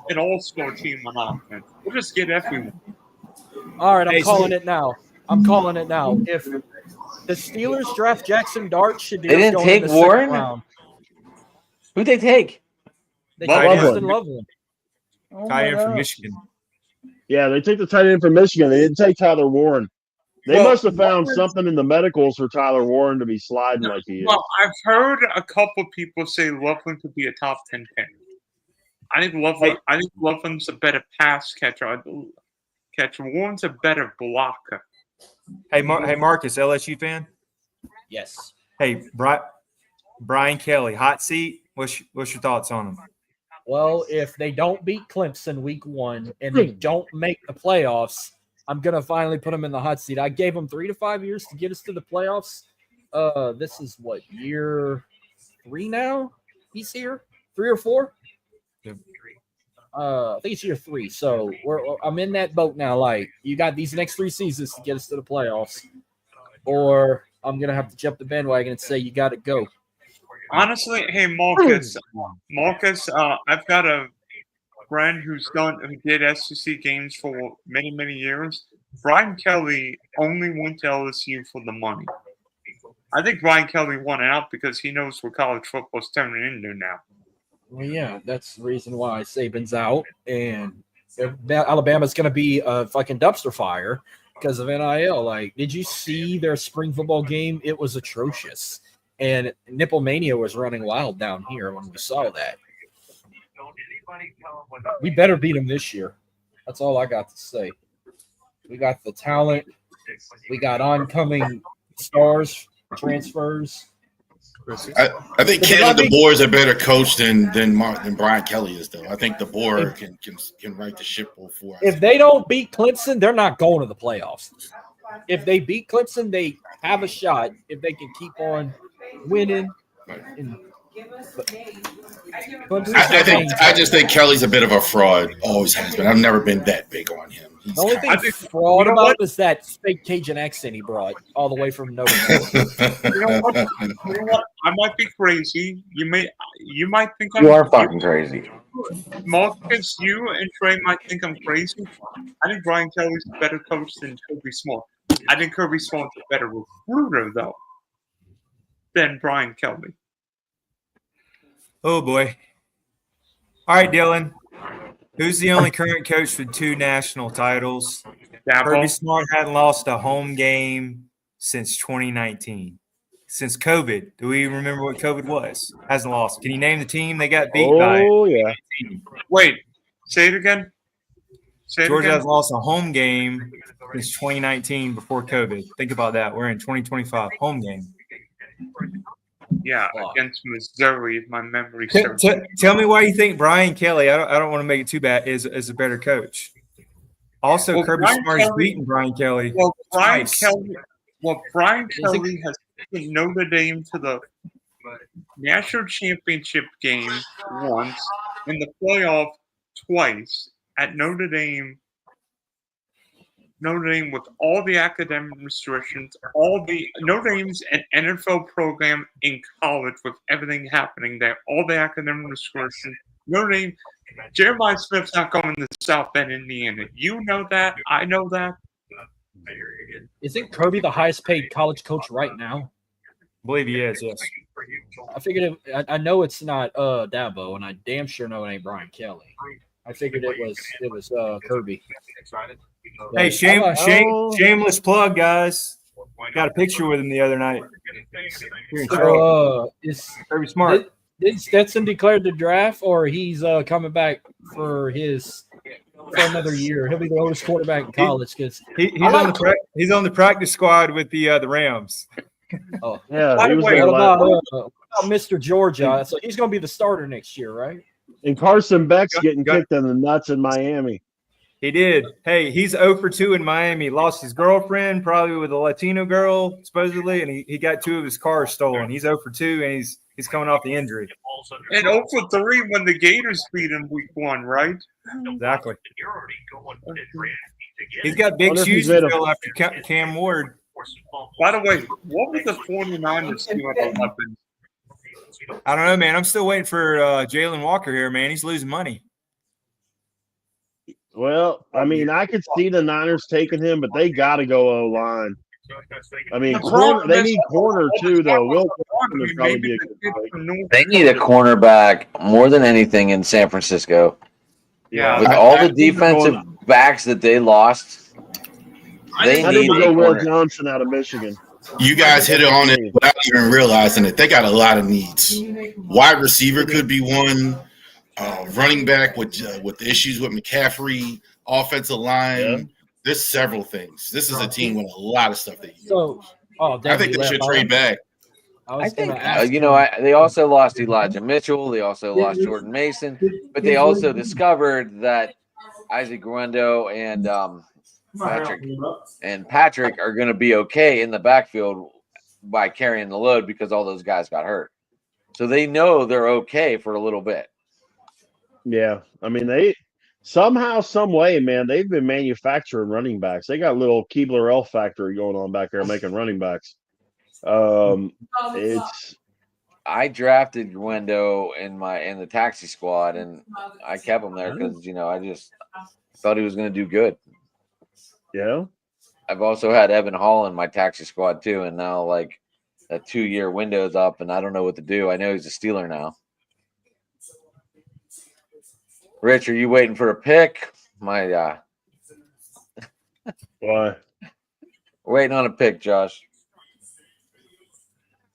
an all-star team on offense. We'll just get everyone. All right, I'm calling it now. If the Steelers draft Jackson Dart, Shadir's They didn't going take in the Warren? second round. Who'd they take? They took Austin Loveland. Tight end from Michigan. Yeah, they took the tight end from Michigan. They didn't take Tyler Warren. They must have found something in the medicals for Tyler Warren to be sliding like he is. Well, I've heard a couple people say Loveland could be a top 10 pick. I think Loveland's a better pass catcher. Warren's a better blocker. Hey, Marcus, LSU fan? Yes. Hey, Brian Kelly, hot seat. What's your thoughts on him? Well, if they don't beat Clemson week 1 and they don't make the playoffs, I'm going to finally put him in the hot seat. I gave him 3 to 5 years to get us to the playoffs. This is what, year 3 now? He's here? 3 or 4? Yep. I think it's year 3. So I'm in that boat now. Like, you got these next 3 seasons to get us to the playoffs, or I'm going to have to jump the bandwagon and say you got to go. Honestly, hey, Marcus, I've got a friend who did SEC games for many, many years. Brian Kelly only went to LSU for the money. I think Brian Kelly won out because he knows what college football's turning into now. Well, yeah, that's the reason why Saban's out, and Alabama's going to be a fucking dumpster fire because of NIL. Like, did you see their spring football game? It was atrocious. And Nipplemania was running wild down here when we saw that. We better beat them this year. That's all I got to say. We got the talent. We got oncoming stars, transfers. I think Kalen DeBoer is a better coach than Brian Kelly is, though. I think DeBoer can right the ship for us. If they don't beat Clemson, they're not going to the playoffs. If they beat Clemson, they have a shot if they can keep on winning. I just think Kelly's a bit of a fraud. Always has been. I've never been that big on him. The only thing fraud about was that fake Cajun accent he brought all the way from Notre Dame. You know what? I might be crazy. You might think you are fucking crazy. Marcus, you and Trey might think I'm crazy. I think Brian Kelly's a better coach than Kirby Smart. I think Kirby Smart's a better recruiter, though, than Brian Kelly. Oh, boy. All right, Dylan. Who's the only current coach with 2 national titles? Kirby Smart hadn't lost a home game since 2019. Since COVID. Do we remember what COVID was? Hasn't lost. Can you name the team they got beat by? Oh, yeah. Wait. Say it again. Georgia hasn't lost a home game since 2019 before COVID. Think about that. We're in 2025. Home game. Yeah, Fuck. against Missouri, if my memory T- serves. t- tell me why you think Brian Kelly. I don't want to make it too bad. Is a better coach. Also, Well, Kirby Brian Smart has Kelly- beaten Brian Kelly. Well, Brian twice. Kelly has taken Notre Dame to the national championship game once, in the playoff twice at Notre Dame. Notre Dame with all the academic restrictions, Notre Dame's an NFL program in college with everything happening there, all the academic restrictions. Notre Dame, Jeremiah Smith's not going to South Bend, Indiana. You know that. I know that. Isn't Kirby the highest paid college coach right now? I believe he is. Yes. I figured I know it's not Dabo, and I damn sure know it ain't Brian Kelly. I figured it was Kirby. Hey, shameless plug, guys. Got a picture with him the other night. Here in Charlotte. Is Kirby Smart. did Stetson declare the draft, or he's coming back for another year? He'll be the oldest quarterback in college because he's on the practice squad with the Rams. Oh Yeah, by he the was way, there what last. about Mr. Georgia? So he's going to be the starter next year, right? And Carson Beck's getting kicked in the nuts in Miami. He did. Hey, he's 0 for 2 in Miami. Lost his girlfriend, probably with a Latino girl, supposedly, and he got 2 of his cars stolen. He's 0 for 2, and he's coming off the injury. And 0 for 3 when the Gators beat him week 1, right? Exactly. He's got big shoes to fill after Cam Ward. By the way, what was the 49ers do at 11? I don't know, man. I'm still waiting for Jalen Walker here, man. He's losing money. Well, I mean, I could see the Niners taking him, but they got to go O-line. I mean, they need corner too, though. Will would probably be a good They need a cornerback more than anything in San Francisco. Yeah, with all the defensive backs that they lost, they I need didn't a go Will corner. Johnson out of Michigan. You guys hit it on it without even realizing it. They got a lot of needs. Wide receiver could be one. Running back with the issues with McCaffrey, offensive line. Yeah. There's several things. This is a team with a lot of stuff that you So, I think they should trade back. I think they also lost Elijah Mitchell. They also lost Jordan Mason, but they also discovered that Isaac Guendo and Patrick are going to be okay in the backfield by carrying the load because all those guys got hurt. So they know they're okay for a little bit. Yeah, I mean they somehow, some way, man, they've been manufacturing running backs. They got a little Keebler Elf factory going on back there making running backs. I drafted Guendo in the taxi squad, and I kept him there because I just thought he was going to do good. Yeah, I've also had Evan Hall in my taxi squad too, and now like that 2-year window's up, and I don't know what to do. I know he's a Steeler now. Rich, are you waiting for a pick? Why? Waiting on a pick, Josh.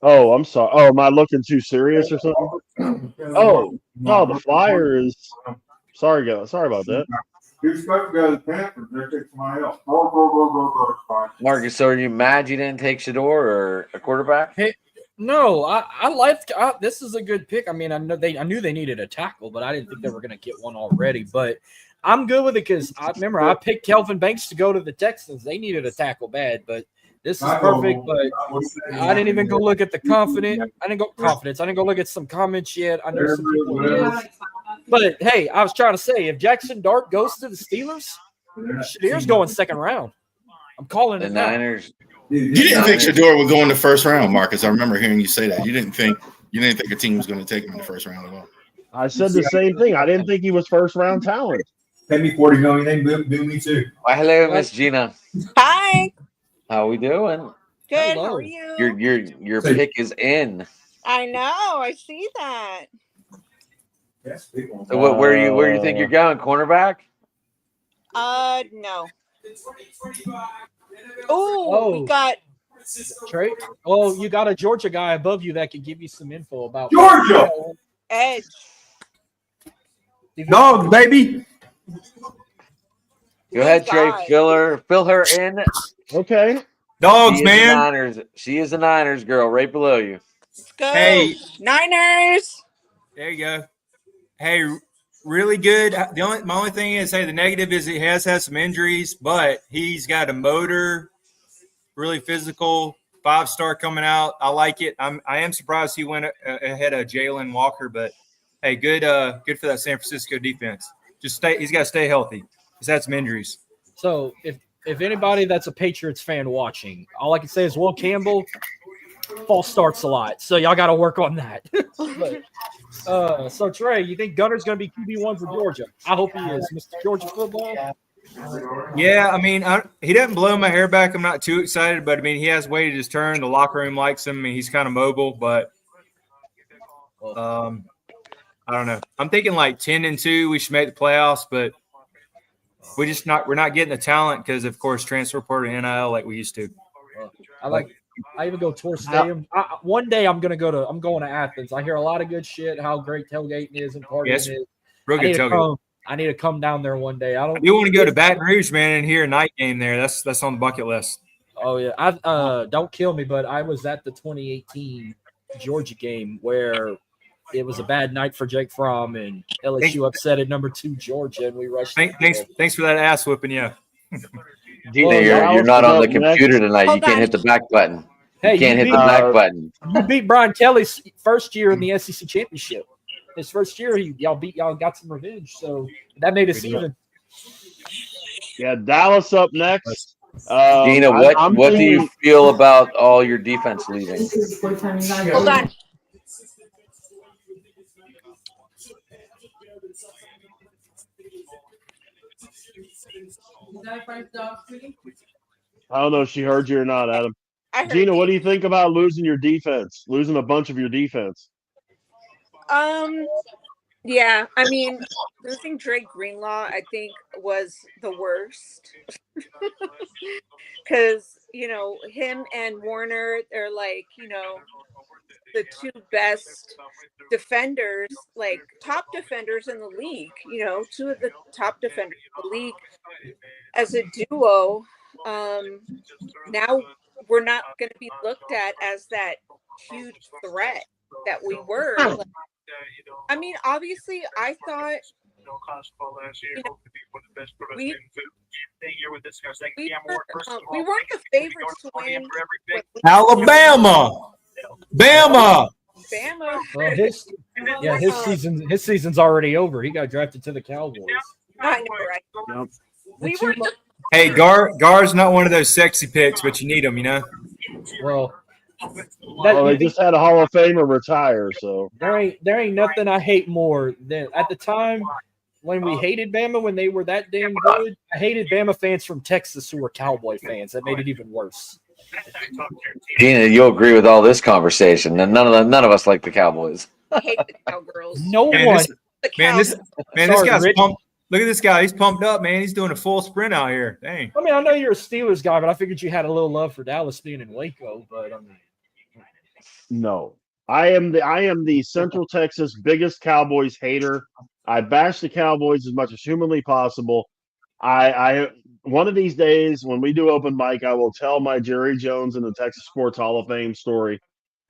Oh, I'm sorry. Oh, am I looking too serious or something? Oh, no, the Flyer is. Sorry about that. You're supposed to go to the Panthers. They're taking somebody else. Marcus, so are you mad you didn't take Shador or a quarterback? Hey, no, I liked. This is a good pick. I mean, I knew they needed a tackle, but I didn't think they were going to get one already. But I'm good with it because I remember I picked Kelvin Banks to go to the Texans. They needed a tackle bad, but this is perfect. But I didn't even go look at the confidence. I didn't go look at some comments yet. I know some people did. But hey, I was trying to say, if Jackson Dart goes to the Steelers, Shadir's going second round. I'm calling it now. Niners. You didn't think Shador would go in the first round, Marcus. I remember hearing you say that. You didn't think a team was going to take him in the first round at all. I said the same thing. I didn't think he was first round talent. Pay me $40 million. Do me too. Well, hello, Miss Gina. Hi. How we doing? Good. Hello. How are you? Your pick is in. I know. I see that. So where you think you're going? Cornerback? No. Oh, we got Trey. Oh, you got a Georgia guy above you that could give you some info about Georgia Edge. Dogs, baby. Go ahead, Trey. Fill her in. Okay. Dogs, man. She is a Niners girl right below you. Let's go. Hey. Niners. There you go. Hey, really good. My only thing is, hey, the negative is he has had some injuries, but he's got a motor, really physical, 5-star coming out. I like it. I am surprised he went ahead of Jalen Walker, but hey, good for that San Francisco defense. He's got to stay healthy. He's had some injuries. So if anybody that's a Patriots fan watching, all I can say is Will Campbell false starts a lot, so y'all got to work on that. But, so Trey, you think Gunner's going to be QB1 for Georgia? I hope he is, Mr. Georgia football. Yeah, I mean, he doesn't blow my hair back. I'm not too excited, but I mean, he has waited his turn. The locker room likes him, and he's kind of mobile. But I don't know. I'm thinking like 10-2. We should make the playoffs, but we're not getting the talent because, of course, transfer portal and NIL like we used to. I even go tour stadium. One day I'm going to Athens. I hear a lot of good shit. How great tailgating is and partying is. Real good tailgate. I need to come down there one day. I do want to go to Baton Rouge, man, and hear a night game there. That's on the bucket list. Oh yeah. Don't kill me, but I was at the 2018 Georgia game where it was a bad night for Jake Fromm and LSU upset at number 2 Georgia, and we rushed. Thanks for that ass whipping, yeah. Gina, you're not on the computer tonight. You can't hit the back button. You can't hit the back button. You beat Brian Kelly's first year in the SEC championship. His first year, y'all got some revenge, so that made us even. Yeah, Dallas up next. Gina, what do you feel about all your defense leaving? Hold on. I don't know if she heard you or not, Adam. Gina, what do you think about losing your defense? Losing a bunch of your defense? Yeah, I mean, losing Drake Greenlaw, I think, was the worst. Because, him and Warner, they're like, the 2 best defenders, like top defenders in the league, 2 of the top defenders in the league as a duo. Now we're not going to be looked at as that huge threat that we were. Like, I mean, obviously, I thought we weren't the favorites to win. Alabama. Bama. Well, his season's already over. He got drafted to the Cowboys. I know, right? Yep. Hey, Gar's not one of those sexy picks, but you need him, Well, they just had a Hall of Famer retire, so there ain't nothing I hate more than at the time when we hated Bama when they were that damn good. I hated Bama fans from Texas who were Cowboy fans. That made it even worse. Gina, you'll agree with all this conversation. And none of us like the Cowboys. I hate the Cowgirls. No one. This guy's pumped. Look at this guy. He's pumped up, man. He's doing a full sprint out here. Dang. I mean, I know you're a Steelers guy, but I figured you had a little love for Dallas being in Waco. But no, I am the Central Texas biggest Cowboys hater. I bash the Cowboys as much as humanly possible. I one of these days when we do open mic, I will tell my Jerry Jones and the Texas Sports Hall of Fame story.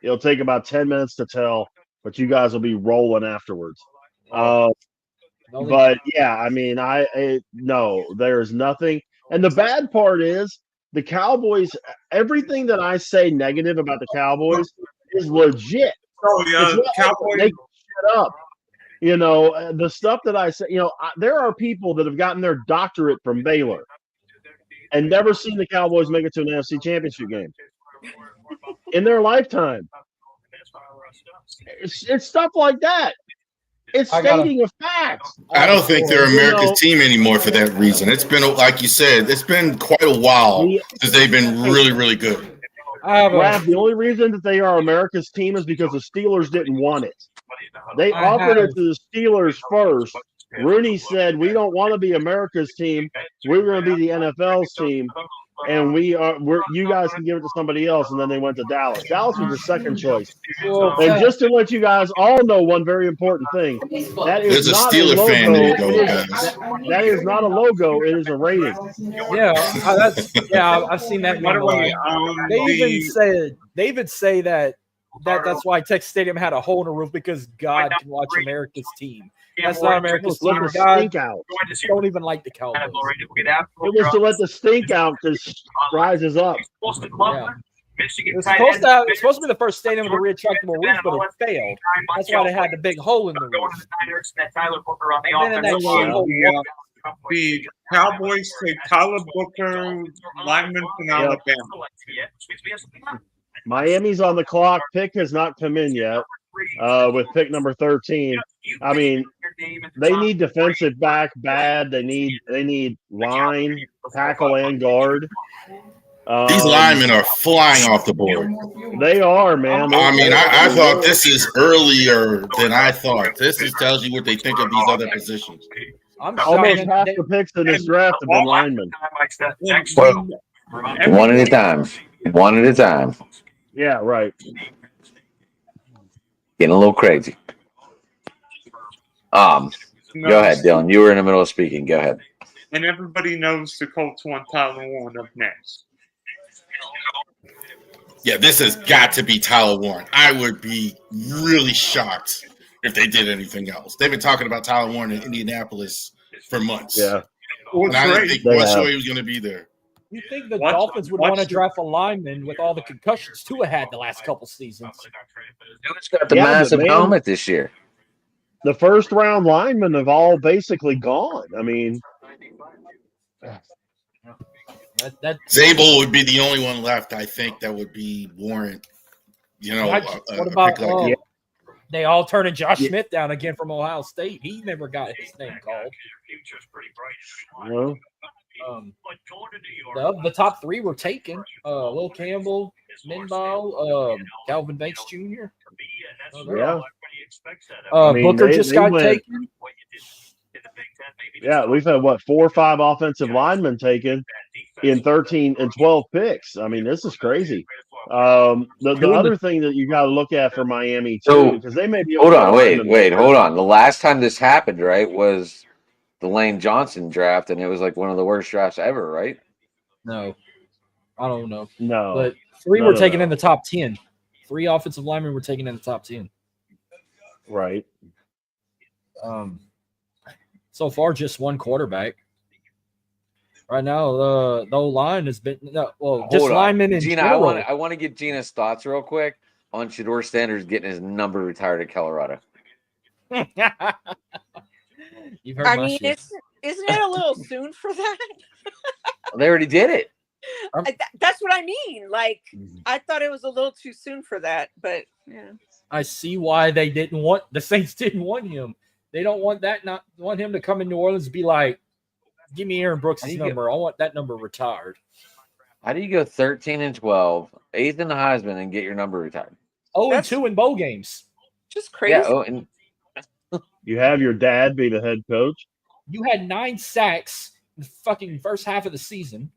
It'll take about 10 minutes to tell, but you guys will be rolling afterwards. But yeah, I mean, no, there's nothing. And the bad part is the Cowboys, everything that I say negative about the Cowboys is legit. Oh, yeah, Cowboys make shit up. The stuff that I say, there are people that have gotten their doctorate from Baylor and never seen the Cowboys make it to an NFC Championship game in their lifetime. It's stuff like that. It's stating a fact. I don't think they're America's team anymore for that reason. It's been, like you said, it's been quite a while since they've been really, really good. The only reason that they are America's team is because the Steelers didn't want it. They offered it to the Steelers first. Rooney said, "We don't want to be America's team. We're going to be the NFL's team, and you guys can give it to somebody else." And then they went to Dallas. Dallas was the second choice. And just to let you guys all know one very important thing, that is not a Steeler fan. That is not a logo. It is a rating. Yeah, I've seen that. They even say that That's why Texas Stadium had a hole in the roof because God can watch America's team. That's not America's team. Let the God stink out. don't even like the Cowboys. It was to let the stink out because rises up. Yeah. It was supposed to be the first stadium with a retractable roof, but it failed. That's why they had the big hole in the roof. And then in that shithole The Cowboys take Tyler Booker, lineman from Alabama. Miami's on the clock. Pick has not come in yet with pick number 13. I mean, they need defensive back bad. They need line, tackle, and guard. These linemen are flying off the board. They are, man. I mean, I thought this is earlier than I thought. This tells you what they think of these other positions. Almost half the picks in this draft have been linemen. Well, one at a time. One at a time. Yeah, right. Getting a little crazy. Go ahead, Dylan. You were in the middle of speaking. Go ahead. And everybody knows the Colts want Tyler Warren up next. Yeah, this has got to be Tyler Warren. I would be really shocked if they did anything else. They've been talking about Tyler Warren in Indianapolis for months. Yeah. And I didn't think much sure he was going to be there. You think the Dolphins would want to draft a lineman with all the concussions Tua had the last couple seasons? It's got the massive helmet this year. The first round linemen have all basically gone. I mean, Zabel would be the only one left, I think, that would be warrant. You know, what about they all turning Josh Smith down again from Ohio State? He never got his name called. The top three were taken. Will Campbell, Minball, Calvin Banks Jr. Yeah. Booker just got taken. Yeah, we've had 4 or 5 offensive linemen taken in 13 and 12 picks. I mean, this is crazy. The other thing that you got to look at for Miami too, because they may be. Hold on, hold on. The last time this happened, right, was the Lane Johnson draft, and it was like one of the worst drafts ever, right? No, I don't know. No, but 3 were taken in the top 10. 3 offensive linemen were taken in the top 10. Right. So far, just 1 quarterback. Right now, the O-line has been just linemen in Gina, general. I want to get Gina's thoughts real quick on Shedeur Sanders getting his number retired at Colorado. You've heard I mean, isn't it a little soon for that? They already did it. That's what I mean. Like, I thought it was a little too soon for that, but yeah. I see why the Saints didn't want him. They don't want him to come in New Orleans and be like, give me Aaron Brooks' number. I want that number retired. How do you go 13 and 12, 8th in the Heisman, and get your number retired? 0-2 in bowl games. Just crazy. Yeah, and you have your dad be the head coach. You had 9 sacks in the fucking first half of the season.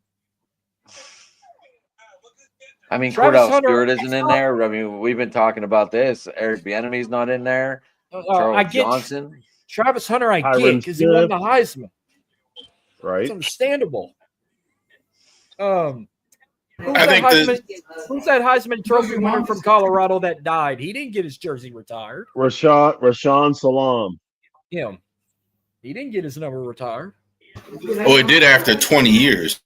I mean, Cordell Stewart isn't in there. I mean, we've been talking about this. Eric Bieniemy's not in there. Charles Johnson. Travis Hunter, I get because he won the Heisman. Right. It's understandable. Who's that Heisman Trophy winner from Colorado that died? He didn't get his jersey retired. Rashawn Salam. Him. He didn't get his number retired. Oh, it did after 20 years.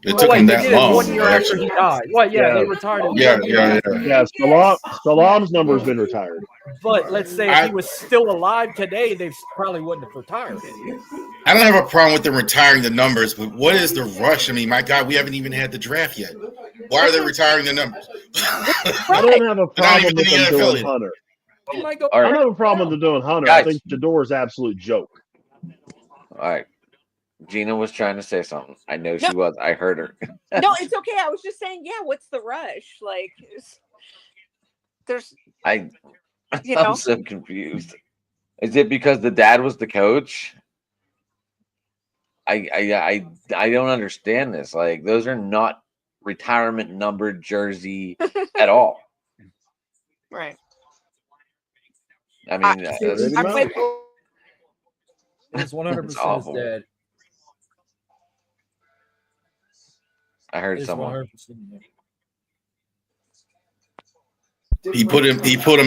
It took him that long. 1 year after he died. Well, they retired him. Yeah. Salam's number's been retired. But let's say if he was still alive today, they probably wouldn't have retired him. I don't have a problem with them retiring the numbers, but what is the rush? I mean, my God, we haven't even had the draft yet. Why are they retiring the numbers? I don't have a problem with them doing Hunter. I don't have a problem with them doing Hunter. I think Shedeur is an absolute joke. All right. Gina was trying to say something. I know she was. I heard her. No, it's okay. I was just saying, what's the rush? Like, I'm so confused. Is it because the dad was the coach? I don't understand this. Like, those are not retirement numbered jersey at all. Right. I mean, it's 100% his dad. I heard someone. He put him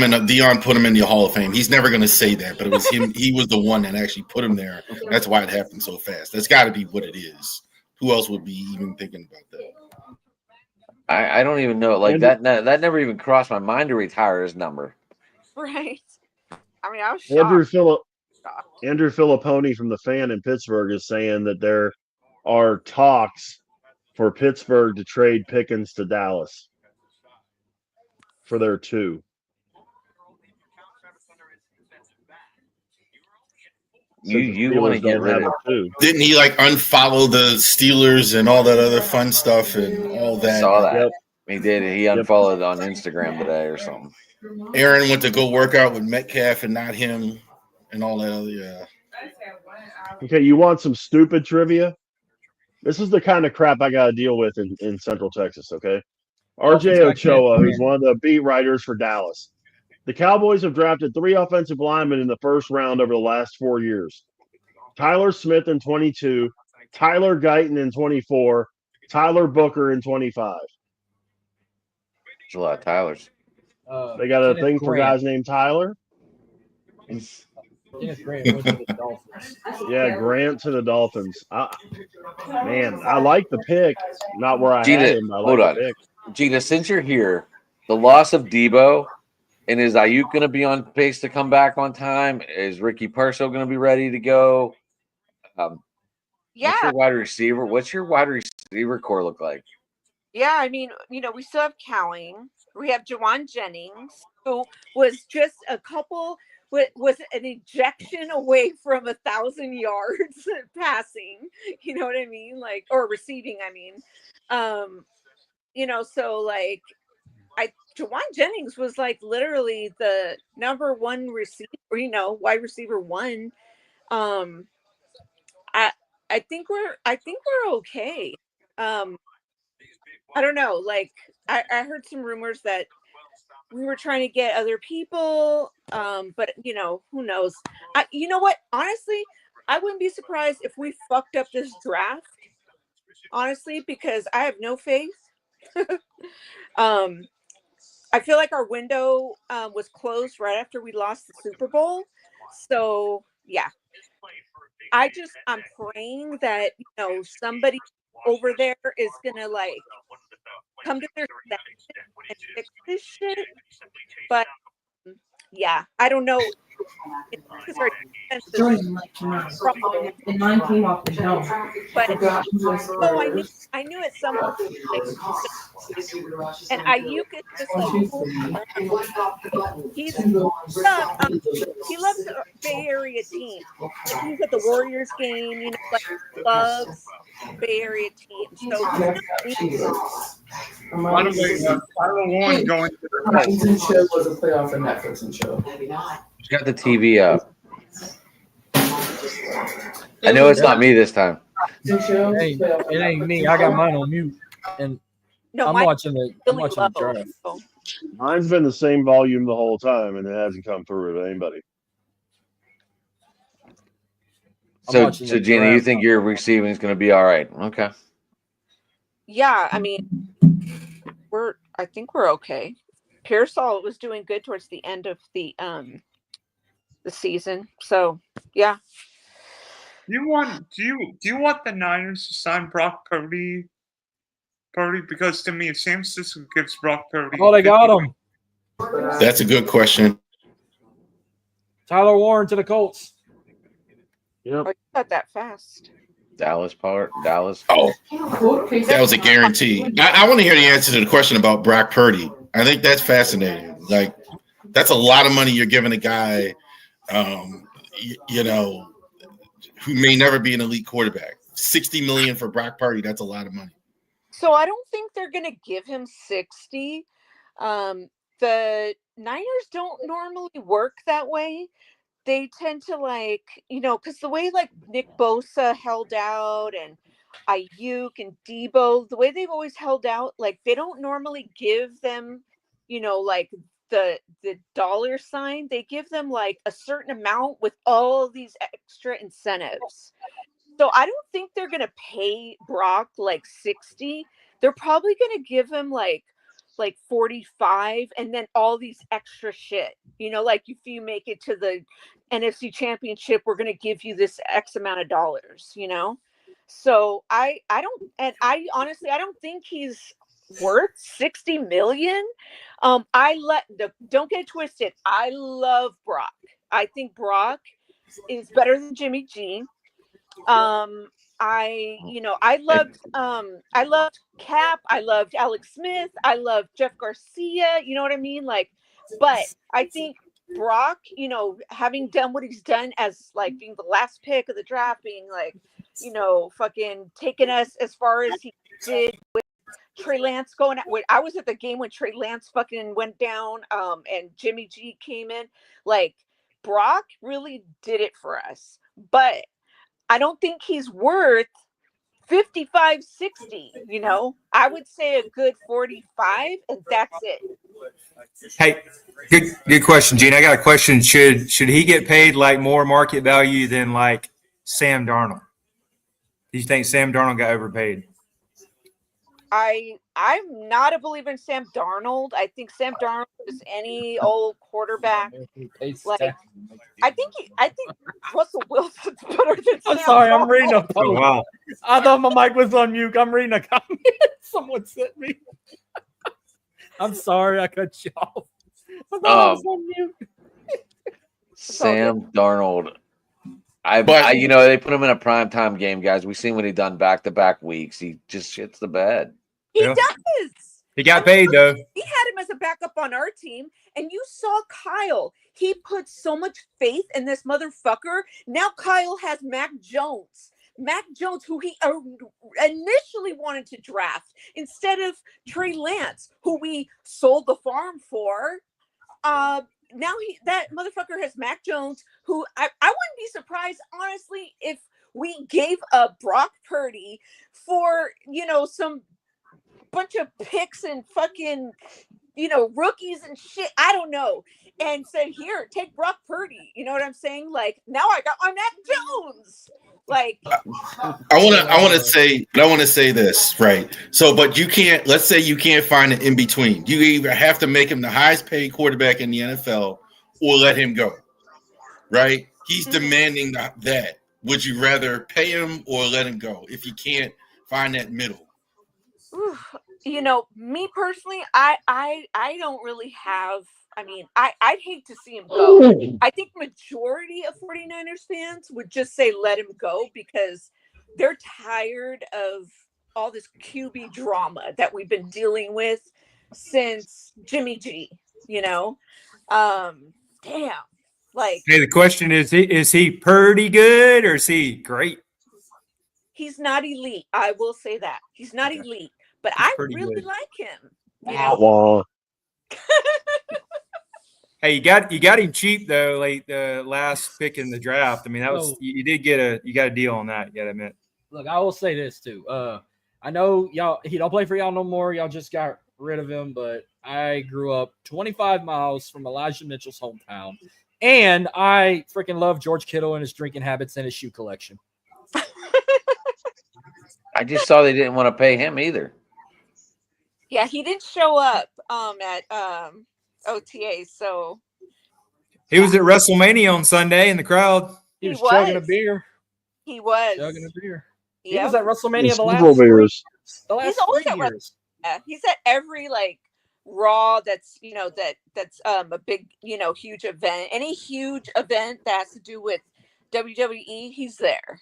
in Dion put him in the Hall of Fame. He's never gonna say that, but it was him. He was the one that actually put him there. That's why it happened so fast. That's got to be what it is. Who else would be even thinking about that? I don't even know. Like that never even crossed my mind to retire his number. Right. I mean, I was shocked. Andrew Filipponi from the Fan in Pittsburgh is saying that there are talks for Pittsburgh to trade Pickens to Dallas for their 2. You want to get rid of him? Didn't he like unfollow the Steelers and all that other fun stuff and all that? Saw that. Yep. He did. He unfollowed on Instagram today or something. Aaron went to go work out with Metcalf and not him and all that other, yeah. Okay, you want some stupid trivia? This is the kind of crap I got to deal with in Central Texas, okay? RJ Ochoa, who's one of the beat writers for Dallas. The Cowboys have drafted 3 offensive linemen in the first round over the last 4 years. Tyler Smith in 22, Tyler Guyton in 24, Tyler Booker in 25. There's a lot of Tylers. They got a thing for guys named Tyler? Yeah, Grant to the Dolphins. Man, I like the pick. Not where I had him. I like the pick. Gina, since you're here, the loss of Debo, and is Ayuk going to be on pace to come back on time? Is Ricky Parso going to be ready to go? Yeah. What's your wide receiver core look like? Yeah, I mean, we still have Cowing. We have Jawan Jennings, who was just was an ejection away from 1,000 yards passing. You know what I mean? Like, or receiving, I mean. So like Jawan Jennings was like literally the number 1 receiver, wide receiver 1. I think we're okay. I don't know. Like I heard some rumors that we were trying to get other people, but who knows? You know what? Honestly, I wouldn't be surprised if we fucked up this draft. Honestly, because I have no faith. I feel like our window was closed right after we lost the Super Bowl. So yeah, I'm praying that somebody over there is gonna like come to their senses and fix this shit. But yeah, I don't know. And mine came off the dome. But I knew at some point. And Ayuk is just like he loves the Bay Area team. Like he's at the Warriors game, like loves Bay Area teams. So by the way, Tyler Warren going to the season show was a playoff and Netflix show. Got the TV up. I know it's not me this time. Hey, it ain't me. I got mine on mute, and I'm watching the draft. Mine's been the same volume the whole time, and it hasn't come through with anybody. So Gina, you think your receiving is going to be all right? Okay. Yeah, I mean, I think we're okay. Pearsall was doing good towards the end of the season, so yeah. Do you want the Niners to sign Brock Purdy? Because to me, San Francisco gives Brock Purdy. Oh, they got him. That's a good question. Tyler Warren to the Colts. Yep. Oh, not that fast. Dallas. Oh, that was a guarantee. I want to hear the answer to the question about Brock Purdy. I think that's fascinating. Like, that's a lot of money you're giving a guy, who may never be an elite quarterback. $60 million for Brock Purdy. That's a lot of money. So I don't think they're going to give him 60. The Niners don't normally work that way. They tend to because the way like Nick Bosa held out and Ayuk and Debo, the way they've always held out, like they don't normally give them, like the dollar sign. They give them like a certain amount with all these extra incentives. So I don't think they're going to pay Brock like 60. They're probably going to give him like like 45, and then all these extra shit. Like if you make it to the NFC Championship, we're going to give you this X amount of dollars. So I honestly I don't think he's worth 60 million. Don't get it twisted. I love Brock. I think Brock is better than Jimmy G. I loved Cap, I loved Alex Smith, I loved Jeff Garcia, you know what I mean? Like, but I think Brock, having done what he's done as like being the last pick of the draft, being like, fucking taking us as far as he did with Trey Lance going out. I was at the game when Trey Lance fucking went down, and Jimmy G came in. Like, Brock really did it for us, but I don't think he's worth 55, 60. I would say a good 45, and that's it. Hey, good question, Gene. I got a question. Should he get paid like more market value than like Sam Darnold? Do you think Sam Darnold got overpaid? I'm not a believer in Sam Darnold. I think Sam Darnold is any old quarterback. Like, I think Russell Wilson's better than Sam sorry, Darnold. I'm reading a post. Oh, wow. I thought my mic was on mute. I'm reading a comment someone sent me. I'm sorry, I cut you off. I thought I was on mute. Sam Darnold. They put him in a primetime game, guys. We've seen what he done back-to-back weeks. He just shits the bed. He does. He got paid, though. We had him as a backup on our team, and you saw Kyle. He put so much faith in this motherfucker. Now Kyle has Mac Jones. Mac Jones, who he initially wanted to draft instead of Trey Lance, who we sold the farm for. Now that motherfucker has Mac Jones, who I wouldn't be surprised, honestly, if we gave up Brock Purdy for, some bunch of picks and fucking, rookies and shit. I don't know. And said, here, take Brock Purdy. You know what I'm saying? Like, now I got my Mac Jones. Like, I want to say this, right? So, but you can't, let's say you can't find an in between. You either have to make him the highest paid quarterback in the NFL or let him go, right? He's demanding that. Would you rather pay him or let him go if you can't find that middle? Me personally, I don't really have. I mean, I'd hate to see him go. I think majority of 49ers fans would just say let him go because they're tired of all this QB drama that we've been dealing with since Jimmy G, Damn. Like, hey, the question is he pretty good or is he great? He's not elite. I will say that. He's not elite, but I really good. Like him. Wow. Hey, you got him cheap though, like the last pick in the draft. I mean, that was you got a deal on that. You got to admit. Look, I will say this too. I know he don't play for y'all no more. Y'all just got rid of him, but I grew up 25 miles from Elijah Mitchell's hometown, and I freaking love George Kittle and his drinking habits and his shoe collection. I just saw they didn't want to pay him either. Yeah, he didn't show up at OTA, so he was at WrestleMania on Sunday in the crowd. He was chugging a beer. He was chugging a beer. Yep. He was at WrestleMania the last 3 years. He's at every like Raw that's that's a big huge event. Any huge event that has to do with WWE, he's there.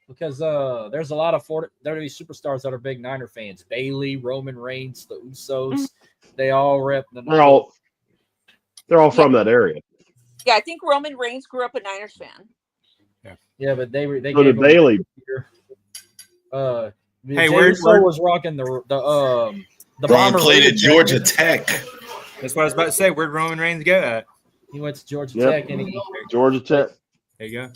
Because there's a lot of WWE superstars that are big Niner fans. Bailey, Roman Reigns, the Usos, they all rep the Niners. They're all from that area. Yeah, I think Roman Reigns grew up a Niners fan. Yeah, but they so did Bailey. Hey, where was rocking the bomber played at Georgia Tech. That's what I was about to say. Where'd Roman Reigns go at? He went to Georgia Tech, and Georgia Tech. There you go.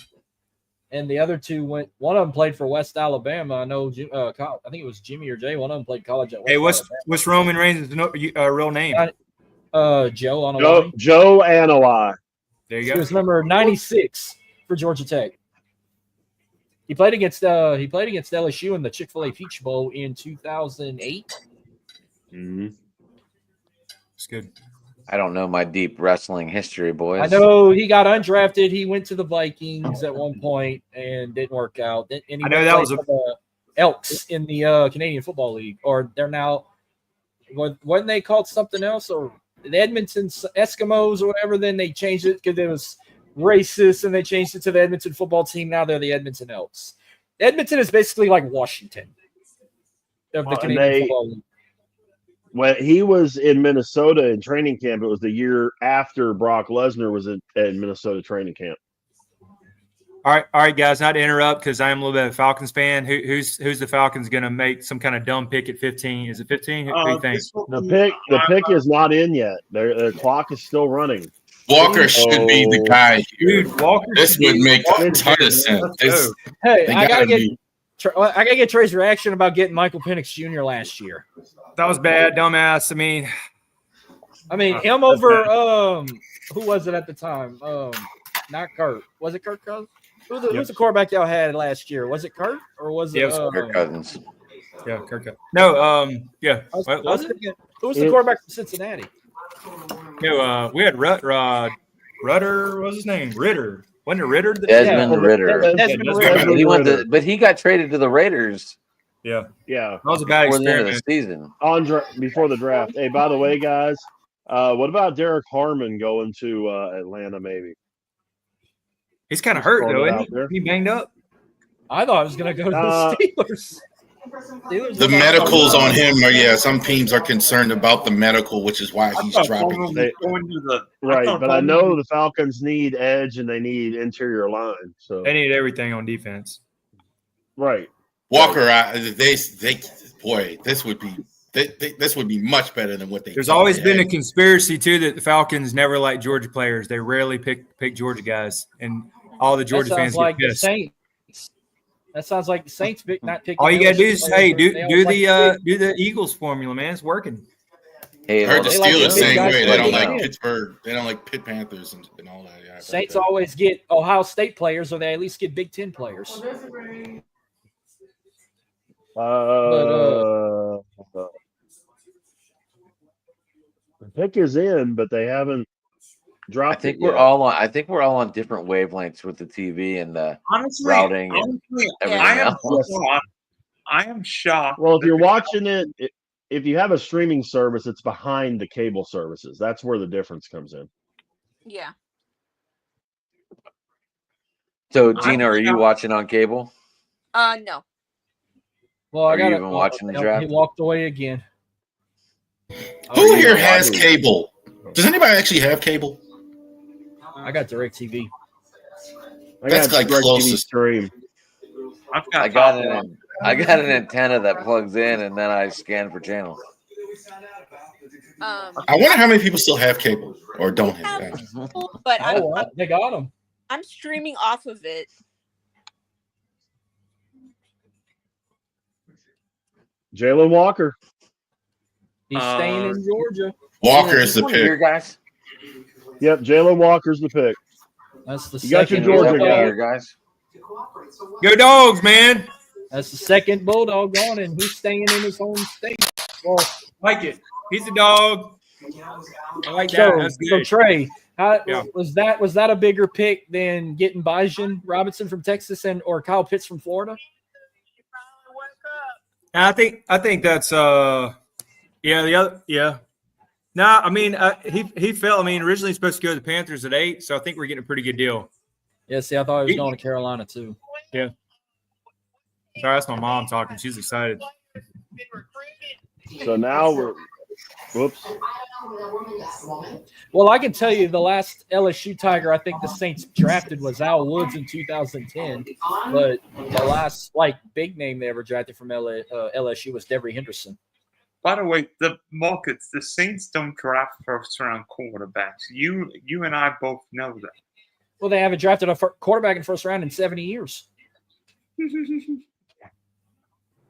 And the other two went. One of them played for West Alabama. I know. I think it was Jimmy or Jay. One of them played college at West. Hey, what's Roman Reigns' real name? Joe Analai. Joe Analai. There you go. He was number 96 for Georgia Tech. He played against LSU in the Chick-fil-A Peach Bowl in 2008. Mm-hmm. It's good. I don't know my deep wrestling history, boys. I know he got undrafted. He went to the Vikings at one point and didn't work out. And he I know that was for the Elks in the Canadian Football League, or they're now wasn't they called something else, or the Edmonton Eskimos or whatever? Then they changed it because it was racist, and they changed it to the Edmonton football team. Now they're the Edmonton Elks. Edmonton is basically like Washington of the Canadian Football League. When he was in Minnesota in training camp, it was the year after Brock Lesnar was in Minnesota training camp. All right, guys. Not to interrupt because I am a little bit of a Falcons fan. Who's the Falcons going to make some kind of dumb pick at 15? Is it 15? Who do you think? The pick is not in yet. Their clock is still running. Walker should be the guy here. Dude, Walker. This would make a ton of sense. Hey, I gotta get Trey's reaction about getting Michael Penix Jr. last year. That was bad, dumbass. I mean, him over who was it at the time? Not Kurt. Was it Kirk Cousins? Who's the quarterback y'all had last year? Was it Kurt or was it? Yeah, it was Kirk Cousins. Yeah, Kirk Cousins. No, yeah. Was it? Who was the quarterback from Cincinnati? No, we had Rutter. What was his name? Ritter. Wasn't it Ritter? Desmond Ritter. Desmond Ritter. He went to, but he got traded to the Raiders. Yeah. Yeah. That was a bad before the end of experiment. the season. Before the draft. Hey, by the way, guys, what about Derek Harmon going to Atlanta? Maybe He's kind of hurt though, isn't he? He banged up. I thought I was going to go to the Steelers. The medicals on him are some teams are concerned about the medical, which is why he's dropping. Right, but I know the Falcons need edge and they need interior line. So they need everything on defense. Right. Walker, this would be much better than what they. There's always been a conspiracy too that the Falcons never like Georgia players. They rarely pick Georgia guys, and all the Georgia fans get pissed. That sounds like the Saints not picking. All you gotta do is do the Eagles formula, man. It's working. Hey, I heard the Steelers saying way they don't like Pittsburgh. They don't like Pitt Panthers and all that. Yeah, Saints always get Ohio State players, or they at least get Big Ten players. The pick is in, but they haven't dropped. I think we're all on different wavelengths with the TV and the routing. I am shocked. Well, if you're watching it, if you have a streaming service, it's behind the cable services. That's where the difference comes in. Yeah. So, Gina, are you watching on cable? No. Well, I got even watching the draft. He walked away again. Who here has cable? Does anybody actually have cable? I got DirecTV. That's like closest stream. I got an antenna that plugs in, and then I scan for channels. I wonder how many people still have cable or don't have. But they got them. I'm streaming off of it. Jalen Walker. He's staying in Georgia. Walker is the pick. Here, guys. Yep, Jalen Walker's the pick. That's the you got your Georgia guys. Go Dogs, man. That's the second Bulldog gone, and he's staying in his home state. Well, like it. He's a dog. I like that. So Trey, was that a bigger pick than getting Bijan Robinson from Texas or Kyle Pitts from Florida? I think that's the other. No, I mean he fell. I mean originally he's supposed to go to the Panthers at 8, so I think we're getting a pretty good deal. Yeah, see, I thought he was going to Carolina too. Yeah. Sorry, that's my mom talking. She's excited. So now we're whoops. Well, I can tell you the last LSU Tiger I think the Saints drafted was Al Woods in 2010, but the last big name they ever drafted from LSU was Devery Henderson. By the way, the Saints don't draft first-round quarterbacks. You and I both know that. Well, they haven't drafted a quarterback in the first round in 70 years.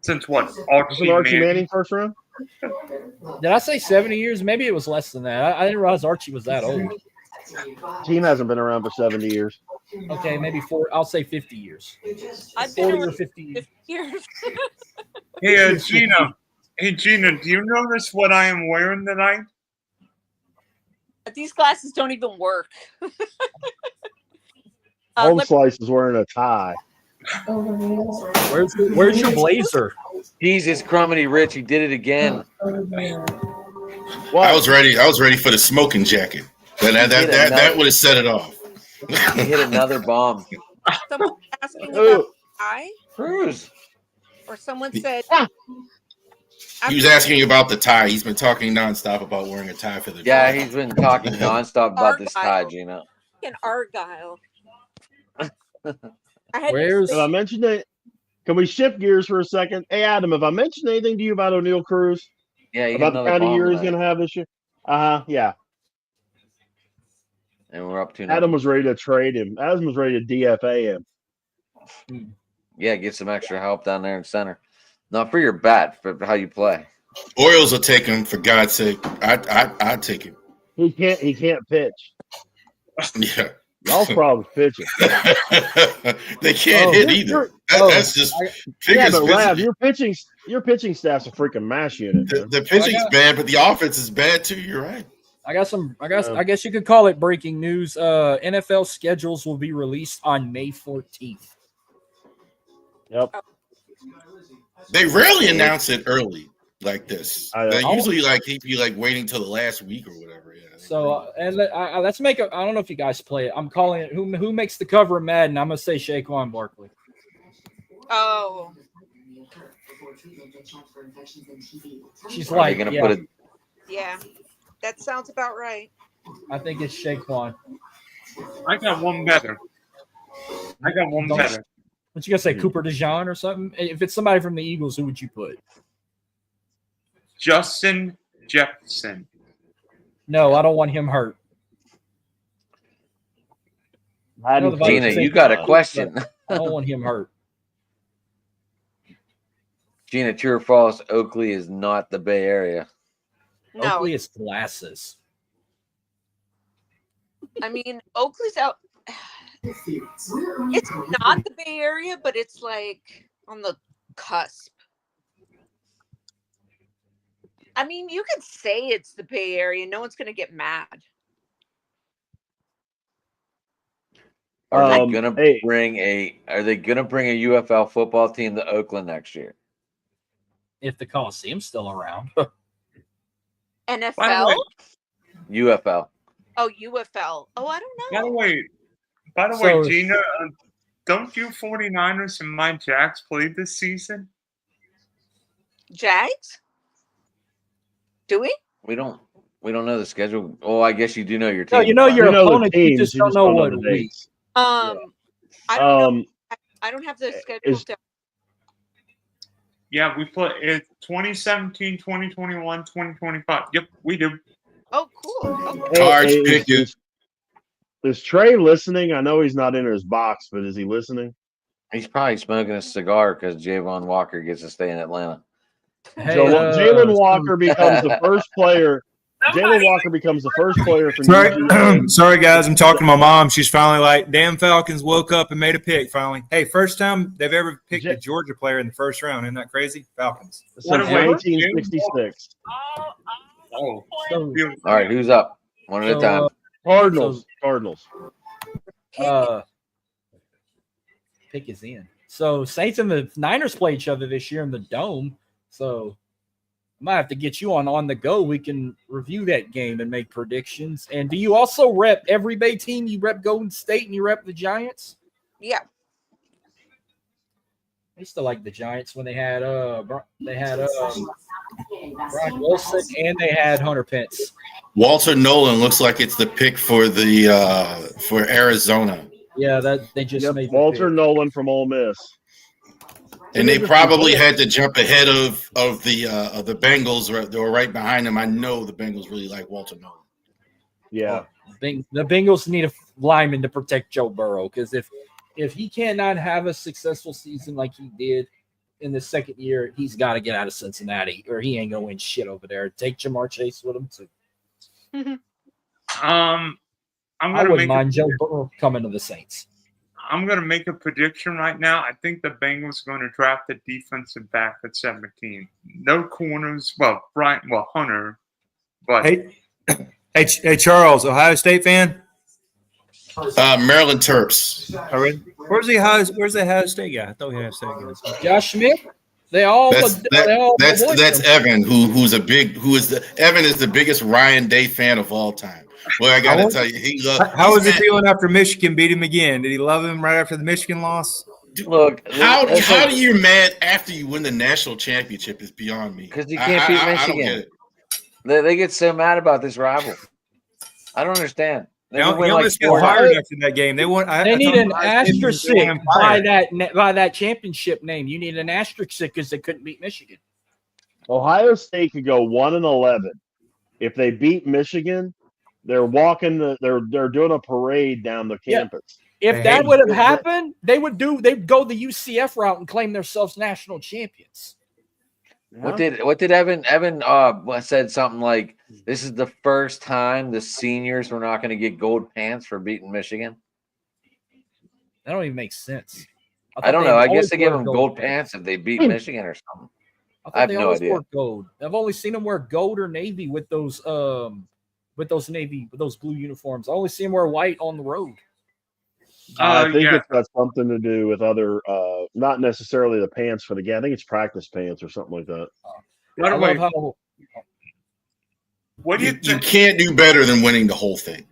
Since what? Archie Manning first round? Did I say 70 years? Maybe it was less than that. I didn't realize Archie was that old. Team hasn't been around for 70 years. Okay, maybe I'll say 50 years. I've been 40 or around 50 years. Hey, Gina. Hey, Gina, do you notice what I am wearing tonight? These glasses don't even work. Home Slice is wearing a tie. Where's your blazer? Jesus, Crummety Rich, he did it again. I was ready. I was ready for the smoking jacket. That would have set it off. He hit another bomb. Someone asking about tie, Cruz. or someone said He was asking about the tie. He's been talking nonstop about wearing a tie for the Yeah, draft. he's been talking nonstop about this tie, Gina. in Argyle. Have I mentioned it? Can we shift gears for a second? Hey, Adam, have I mentioned anything to you about O'Neal Cruz? Yeah, about the kind of year he's tonight. going to have this year? Yeah. And we're up to Adam was ready to trade him. Adam was ready to DFA him. Yeah, get some extra help down there in center. Not for your bat, but how you play. Orioles will take him for God's sake. I'd take him. He can't pitch. Yeah. Y'all's problem's pitching. They can't hit either. That's just yeah, but Rav, your pitching staff's a freaking mash unit. The pitching's bad, but the offense is bad too. You're right. I guess you could call it breaking news. NFL schedules will be released on May 14th. Yep. They rarely announce it early like this. They I'll- usually he'd be waiting till the last week or whatever. Yeah. So let's make a. I don't know if you guys play it. I'm calling it who makes the cover of Madden. I'm gonna say Saquon Barkley. Oh. She's Are like, they gonna yeah, put it? Yeah, that sounds about right. I think it's Saquon. I got one better. What you gonna say, Cooper DeJean or something? If it's somebody from the Eagles, who would you put? Justin Jefferson. No, I don't want him hurt. Gina, you got a question. I don't want him hurt. Gina, true or false? Oakley is not the Bay Area. No. Oakley is glasses. I mean, Oakley's out. It's not the Bay Area, but it's like on the cusp. I mean, you could say it's the Bay Area. No one's going to get mad. Are they gonna bring a UFL football team to Oakland next year? If the Coliseum's still around. NFL? UFL. Oh, UFL. Oh, I don't know. By the way, Gina, don't you 49ers and my Jags play this season? Jags? Do we? We don't know the schedule. Oh, I guess you do know your No, team. you know your opponent. teams, You just don't know what week. I don't know. I don't have the schedule down. Yeah, we play it 2017, 2021, 2025. Yep, we do. Oh, cool. Okay. Is Trey listening? I know he's not in his box, but is he listening? He's probably smoking a cigar because Javon Walker gets to stay in Atlanta. Hey, Jalen Walker becomes the first player. Jalen Walker becomes the first player for Sorry, guys. I'm talking to my mom. She's finally like, damn, Falcons woke up and made a pick finally. Hey, first time they've ever picked a Georgia player in the first round. Isn't that crazy? Falcons. Since 1966. Oh. All right, who's up? One at a time. Cardinals. Pick is in. So Saints and the Niners play each other this year in the Dome. So I might have to get you on the go. We can review that game and make predictions. And do you also rep every Bay team? You rep Golden State and you rep the Giants? Yeah. I used to like the Giants when they had Brian Wilson and they had Hunter Pence. Walter Nolan looks like it's the pick for the for Arizona. Yeah, that they just made Walter Nolan from Ole Miss. And they probably had to jump ahead of the Bengals. They were right behind them. I know the Bengals really like Walter Nolan. Yeah, the Bengals need a lineman to protect Joe Burrow because if he cannot have a successful season like he did in the second year, he's got to get out of Cincinnati or he ain't gonna win shit over there. Take Jamar Chase with him too. I wouldn't mind Joe Burrow coming to the Saints. I'm going to make a prediction right now. I think the Bengals are going to draft a defensive back at 17. No corners. Well, Hunter. But hey, Charles, Ohio State fan? Maryland Terps. Where's the Ohio State guy? I thought we had a State guy. Josh Smith. That's Evan, Evan is the biggest Ryan Day fan of all time. Well, I got to tell you, how was it feeling after Michigan beat him again? Did he love him right after the Michigan loss? Look, how do you mad after you win the national championship is beyond me. Because you can't beat Michigan. They get so mad about this rival. I don't understand. They almost got fired after that game. They need an asterisk by that championship name. You need an asterisk because they couldn't beat Michigan. Ohio State could go 1-11 if they beat Michigan. They're they're doing a parade down the campus. If that would have happened, they'd go the UCF route and claim themselves national champions. What did Evan said something like, this is the first time the seniors were not going to get gold pants for beating Michigan? That don't even make sense. I don't know. I guess they give them gold pants if they beat Michigan or something. I have no idea. Gold. I've only seen them wear gold or navy with those blue uniforms. I only see them wear white on the road. I think it's got something to do with other, not necessarily the pants for the game. I think it's practice pants or something like that. You can't do better than winning the whole thing.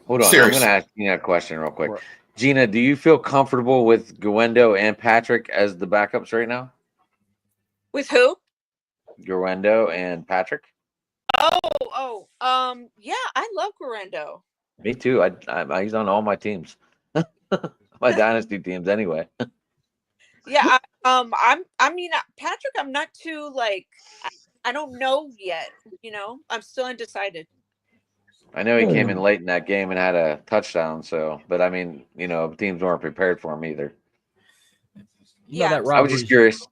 Hold on. Seriously. I'm going to ask you a question real quick. Right. Gina, do you feel comfortable with Guendo and Patrick as the backups right now? With who? Guendo and Patrick. Yeah, I love Guendo. Me too. He's on all my teams. My dynasty teams anyway. Yeah, Patrick, I'm not too I don't know yet, I'm still undecided. I know he came in late in that game and had a touchdown, but I mean, teams weren't prepared for him either. I was just curious.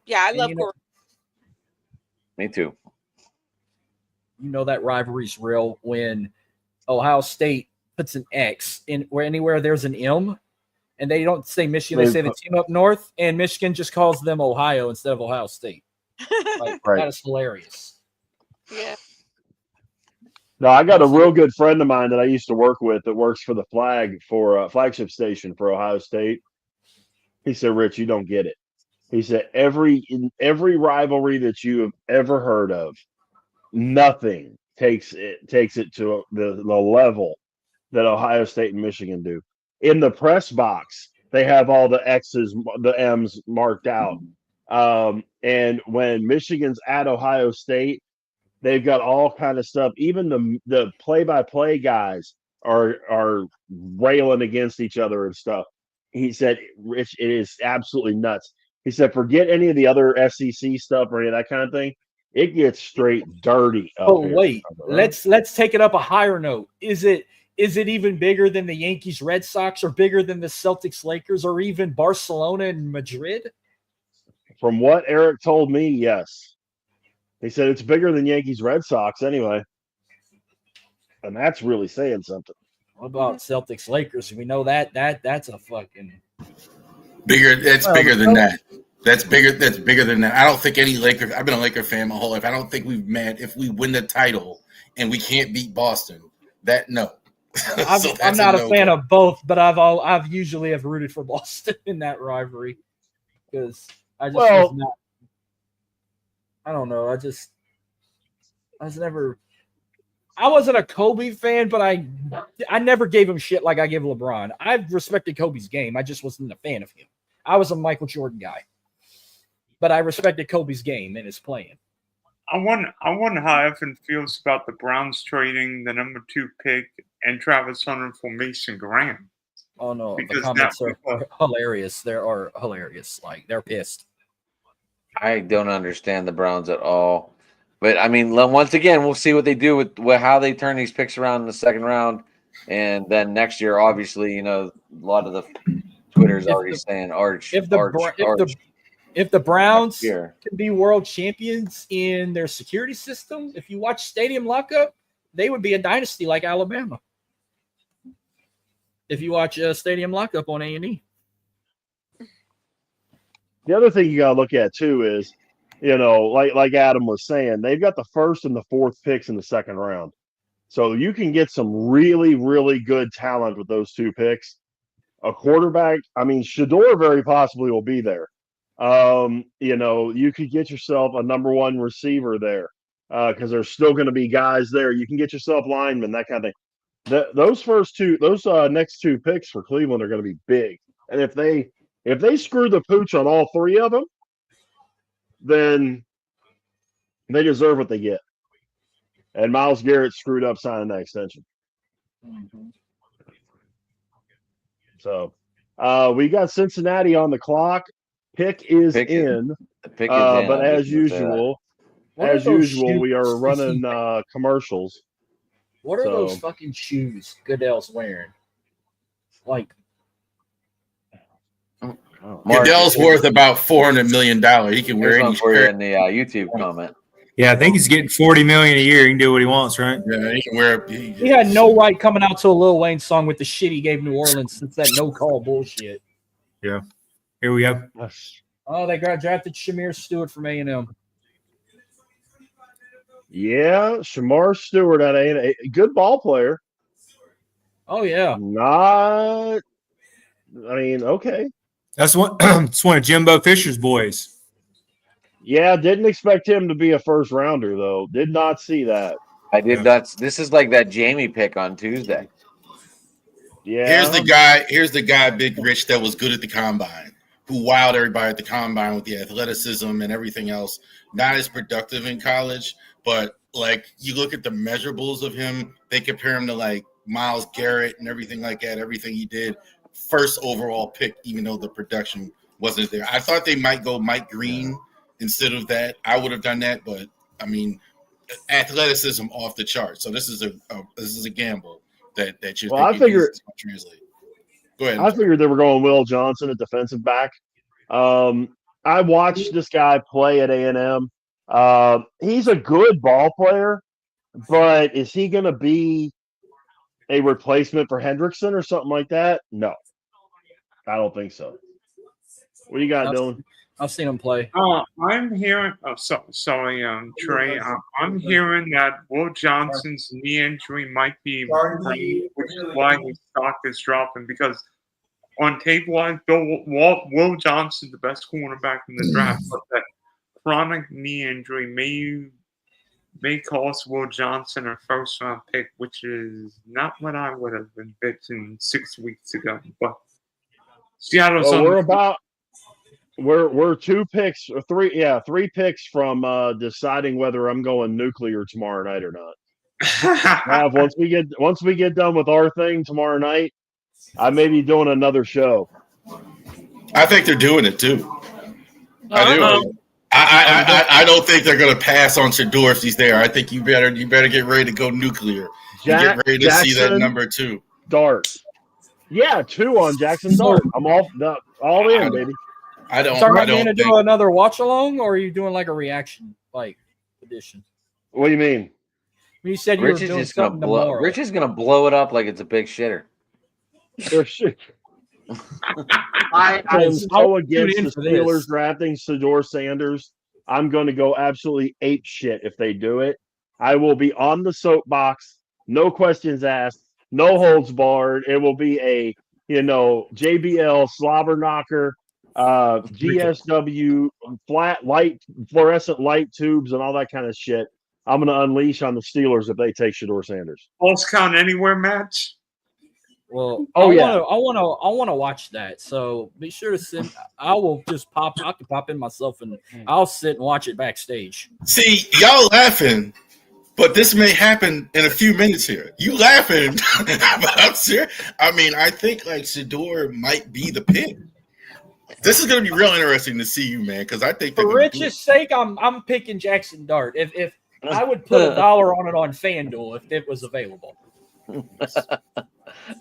Yeah, I love Guendo. Me too. That rivalry's real when Ohio State puts an X in anywhere there's an M, and they don't say Michigan, they say the team up north, and Michigan just calls them Ohio instead of Ohio State. That is hilarious. Yeah. No, I got a real good friend of mine that I used to work with that works for the flagship station for Ohio State. He said, "Rich, you don't get it." He said, every rivalry that you have ever heard of, nothing takes it to the level that Ohio State and Michigan do. In the press box, they have all the X's, the M's marked out. And when Michigan's at Ohio State, they've got all kind of stuff. Even the play-by-play guys are railing against each other and stuff. He said, "Rich, it is absolutely nuts." He said, "Forget any of the other SEC stuff or any of that kind of thing. It gets straight dirty." Wait, let's take it up a higher note. Is it even bigger than the Yankees, Red Sox, or bigger than the Celtics, Lakers, or even Barcelona and Madrid? From what Eric told me, yes. He said it's bigger than Yankees, Red Sox anyway. And that's really saying something. What about Celtics, Lakers? We know that's a fucking bigger. That's bigger than that. That's bigger than that. I don't think any Laker. I've been a Laker fan my whole life. I don't think we've met if we win the title and we can't beat Boston. No. I'm not a fan of both, but I've usually have rooted for Boston in that rivalry because I just was not. I don't know. I wasn't a Kobe fan, but I never gave him shit like I give LeBron. I respected Kobe's game. I just wasn't a fan of him. I was a Michael Jordan guy, but I respected Kobe's game and his playing. I wonder how Evan feels about the Browns trading the number 2 pick and Travis Hunter for Mason Graham. Oh no, because the comments are hilarious. They are hilarious. They're pissed. I don't understand the Browns at all. But I mean, once again, we'll see what they do with how they turn these picks around in the second round, and then next year, obviously, a lot of the Twitter's already saying if the Browns can be world champions in their security system, if you watch Stadium Lockup, they would be a dynasty like Alabama. if you watch Stadium Lockup on A&E. The other thing you got to look at too is, like Adam was saying, they've got the first and the fourth picks in the second round. So you can get some really, really good talent with those two picks. A quarterback, I mean, Shador very possibly will be there. You could get yourself a number one receiver there because there's still going to be guys there. You can get yourself linemen, that kind of thing. Those next two picks for Cleveland are going to be big. And if they screw the pooch on all three of them, then they deserve what they get. And Myles Garrett screwed up signing that extension. Mm-hmm. So we got Cincinnati on the clock. Pick is in. But as usual, we are running commercials. What are those fucking shoes Goodell's wearing? Like, Goodell's worth about $400 million. He can wear any shirt. In the YouTube comment. Yeah, I think he's getting $40 million a year. He can do what he wants, right? Yeah, he can wear. He had no right coming out to a Lil Wayne song with the shit he gave New Orleans since that no call bullshit. Yeah. Here we go. Oh, they drafted Shamir Stewart from A&M. Yeah, Shamar Stewart at A&M, good ball player. Oh yeah. Okay. That's one of Jimbo Fisher's boys. Yeah, didn't expect him to be a first rounder though. Did not see that. I did not. This is like that Jamie pick on Tuesday. Yeah. Here's the guy, Big Rich, that was good at the combine, who wowed everybody at the combine with the athleticism and everything else. Not as productive in college, but like you look at the measurables of him, they compare him to like Myles Garrett and everything like that. Everything he did, first overall pick, even though the production wasn't there. I thought they might go Mike Green instead of that. I would have done that, but I mean, athleticism off the chart. So this is a gamble that you're. Well, I figured translate. Go ahead. I figured they were going Will Johnson at defensive back. I watched this guy play at A&M. He's a good ball player, but is he going to be a replacement for Hendrickson or something like that? No, I don't think so. What do you got, Dylan? I've seen him play. I'm hearing. Sorry, Trey. I'm hearing that Will Johnson's knee injury might be, which is why his stock is dropping. Because on tape-wise, Will Johnson, the best cornerback in the draft, but that chronic knee injury may cost Will Johnson a first-round pick, which is not what I would have been betting 6 weeks ago. But Seattle's We're 2 picks or 3 picks from deciding whether I'm going nuclear tomorrow night or not. Once we get done with our thing tomorrow night, I may be doing another show. I think they're doing it too. I do. I don't think they're going to pass on Shador if he's there. I think you better get ready to go nuclear. Get ready to see that number 2. Dart. Yeah, 2 on Jackson Dart. I'm all in, baby. Are you going to do another watch along, or are you doing like a reaction edition? What do you mean? You said you were doing something tomorrow. Rich is going to blow it up like it's a big shitter. I am so against the Steelers drafting Shedeur Sanders. I'm going to go absolutely ape shit if they do it. I will be on the soapbox, no questions asked, no holds barred. It will be a JBL slobber knocker. GSW fluorescent light tubes and all that kind of shit. I'm going to unleash on the Steelers if they take Shedeur Sanders. Pulse count anywhere match. Well, I want to watch that. So be sure to send. I will just pop. I can pop in myself and I'll sit and watch it backstage. See, y'all laughing, but this may happen in a few minutes here. You laughing, but I'm serious. I mean, I think like Shedeur might be the pick. This is going to be real interesting to see you, man, because I think for Rich's sake, I'm picking Jackson Dart. If I would put $1 on it on FanDuel if it was available.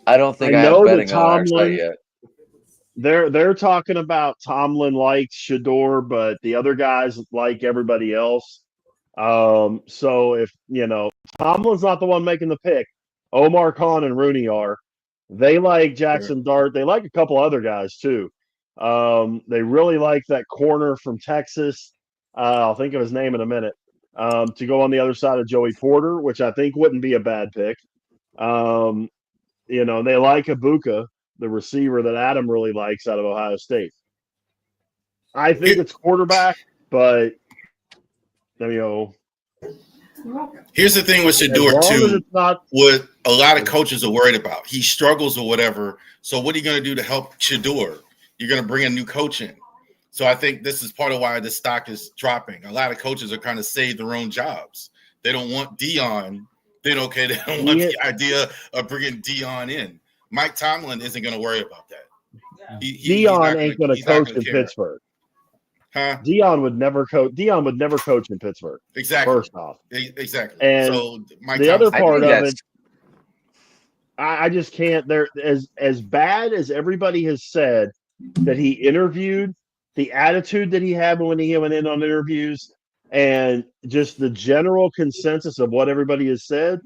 I don't think I have betting on our site yet. They're talking about Tomlin likes Shedeur, but the other guys like everybody else. So if Tomlin's not the one making the pick, Omar Khan and Rooney are. They like Jackson Dart. They like a couple other guys too. They really like that corner from Texas. I'll think of his name in a minute. To go on the other side of Joey Porter, which I think wouldn't be a bad pick. They like Ibuka, the receiver that Adam really likes out of Ohio State. I think it's quarterback, but here's the thing with Shedeur too. What a lot of coaches are worried about. He struggles or whatever. So what are you going to do to help Shedeur? You're going to bring a new coach in. So I think this is part of why the stock is dropping. A lot of coaches are kind of save their own jobs. They don't want Dion. They don't want the idea of bringing Dion in. Mike Tomlin isn't going to worry about that. Dion ain't going to coach in Pittsburgh. Huh? Dion would never coach. Dion would never coach in Pittsburgh. Exactly. First off, exactly. And so the other part of it, I just can't. There, as bad as everybody has said that he interviewed, the attitude that he had when he went in on interviews, and just the general consensus of what everybody has said,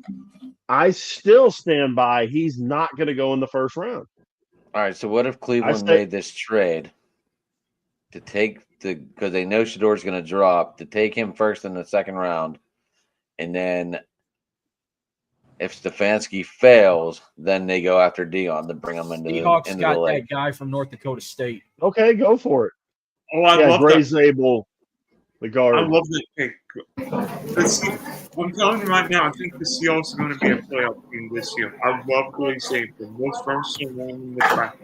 I still stand by. He's not going to go in the first round. All right. So what if Cleveland made this trade to take because they know Shedeur's going to drop, to take him first in the second round, and then if Stefanski fails, then they go after Dion to bring him into Seahawks the got league. that guy from North Dakota State. Okay, go for it. Oh, I love Gray that. Zabel, the guard. I love that pick. I'm telling you right now, I think the Seahawks are going to be a playoff team this year. I love Gray Zabel. Most first and one in the draft.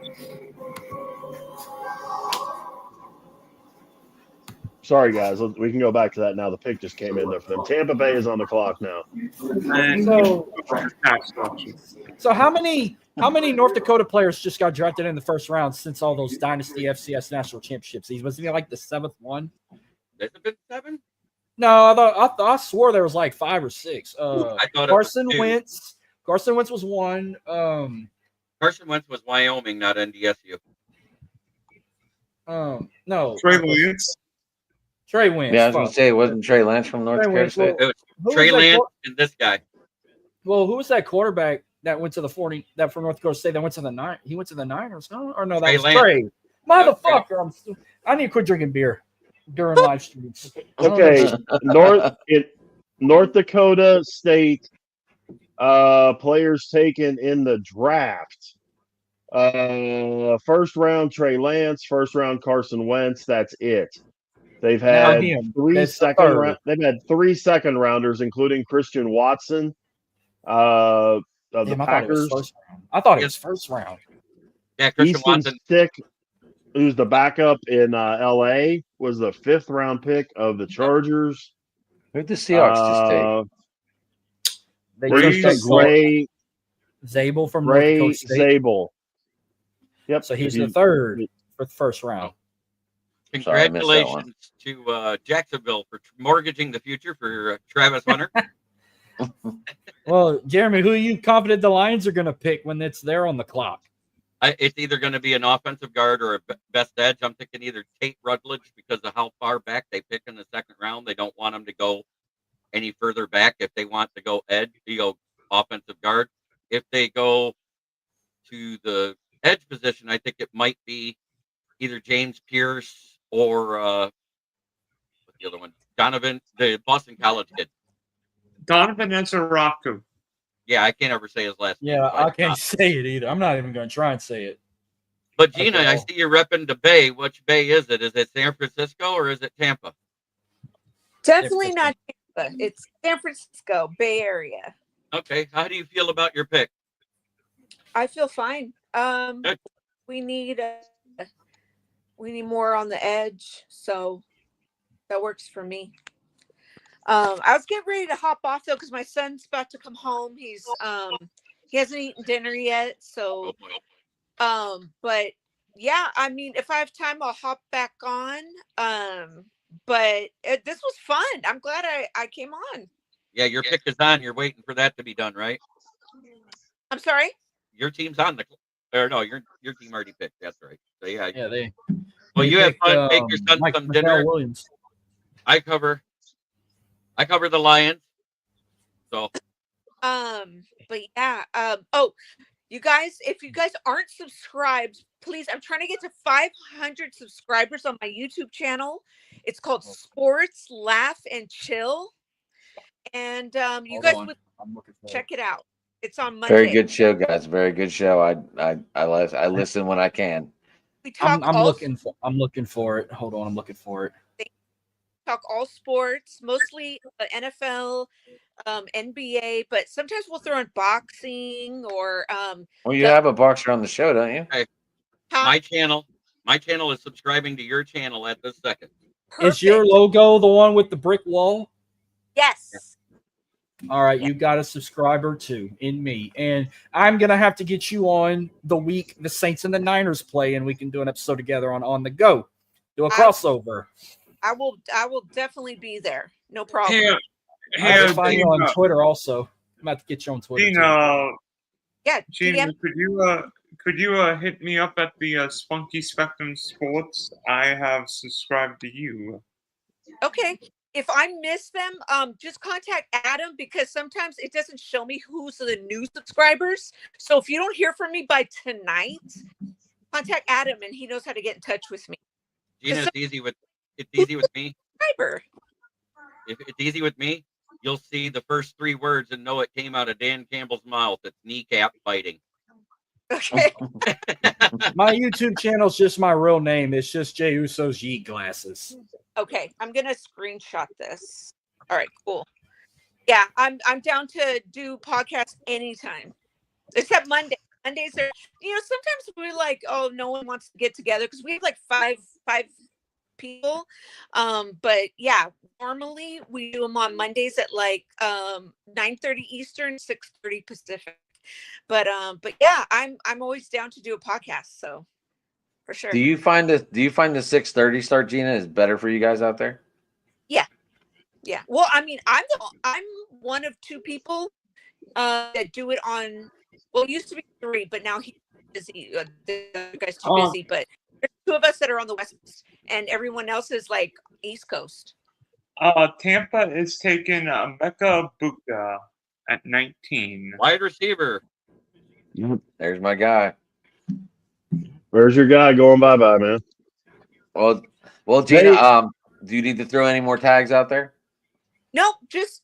Sorry, guys. We can go back to that now. The pick just came in there for them. Tampa Bay is on the clock now. So how many North Dakota players just got drafted in the first round since all those Dynasty FCS national championships? Was he like the seventh one? Has it been 7? No, I swore there was like 5 or 6. I thought Carson Wentz. Carson Wentz was one. Carson Wentz was Wyoming, not NDSU. No. Trey Lance. Trey Lance. Yeah, I was going to say, wasn't Trey Lance from North Dakota State? It was Trey Lance and this guy. Well, who was that quarterback that went to the 40? That from North Dakota State that went to the nine? He went to the Niners, no? Or no, that was Trey. Motherfucker! I need to quit drinking beer during live streams. Okay, North Dakota State players taken in the draft. First round Trey Lance, first round Carson Wentz. That's it. They've had They've had 3 second rounders, including Christian Watson of the Packers. I thought it was first round. Yeah, Christian Watson. Stick, who's the backup in LA, was the 5th round pick of the Chargers. Who'd the Seahawks just take? They took Gray Zabel from North Dakota State. Zabel. Yep. So he's the 3rd for the first round. Congratulations to Jacksonville for mortgaging the future for Travis Hunter. Well, Jeremy, who are you confident the Lions are going to pick when it's there on the clock? It's either going to be an offensive guard or a best edge. I'm thinking either Tate Rutledge because of how far back they pick in the second round. They don't want him to go any further back. If they want to go edge, offensive guard. If they go to the edge position, I think it might be either James Pierce or what's the other one? Donovan, the Boston College kid. Donovan Ezeraku. Yeah, I can't ever say his last name. Yeah, I can't say it either. I'm not even going to try and say it. But Gina, I see you repping the Bay. Which Bay is it? Is it San Francisco or is it Tampa? Definitely not Tampa. It's San Francisco, Bay Area. Okay. How do you feel about your pick? I feel fine. We need more on the edge, so that works for me. I was getting ready to hop off though because my son's about to come home. He hasn't eaten dinner yet, so but yeah, I mean, if I have time, I'll hop back on. But this was fun. I'm glad I came on. Yeah, your pick is on. You're waiting for that to be done, right? I'm sorry. Your team's on or no, your team already picked. That's right. So yeah, they. Well, you have fun. Take your son some dinner. Williams. I cover the Lions. So. But yeah. You guys, if you guys aren't subscribed, please, I'm trying to get to 500 subscribers on my YouTube channel. It's called Sports Laugh and Chill. And you guys would check it out. It's on Monday. Very good show, guys. Very good show. I listen when I can. We talk I'm looking for it. Hold on, I'm looking for it. Talk all sports, mostly NFL, NBA, but sometimes we'll throw in boxing or Well, you have a boxer on the show, don't you? Hey, my channel is subscribing to your channel at this second. Is your logo the one with the brick wall? Yes. All right, you got a subscriber too in me, and I'm gonna have to get you on the week the Saints and the Niners play, and we can do an episode together on the go, do a crossover. I will definitely be there. No problem. I can find you on Twitter also. I'm about to get you on Twitter. Gina, yeah, Gina, could you hit me up at the Spunky Spectrum Sports? I have subscribed to you. Okay. If I miss them, just contact Adam because sometimes it doesn't show me who's the new subscribers. So if you don't hear from me by tonight, contact Adam and he knows how to get in touch with me. Gina, it's easy with me. Subscriber. If it's easy with me, you'll see the first 3 words and know it came out of Dan Campbell's mouth. It's kneecap biting. Okay. My YouTube channel is just my real name. It's just Jay Uso's Yeet Glasses. Okay, I'm gonna screenshot this. All right, cool. Yeah, I'm down to do podcasts anytime, except Monday. Mondays are, sometimes we're like, oh, no one wants to get together because we have like five people. But yeah, normally we do them on Mondays at like 9:30 Eastern, 6:30 Pacific. But yeah, I'm always down to do a podcast. So. For sure. Do you find the 6:30 start, Gina, is better for you guys out there? Yeah. Well, I mean, I'm one of 2 people that do it on. Well, it used to be 3, but now he's busy. The other guy's too busy. But there's 2 of us that are on the West Coast, and everyone else is like East Coast. Tampa is taking Mecca Buka at 19. Wide receiver. Yep. There's my guy. Where's your guy going bye-bye, man? Well, Gina, do you need to throw any more tags out there? No, just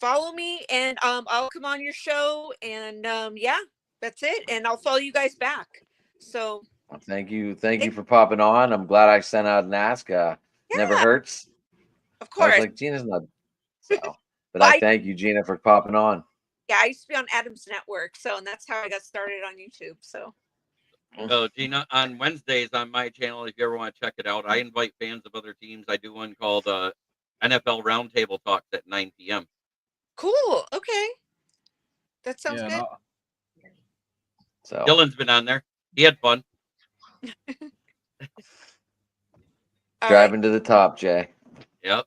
follow me and I'll come on your show and yeah, that's it. And I'll follow you guys back. So thank you for popping on. I'm glad I sent out an ask. Never hurts. Of course. I was like, Gina's not so, but I thank you, Gina, for popping on. Yeah, I used to be on Adam's network, and that's how I got started on YouTube. So Gina, on Wednesdays on my channel, if you ever want to check it out, I invite fans of other teams. I do one called NFL Roundtable Talks at 9 p.m. Cool. Okay. That sounds good. So Dylan's been on there. He had fun. Driving to the top, Jay. Yep.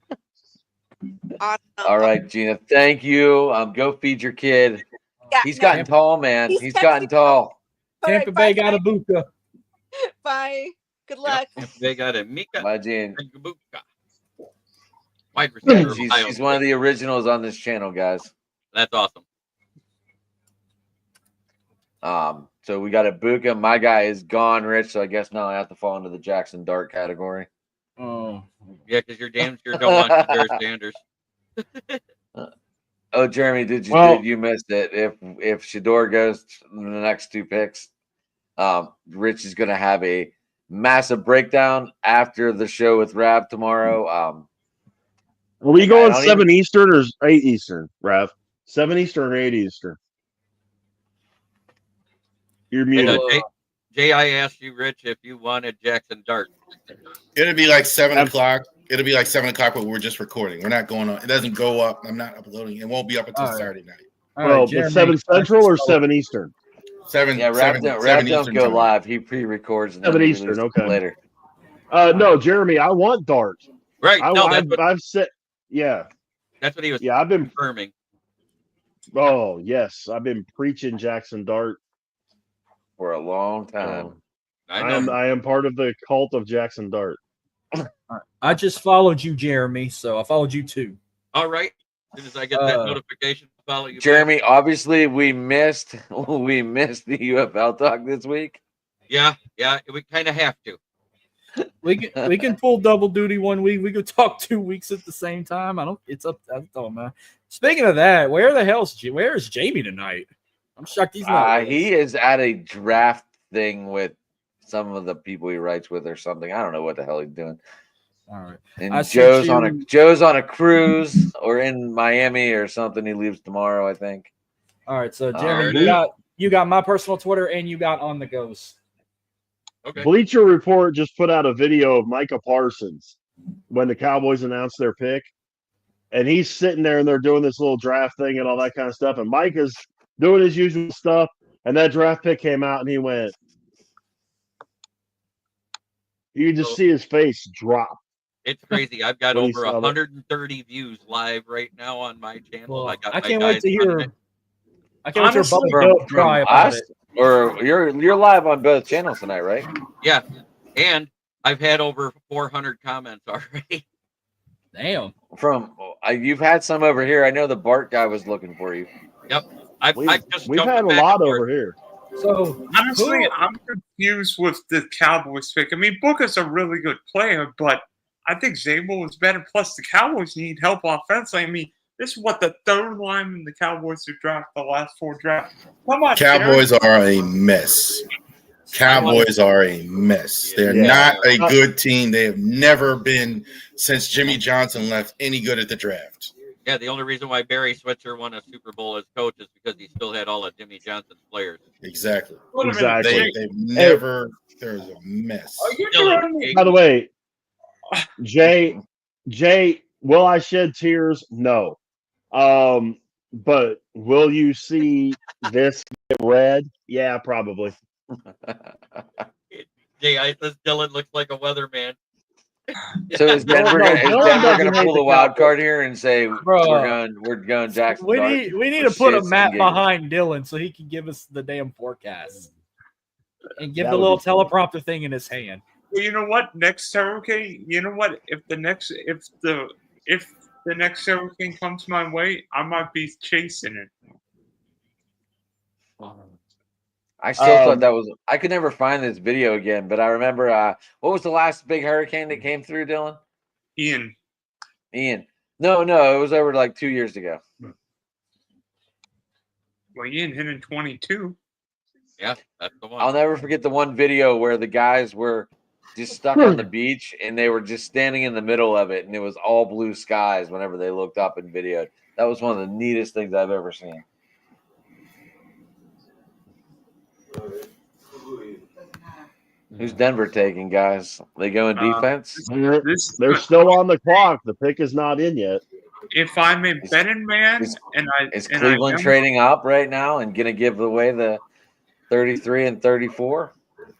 Awesome. All right, Gina. Thank you. Go feed your kid. Yeah, He's gotten tall, man. He's gotten tall. Tampa Bay got a Buka. Bye. Good luck. Tampa Bay got a Mika. Bye, Gene. Wide receiver. She's one of the originals on this channel, guys. That's awesome. So we got a Buka. My guy is gone, Rich. So I guess now I have to fall into the Jackson Dart category. Oh, yeah, because you're damn sure don't want Shedeur Sanders. Oh, Jeremy, did you miss it? If Shedeur goes in the next 2 picks, Rich is going to have a massive breakdown after the show with Rav tomorrow. Are we going 7 Eastern or 8 Eastern, Rav? 7 Eastern or 8 Eastern? You're muted. Jay, I asked you, Rich, if you wanted Jackson Dart. It'll be like 7 o'clock. It'll be like 7 o'clock, but we're just recording. We're not going on. It doesn't go up. I'm not uploading. It won't be up until Saturday night. Well, but 7 Central or 7 Eastern? 7. Yeah, Rav don't go live. He pre-records. 7 Eastern. Okay. Later. No, Jeremy, I want Dart. Right. I've said. Yeah. That's what he was. Yeah, I've been confirming. Oh yes, I've been preaching Jackson Dart for a long time. I am part of the cult of Jackson Dart. I just followed you, Jeremy, so I followed you too. All right. As soon as I get that notification, I'll follow you. Jeremy, obviously we missed the UFL talk this week. Yeah, we kind of have to. We can pull double duty 1 week. We could talk 2 weeks at the same time. It's up. I don't know. Speaking of that, where is Jamie tonight? I'm shocked he's not. He is at a draft thing with some of the people he writes with or something. I don't know what the hell he's doing. All right. And Joe's on a cruise or in Miami or something. He leaves tomorrow, I think. All right. So Jeremy, you got my personal Twitter and you got On the Ghost. Okay. Bleacher Report just put out a video of Micah Parsons when the Cowboys announced their pick. And he's sitting there and they're doing this little draft thing and all that kind of stuff. And Micah's doing his usual stuff. And that draft pick came out and he went. You can just see his face drop. It's crazy. I've got over 130 views live right now on my channel. Well, I can't wait to hear. I can't wait to hear Bubba cry about it. Or you're live on both channels tonight, right? Yeah, and I've had over 400 comments already. Damn. You've had some over here. I know the Bart guy was looking for you. Yep. We've had a lot over here. So honestly, I'm confused with the Cowboys pick. I mean, Booker's a really good player, but I think Zabel is better. Plus, the Cowboys need help offensively. I mean, this is what the third lineman the Cowboys have drafted the last 4 drafts. Come on, Cowboys are a mess. Cowboys are a mess. They're not a good team. They have never been, since Jimmy Johnson left, any good at the draft. Yeah, the only reason why Barry Switzer won a Super Bowl as coach is because he still had all of Jimmy Johnson's players. Exactly. They've never. There's a mess. By the way, Jay, will I shed tears? No. But will you see this get red? Yeah, probably. This Dylan looks like a weatherman. So is Denver going to pull the wild card here and say we're going Jackson? We need to put a map behind Dylan so he can give us the damn forecast and give the little teleprompter thing in his hand. Well, you know what? Next hurricane. You know what? If the next hurricane comes my way, I might be chasing it. I still thought that was. I could never find this video again, but I remember. What was the last big hurricane that came through, Dylan? Ian. No, it was over like 2 years ago. Well, Ian hit in 22. Yeah, that's the one. I'll never forget the one video where the guys were just stuck on the beach and they were just standing in the middle of it, and it was all blue skies whenever they looked up and videoed. That was one of the neatest things I've ever seen. Who's Denver taking, guys? They going defense? They're still on the clock. The pick is not in yet. If I'm a betting man, is Cleveland trading up right now and going to give away the 33 and 34?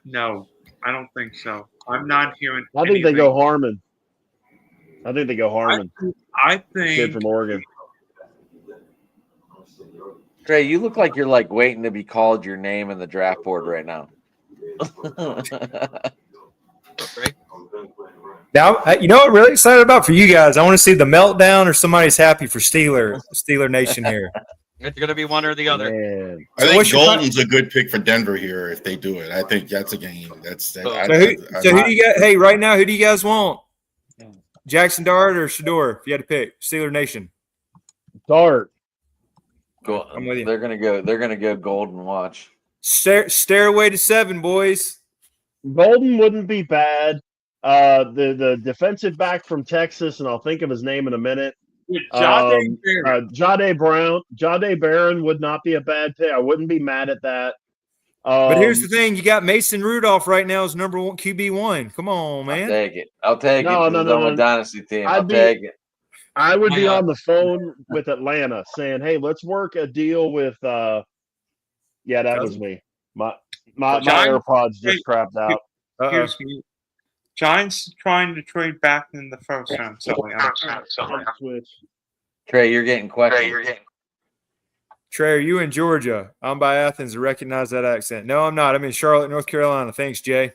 No, I don't think so. I'm not hearing. I think they go Harmon. I think kid from Oregon. Trey, you look like you're like waiting to be called your name in the draft board right now. Now, you know what I'm really excited about for you guys? I want to see the meltdown or somebody's happy for Steeler Nation here. It's going to be one or the other. Man. I think Golden's a good pick for Denver here if they do it. I think that's a game. Who do you got? Hey, right now, who do you guys want? Jackson Dart or Shador? If you had to pick, Steeler Nation. Dart. I'm with you. They're gonna go Golden. Watch. Stairway to 7, boys. Golden wouldn't be bad. The defensive back from Texas, and I'll think of his name in a minute. Jahdae Barron would not be a bad pick. I wouldn't be mad at that. But here's the thing: you got Mason Rudolph right now as number 1 QB1. Come on, man. I'll take it. No, on a dynasty team. I'll take it. I would be on the phone with Atlanta saying, "Hey, let's work a deal with." That was me. My AirPods just crapped out. Excuse me. Giants trying to trade back in the first round. Trey, you're getting questions. Trey, are you in Georgia? I'm by Athens to recognize that accent. No, I'm not. I'm in Charlotte, North Carolina. Thanks, Jay.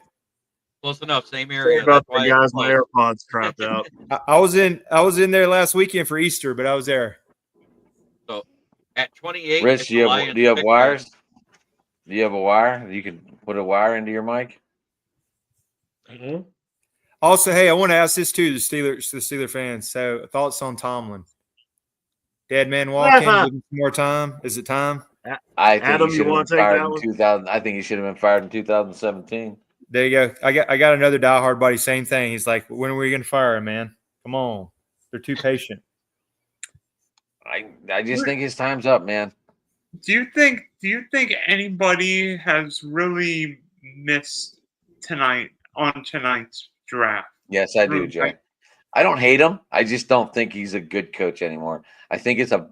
Close enough. Same area. About the guys, my AirPods crapped out. I was in there last weekend for Easter, but I was there. At 28, Rich, it's do the you have Lions do you have pick, wires? Do you have a wire? You can put a wire into your mic. Also, hey, I want to ask this too, the Steeler fans. So, thoughts on Tomlin? Dead man walking, give him some more time. Is it time? I think Adam, he you should have want been to take fired that in one? 2000. I think he should have been fired in 2017. There you go. I got another diehard buddy. Same thing. He's like, when are we gonna fire him, man? Come on, they're too patient. I just think his time's up, man. Do you think anybody has really missed tonight's draft? Yes, I do, Jay. I don't hate him. I just don't think he's a good coach anymore. I think it's a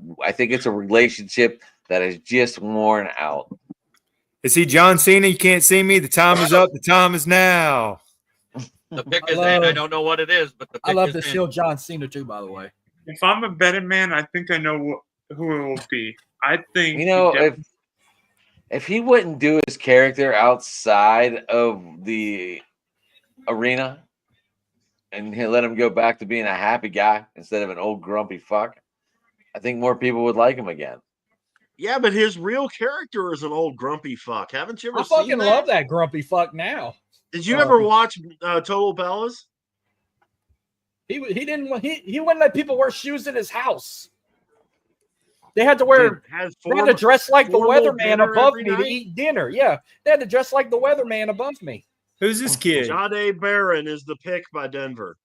relationship that is just worn out. Is he John Cena? You can't see me. The time is up. The time is now. The pick is in. I don't know what it is, but the pick I love is to in. shield John Cena too, by the way. If I'm a betting man, I think I know who it will be. I think if he wouldn't do his character outside of the arena and he let him go back to being a happy guy instead of an old grumpy fuck, I think more people would like him again. Yeah, but his real character is an old grumpy fuck. Haven't you ever I seen fucking that? love that grumpy fuck now. Did you ever watch Total Bellas? He wouldn't let people wear shoes in his house. They had to wear. They had to dress like the weatherman above me to eat dinner. Yeah, they had to dress like the weatherman above me. Who's this kid? Jade Barron is the pick by Denver.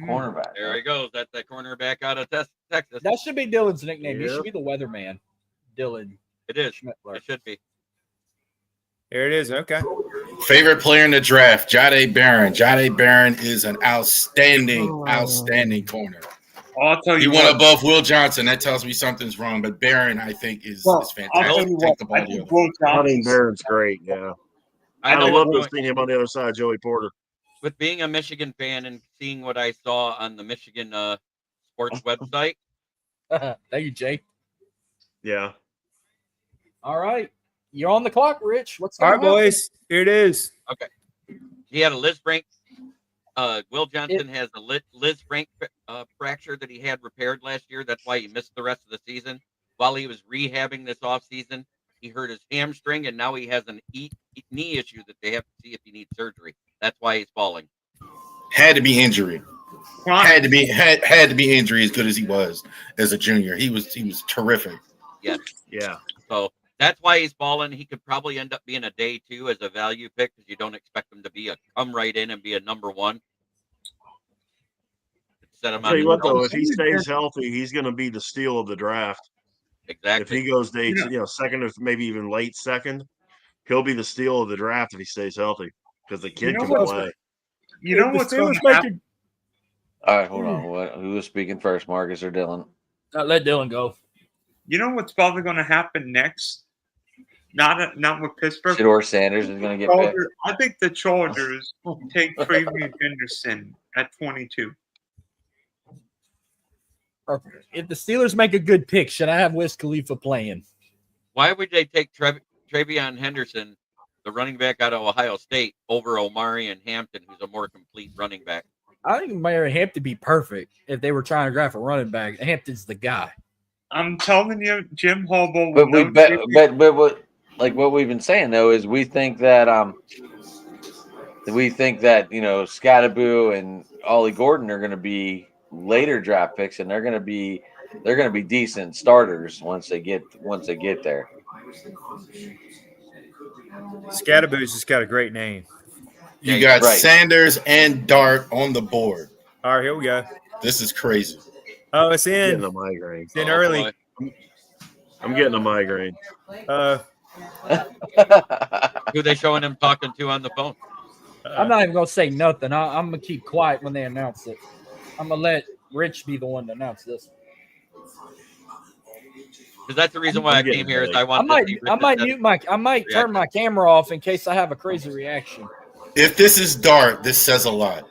Cornerback. There he goes. That's that cornerback out of Texas. That should be Dylan's nickname. He Yep. should be the weatherman. Dylan. It is. Schmittler. It should be. There it is. Okay. Favorite player in the draft, Jade Barron. Jade Barron is an outstanding corner. I'll tell He you went what. above Will Johnson. That tells me something's wrong. But Barron, I think, is I'll tell fantastic. you Take what. the I ball think the Will I think Johnson. Barron's great. Yeah, I I'd know love what to have seen him on the other side of Joey Porter. with being a Michigan fan and seeing what I saw on the Michigan sports website. Thank you, Jay. Yeah. All right. You're on the clock, Rich. What's All going right, boys. Here it is. Okay. He had a Liz Frank. Will Johnson has a Liz Frank fracture that he had repaired last year. That's why he missed the rest of the season. While he was rehabbing this offseason, he hurt his hamstring, and now he has an knee issue that they have to see if he needs surgery. That's why he's falling. Had to be injury. Had to be injury as good as he was as a junior. He was terrific. Yes. Yeah. So that's why he's falling. He could probably end up being a day 2 as a value pick because you don't expect him to be come right in and be a number 1. Set him I'll tell you what, though, if he stays Exactly. healthy, he's going to be the steal of the draft. If he goes day, second or maybe even late second, he'll be the steal of the draft if he stays healthy because the kid can play. You know what's going to happen? All right, hold on. Who was speaking first, Marcus or Dylan? Let Dylan go. You know what's probably going to happen next? Not with Pittsburgh. Shador Sanders is going to get picked. I think the Chargers take Travion Henderson at 22. If the Steelers make a good pick, should I have Wiz Khalifa playing? Why would they take Travion Henderson, the running back out of Ohio State, over Omari and Hampton, who's a more complete running back? I think Hampton be perfect if they were trying to draft a running back. Hampton's the guy. I'm telling you, Jim Harbaugh. But what, like what we've been saying though, is we think that Scattaboo and Ollie Gordon are going to be later draft picks, and they're going to be decent starters once they get there. Scattaboo's just got a great name. You got Sanders and Dart on the board. All right, here we go. This is crazy. Oh, it's I'm in. getting a migraine. It's in early. Boy. I'm getting a migraine. Who they showing him talking to on the phone? I'm not even going to say nothing. I'm going to keep quiet when they announce it. I'm going to let Rich be the one to announce this. Because that's the reason why I came here. Is I want. I might turn my camera off in case I have a crazy reaction. If this is Dart, this says a lot.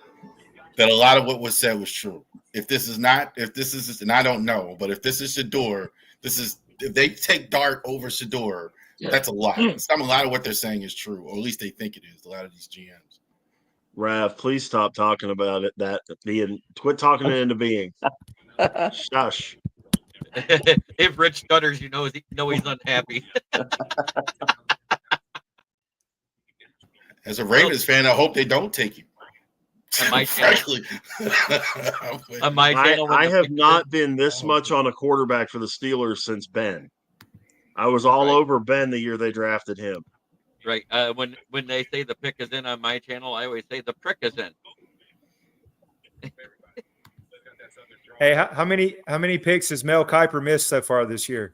That a lot of what was said was true. If this is, and I don't know, but if this is Shador, if they take Dart over Shador, that's a lot. A lot of what they're saying is true, or at least they think it is. A lot of these GMs. Rav, please stop talking about it. Quit talking it into being. Shush. If Rich stutters, you know he's unhappy. As a Ravens fan, I hope they don't take him. On my channel, Frankly. on my channel, when I the have pick is not in, been this much on a quarterback for the Steelers since Ben. I was all Right. over Ben the year they drafted him. right. When they say the pick is in on my channel, I always say the prick is in. Hey, how many picks has Mel Kiper missed so far this year?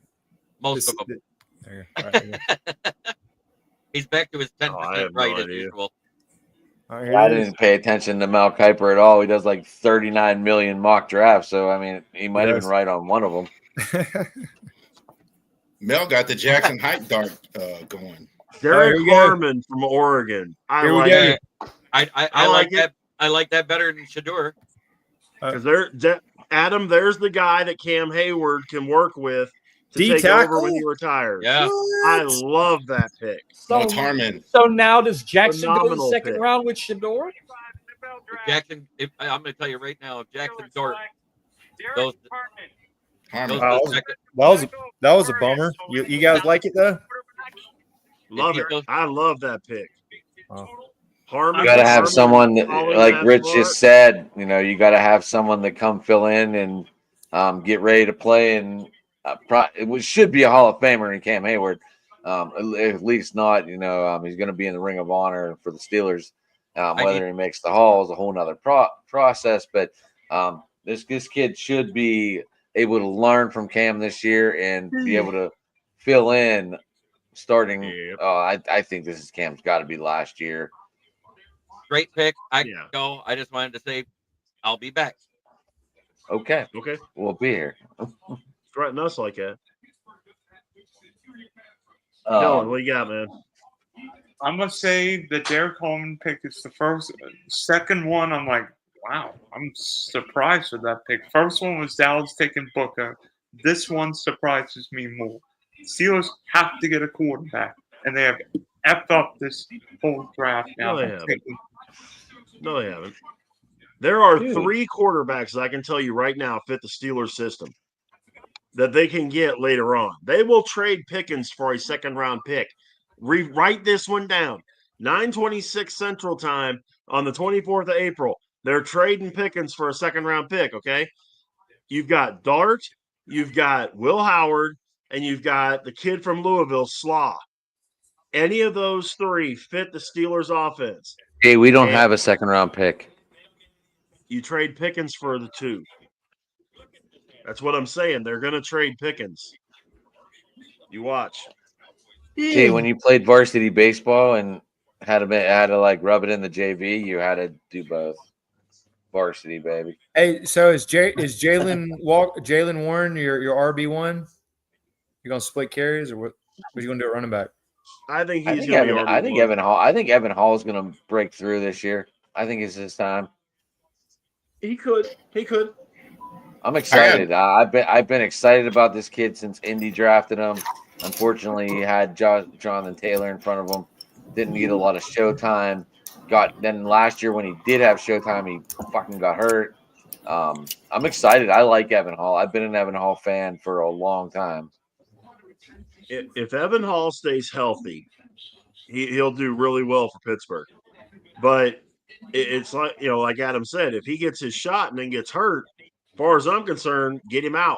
Most of them. There you go. All right, there you He's back to his 10% I have right no as idea. usual. go. All right, I here it is. didn't pay attention to Mel Kiper at all. He does like 39 million mock drafts, so I mean, he might have been right on one of them. Mel got the Jackson Height dart going. Derek here we go. Harmon from Oregon. I Here we like go. it I like like it. that. I like that better than Shador. because Adam, there's the guy that Cam Hayward can work with to D take tackle? over when he retires. Yeah. I love that pick. No, it's Harmon. So now does Jackson go the Phenomenal second pick. round with Shador? Jackson, I'm going to tell you right now, if Jackson Dort goes Harmon. the Wow. second, That was a bummer. You guys like it though? Love he it. goes- I love that pick. Wow. Harmon. You got to have Harmon someone that, falling in like that Rich spot. just said, you got to have someone that come fill in and get ready to play. And should be a Hall of Famer in Cam Hayward. At least not, he's going to be in the Ring of Honor for the Steelers. Whether he makes the Hall is a whole nother process. But this kid should be able to learn from Cam this year and be able to fill in starting. Yep. I think this is Cam's got to be last year. great pick. I Yeah. go. I just wanted to say I'll be back. Okay, Okay. we'll be here. Threaten us like that. Dylan, what you got, man? I'm gonna say the Derek Coleman pick is the second one. I'm like, wow, I'm surprised with that pick. First one was Dallas taking Booker. This one surprises me more. Steelers have to get a quarterback, and they have effed up this whole draft now. No, they haven't. No, they haven't. There are 3 quarterbacks that I can tell you right now fit the Steelers system that they can get later on. They will trade Pickens for a second-round pick. Write this one down. 9:26 Central Time on the 24th of April. They're trading Pickens for a second-round pick, okay? You've got Dart, you've got Will Howard, and you've got the kid from Louisville, Slaw. Any of those 3 fit the Steelers' offense. Hey, we don't And have a second-round pick. you trade Pickens for the 2. That's what I'm saying. They're going to trade Pickens. You watch. See, when you played varsity baseball and had to like rub it in the JV, you had to do both. Varsity, baby. Hey, so is Jalen Warren your RB1? You gonna split carries or what? What are you gonna do at running back? I think I he's think going to be Evan. RB1. I think Evan Hall is going to break through this year. I think it's his time. He could. I'm excited. I've been excited about this kid since Indy drafted him. Unfortunately, he had Jonathan Taylor in front of him. Didn't get a lot of showtime. Then last year when he did have showtime, he fucking got hurt. I'm excited. I like Evan Hall. I've been an Evan Hall fan for a long time. If Evan Hall stays healthy, he'll do really well for Pittsburgh. But it's like, like Adam said, if he gets his shot and then gets hurt, as far as I'm concerned, get him out.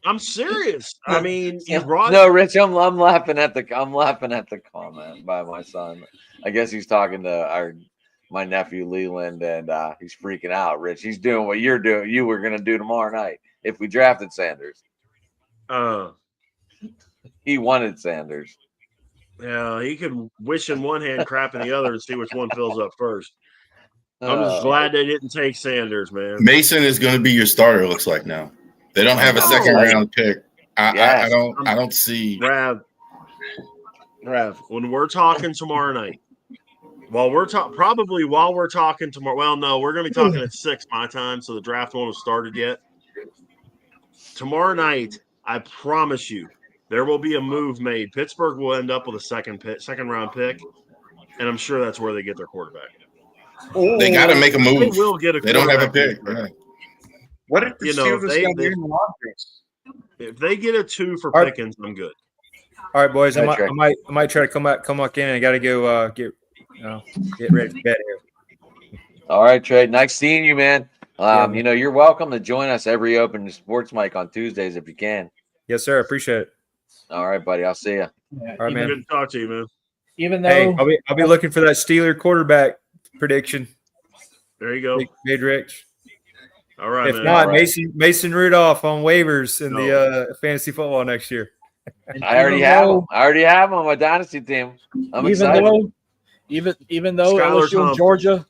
I'm serious. I mean, no, Rich, I'm laughing at the comment by my son. I guess he's talking to my nephew Leland, and he's freaking out. Rich, he's doing what you were gonna do tomorrow night if we drafted Sanders. He wanted Sanders. Yeah, he could wish in one hand, crap in the other, and see which one fills up first. I'm just glad they didn't take Sanders, man. Mason is going to be your starter. It looks like now they don't have a second round pick. I don't see Rav. When we're talking tomorrow night, while we're talking tomorrow. Well, no, we're going to be talking at 6 my time, so the draft won't have started yet. Tomorrow night, I promise you, there will be a move made. Pittsburgh will end up with a second round pick, and I'm sure that's where they get their quarterback. They got to make a move. They will get a They don't have a quarterback. pick. Yeah. What if the You know, Steelers got Aaron Rodgers? if they get a 2 for All right. Pickens, I'm good. All right, boys. I That's right. might try to come back in. I got to go get ready for bed here. All right, Trey. Nice seeing you, man. man. You know, you're welcome to join us every open sports mic on Tuesdays if you can. Yes, sir. Appreciate it. All right, buddy. I'll see you. Yeah, All right, man. Good to talk to you, man. Even though Hey, I'll be looking for that Steeler quarterback prediction. There you go. Big Rich. All right, If man. not, All right. Mason Rudolph on waivers in No. the fantasy football next year. I already have him. I already have him on my dynasty team. I'm excited. Even though Skylar LSU and Thompson. Georgia,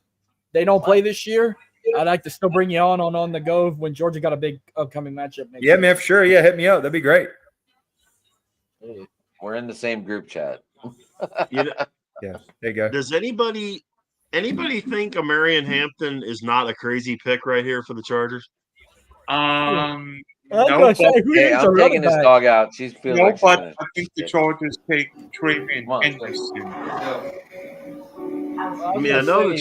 they don't play this year, I'd like to still bring you on the go when Georgia got a big upcoming matchup next Yeah, year. man, for sure. Yeah, hit me up. That'd be great. We're in the same group chat. You know, Yeah, there you go. does anybody think a Marion Hampton is not a crazy pick right here for the Chargers? I was No, gonna say, but, who Hey, needs a I'm running taking this back? dog out. She feels no, like she's but gonna I think the shit. Chargers take Come Travian on. Henderson. I mean, I know the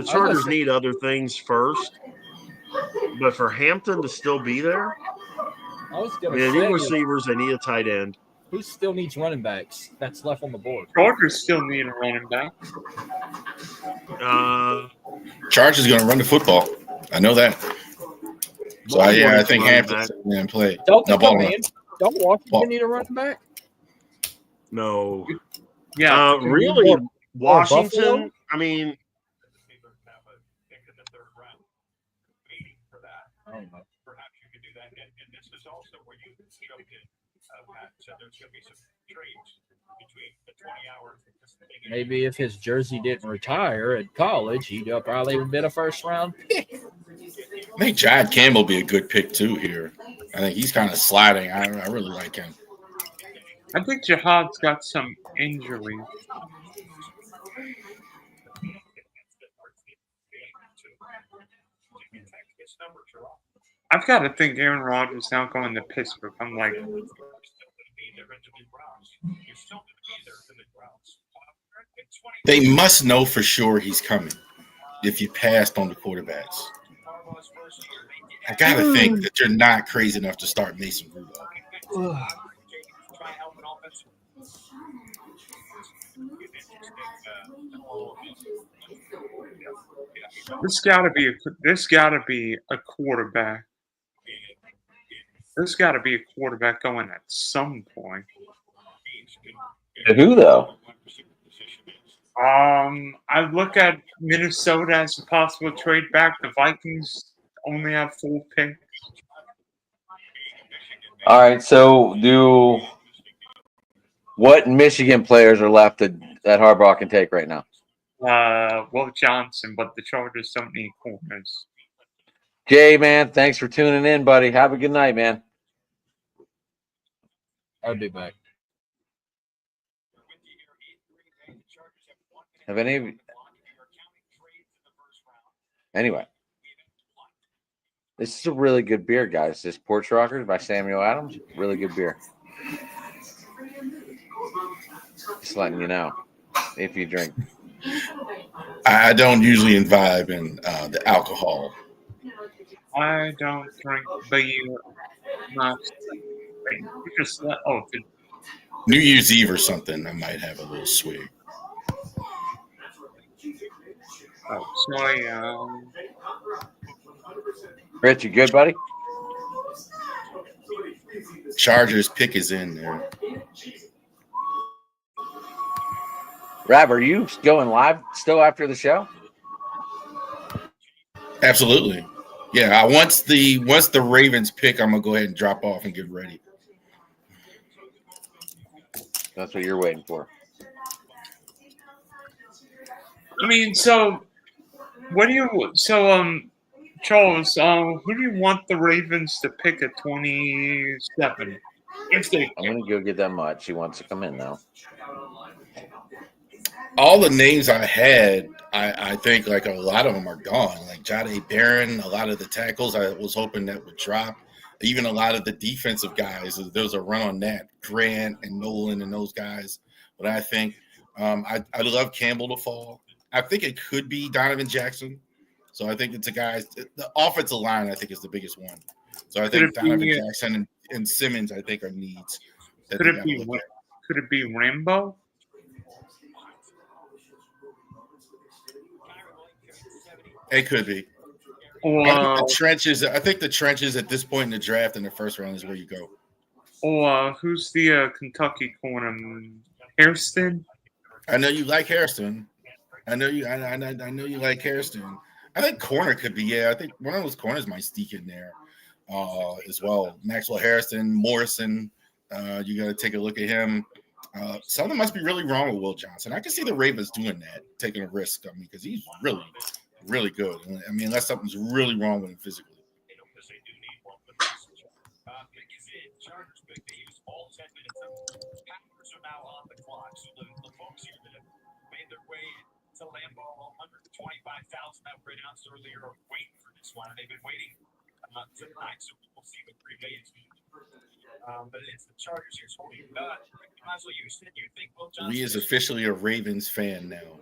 Chargers need other things first, but for Hampton to still be there, I was I gonna mean, they need say, receivers, they need a tight end. who still needs running backs that's left on the board? Chargers still need a running back. Chargers going to run the football. I know that. So I think Hampton's going to play. Don't No, come Baltimore. in. Don't Washington Ball. need a running back? No. Yeah. Really, Or Washington, Buffalo? I mean, I don't know. Maybe if his jersey didn't retire at college, he'd probably have been a first round pick. I think Jad Campbell be a good pick too here. I think he's kind of sliding. I really like him. I think Jihad's got some injuries. I've got to think Aaron Rodgers now going to Pittsburgh. I'm like, They must know for sure he's coming if you passed on the quarterbacks. I got to think that you're not crazy enough to start Mason Rudolph. this gotta be a quarterback. There's got to be a quarterback going at some point. Who though? I look at Minnesota as a possible trade back. The Vikings only have 4 picks. All right. So what Michigan players are left that Harbaugh can take right now? Will Johnson, but the Chargers don't need corners. Jay, man, thanks for tuning in, buddy. Have a good night, man. I'll be back. Have any of you? Anyway, this is a really good beer, guys. This Porch Rockers by Samuel Adams. Really good beer. Just letting you know if you drink. I don't usually imbibe in the alcohol. I don't drink beer. Just New Year's Eve or something, I might have a little swig. sorry. Rich, you good, buddy? Chargers pick is in there. Rab, are you going live still after the show? Absolutely. Yeah, once the Ravens pick, I'm gonna go ahead and drop off and get ready. That's what you're waiting for. I mean, so Charles, who do you want the Ravens to pick at 27? If they I'm gonna go get that much. He wants to come in now. All the names I had, I think like a lot of them are gone. Like Jade Barron, a lot of the tackles I was hoping that would drop. Even a lot of the defensive guys, there was a run on that. Grant and Nolan and those guys. But I think I love Campbell to fall. I think it could be Donovan Jackson. So I think it's a guy. The offensive line, I think, is the biggest one. So I Could think it Donovan be, Jackson and Simmons, I think, are needs that could they it got to be look at. could it be Rambo? It could be. Or I think the trenches. I think the trenches at this point in the draft in the first round is where you go. who's the Kentucky corner? Hairston? I know you like Hairston. I know you like Hairston. I think corner could be. Yeah, I think one of those corners might sneak in there as well. Maxwell Hairston, Morrison. You got to take a look at him. Something must be really wrong with Will Johnson. I can see the Ravens doing that, taking a risk on me because he's really, really good. I mean, unless something's really wrong with him physically. To Lambeau, 125,000 that were announced earlier are waiting for this one, and they've been waiting tonight, so we'll see what Green Bay is doing. But it's the Chargers here. So you said you think Will Johnson He is officially a Ravens fan now.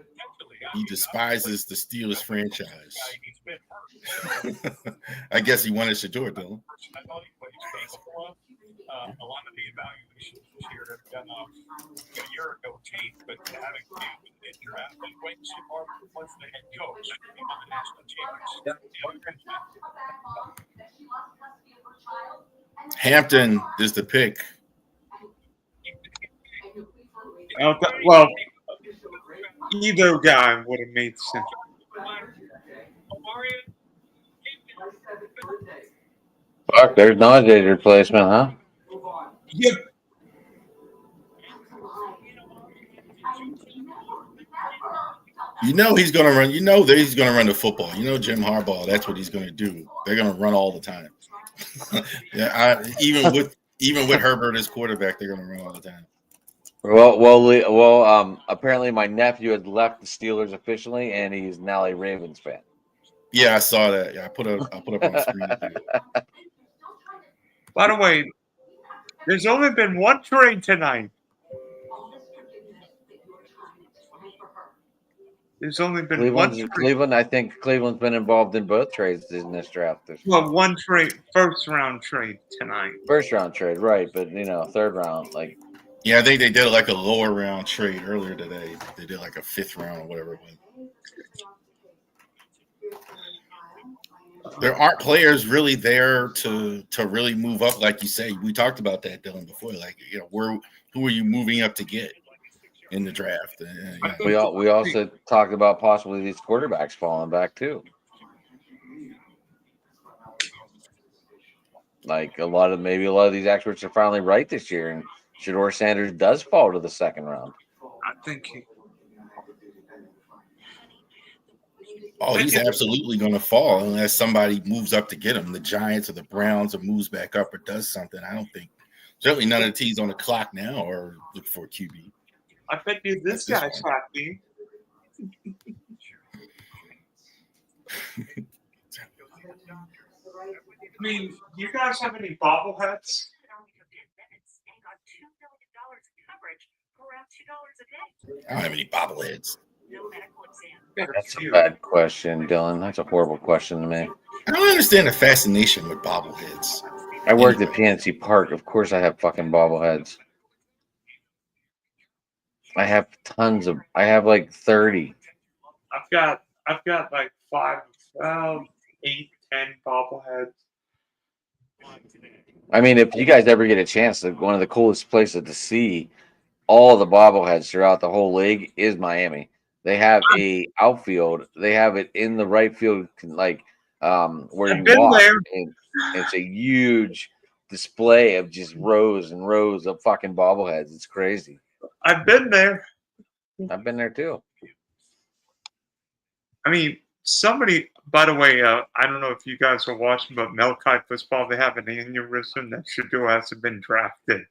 He despises the Steelers franchise. I guess he wanted Shador, though. A lot of the evaluations this year have done a year ago tape, but having to do with the draft and when Jim Harbaugh was the head coach on the national championship. Hampton is the pick. Okay, well, either guy would have made sense. Fuck, there's Najee replacement, huh? Yep. You know he's going to run. You know that he's going to run the football. You know Jim Harbaugh. That's what he's going to do. They're going to run all the time. Yeah, even with Herbert as quarterback, they're going to run all the time. Well. Apparently, my nephew has left the Steelers officially, and he's now a Ravens fan. Yeah, I saw that. Yeah, I put up on the screen. By the way, there's only been one trade tonight. There's only been one trade. Cleveland. I think Cleveland's been involved in both trades in this draft. Well, one trade, first round trade tonight. First round trade, right? But third round, like. Yeah, I think they did like a lower round trade earlier today. They did like a fifth round or whatever it was. There aren't players really there to really move up, like you say. We talked about that, Dylan, before. Like, who are you moving up to get in the draft? We also talked about possibly these quarterbacks falling back too. Like a lot of these experts are finally right this year, and Shador Sanders does fall to the second round. I think he's absolutely going to fall unless somebody moves up to get him. The Giants or the Browns or moves back up or does something. I don't think. Certainly none of the teams on the clock now are looking for a QB. I bet you this guy's happy. I mean, you guys have any bobbleheads? I don't have any bobbleheads. That's a bad question, Dylan. That's a horrible question to me. I don't understand the fascination with bobbleheads. I worked at PNC Park. Of course I have fucking bobbleheads. I have tons of. I have like 30. I've got like 5, 8, 10 bobbleheads. I mean, if you guys ever get a chance, one of the coolest places to see all the bobbleheads throughout the whole league is Miami. They have a outfield. They have it in the right field, like where you walk. And it's a huge display of just rows and rows of fucking bobbleheads. It's crazy. I've been there. I've been there too. I mean, somebody. By the way, I don't know if you guys are watching, but Mel Kiper's probably having an aneurysm that Shador hasn't been drafted.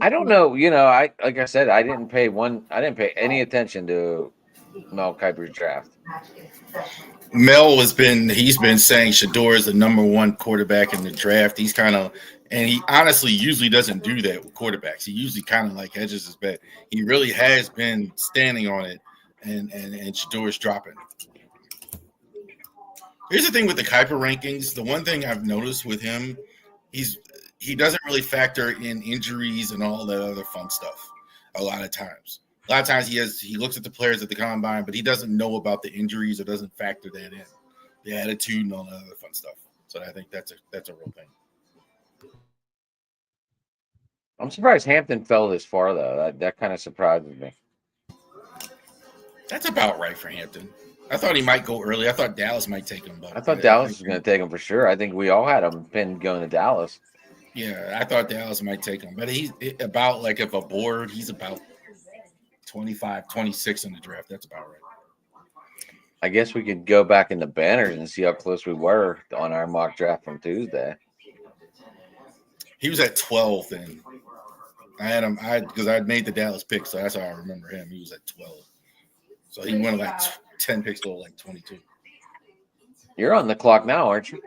I don't know. Like I said, I didn't pay any attention to Mel Kiper's draft. Mel he's been saying Shador is the number one quarterback in the draft. And he honestly usually doesn't do that with quarterbacks. He usually kind of like hedges his bet. He really has been standing on it and Shador's dropping. Here's the thing with the Kuiper rankings. The one thing I've noticed with him, he doesn't really factor in injuries and all that other fun stuff. A lot of times he looks at the players at the combine, but he doesn't know about the injuries or doesn't factor that in, the attitude and all that other fun stuff. So I think that's a real thing. I'm surprised Hampton fell this far though. That kind of surprises me. That's about right for Hampton. I thought he might go early. I thought Dallas might take him, but I thought Dallas was going to take him for sure. I think we all had him pinned going to Dallas. Yeah, I thought Dallas might take him, but he's about like if a board, he's about 25, 26 in the draft. That's about right. I guess we could go back in the banners and see how close we were on our mock draft from Tuesday. He was at 12 then. I had him because I made the Dallas pick, so that's how I remember him. He was at 12. So he went like 10 picks to like 22. You're on the clock now, aren't you?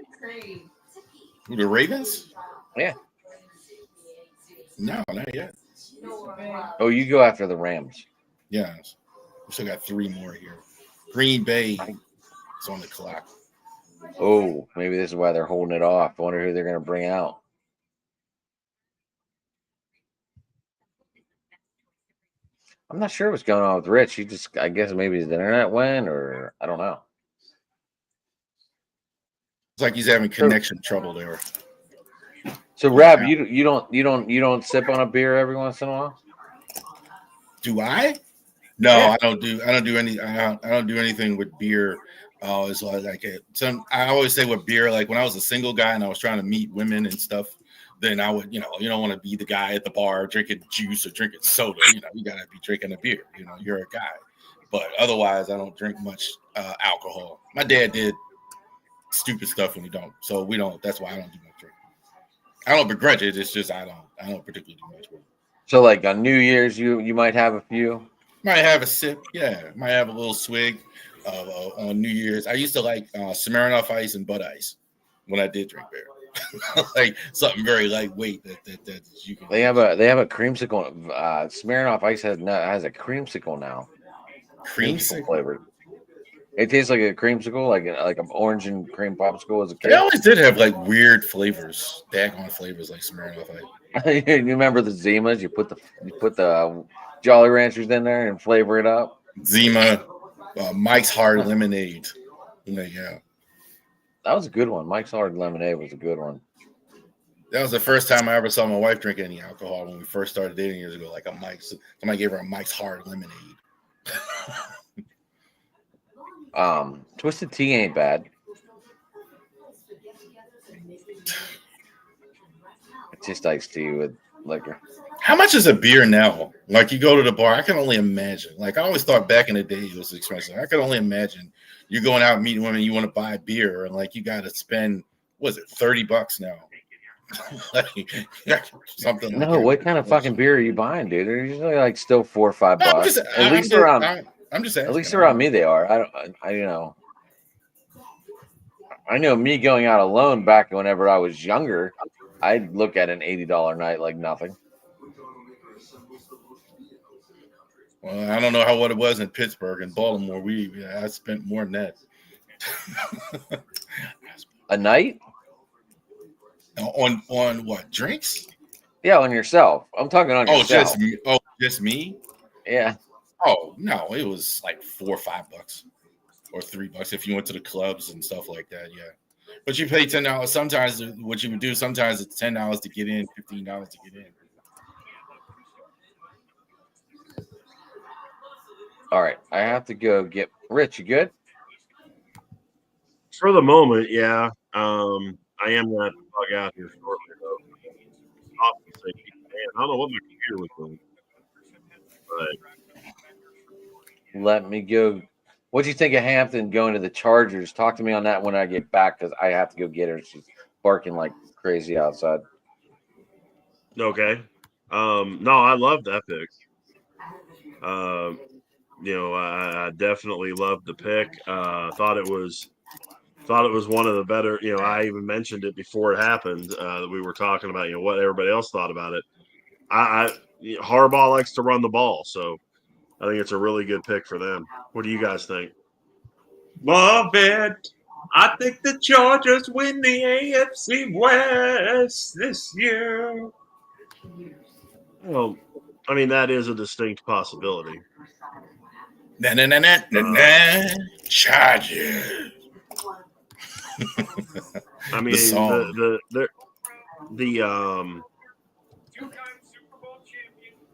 Who, the Ravens? Yeah. No, not yet. Oh, you go after the Rams. Yeah. We still got 3 more here. Green Bay is on the clock. Oh, maybe this is why they're holding it off. I wonder who they're going to bring out. I'm not sure what's going on with Rich. I guess maybe his internet went, or I don't know. It's like he's having connection trouble there. So, Rab, you don't sip on a beer every once in a while? Do I? No, yeah. I don't do anything with beer. It's like I always say with beer, like when I was a single guy and I was trying to meet women and stuff, then I would, you don't want to be the guy at the bar drinking juice or drinking soda. You gotta be drinking a beer. You're a guy. But otherwise, I don't drink much alcohol. My dad did stupid stuff when he don't, so we don't. That's why I don't do much drinking. I don't begrudge it. It's just I don't particularly do much with it. So, like on New Year's, you might have a few. Might have a sip. Yeah, might have a little swig on New Year's. I used to like Smirnoff Ice and Bud Ice when I did drink beer. Like something very lightweight that you can. They have a creamsicle. Smirnoff Ice has a creamsicle now. Creamsicle flavored. It tastes like a creamsicle, like an orange and cream popsicle as a kid. They always did have like weird flavors, daggone flavors like Smirnoff Ice. You remember the Zimas? You put the Jolly Ranchers in there and flavor it up. Zima, Mike's Hard Lemonade. Yeah. That was a good one. Mike's Hard Lemonade was a good one. That was the first time I ever saw my wife drink any alcohol when we first started dating years ago. Like somebody gave her a Mike's Hard Lemonade. Twisted tea ain't bad. It's just iced tea with liquor. How much is a beer now? Like you go to the bar, I can only imagine. Like I always thought back in the day it was expensive. I can only imagine you're going out and meeting women, you want to buy a beer, and like you got to spend, what is it, $30 now? Like, something. No, like what kind of fucking beer are you buying, dude? They're usually like still $4 or $5. I'm just saying. At least around me, they are. I know me going out alone back whenever I was younger, I'd look at an $80 night like nothing. Well, I don't know what it was in Pittsburgh and Baltimore. I spent more than that. A night? On what? Drinks? Yeah, on yourself. I'm talking on yourself. Just me? Yeah. Oh no, it was like $4 or $5 or $3 if you went to the clubs and stuff like that. Yeah, but you pay $10. Sometimes what you would do, sometimes it's $10 to get in, $15 to get in. All right, I have to go get Rich. You good? For the moment, yeah. I am going to have to bug out here shortly, though. I don't know what my computer was doing. But let me go. What do you think of Hampton going to the Chargers? Talk to me on that when I get back because I have to go get her. She's barking like crazy outside. Okay. No, I love that pick. I definitely loved the pick. Thought it was one of the better. I even mentioned it before it happened. That we were talking about what everybody else thought about it. Harbaugh likes to run the ball, so I think it's a really good pick for them. What do you guys think? Love it. I think the Chargers win the AFC West this year. Well, I mean, that is a distinct possibility. Chargers. I mean,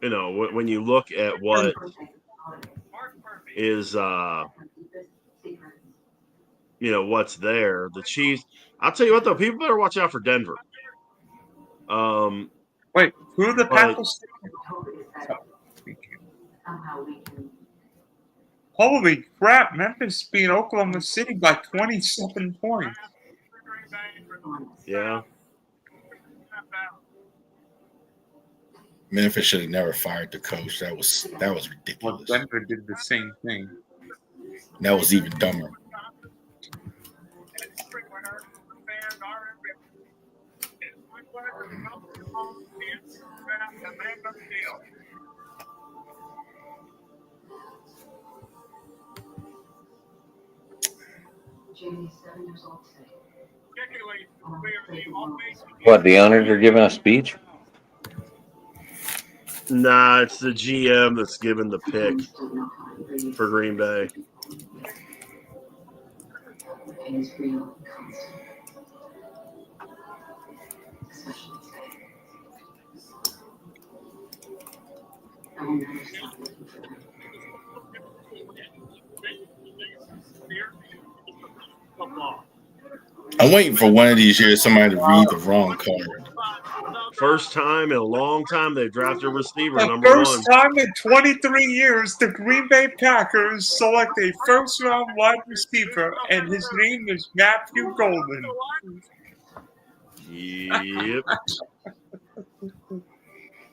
you know, when you look at what is, you know, what's there, the Chiefs. I'll tell you what, though, people better watch out for Denver. Wait, who are the Packers? Holy crap! Memphis beat Oklahoma City by 27 points. Yeah. Memphis should have never fired the coach. That was ridiculous. Well, Denver did the same thing. That was even dumber. What, the owners are giving a speech? Nah, it's the GM that's given the pick for Green Bay. I'm waiting for one of these years somebody to read the wrong card. First time in a long time they've drafted a receiver, The number first one. time in 23 years, the Green Bay Packers select a first-round wide receiver, and his name is Matthew Golden. Yep.